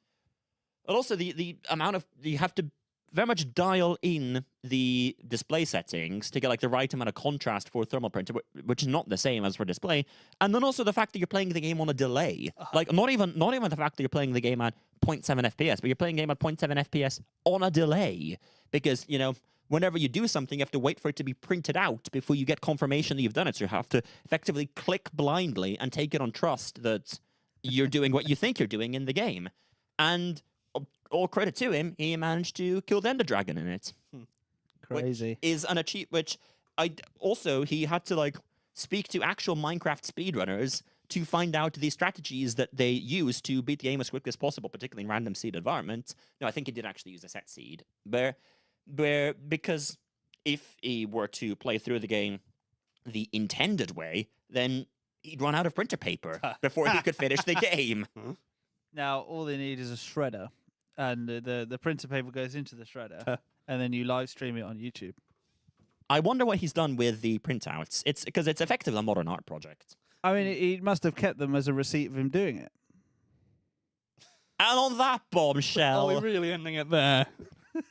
also the amount of you have to very much dial in the display settings to get like the right amount of contrast for a thermal printer, which is not the same as for display. And then also the fact that you're playing the game on a delay. Like not even the fact that you're playing the game at 0.7 FPS, but you're playing the game at 0.7 FPS on a delay. Because, whenever you do something, you have to wait for it to be printed out before you get confirmation that you've done it. So you have to effectively click blindly and take it on trust that you're doing what you think you're doing in the game. And all credit to him, he managed to kill the Ender Dragon in it. Crazy. Which is an achievement. He had to speak to actual Minecraft speedrunners to find out the strategies that they use to beat the game as quickly as possible, particularly in random seed environments. No, I think he did actually use a set seed. Because if he were to play through the game the intended way, then he'd run out of printer paper before he could finish the game. Now, all they need is a shredder, and the printer paper goes into the shredder, and then you live stream it on YouTube. I wonder what he's done with the printouts. It's because it's effectively a modern art project. I mean, he must have kept them as a receipt of him doing it. And on that bombshell... Are we really ending it there?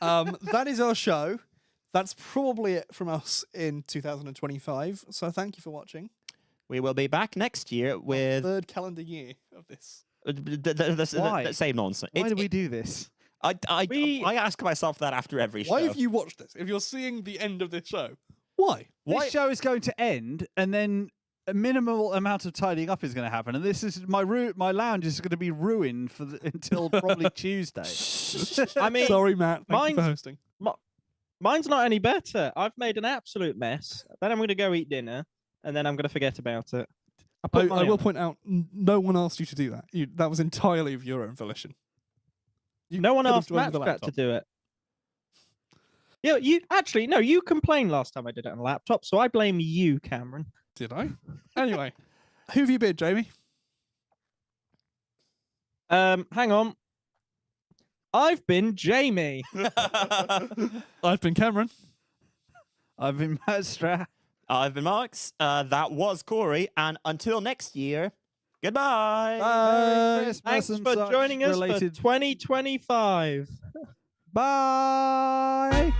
That is our show. That's probably it from us in 2025. So thank you for watching. We will be back next year with... third calendar year of this. Why? The same nonsense. Why do we do this? I ask myself that after every show. Why have you watched this? If you're seeing the end of this show, why? This show is going to end, and then a minimal amount of tidying up is going to happen, and this is my lounge is going to be ruined until probably Tuesday. I mean, sorry, Matt. Thank you for hosting. Mine's not any better. I've made an absolute mess. Then I'm going to go eat dinner, and then I'm going to forget about it. I will point out, no one asked you to do that. That was entirely of your own volition. No one asked Matt to do it. Yeah, you complained last time I did it on a laptop, so I blame you, Cameron. Did I? Anyway, who have you been, Jamie? Hang on. I've been Jamie. I've been Cameron. I've been Mastra. I've been Marks. That was Kory. And until next year, goodbye. Bye. Thanks for joining us for 2025. Bye.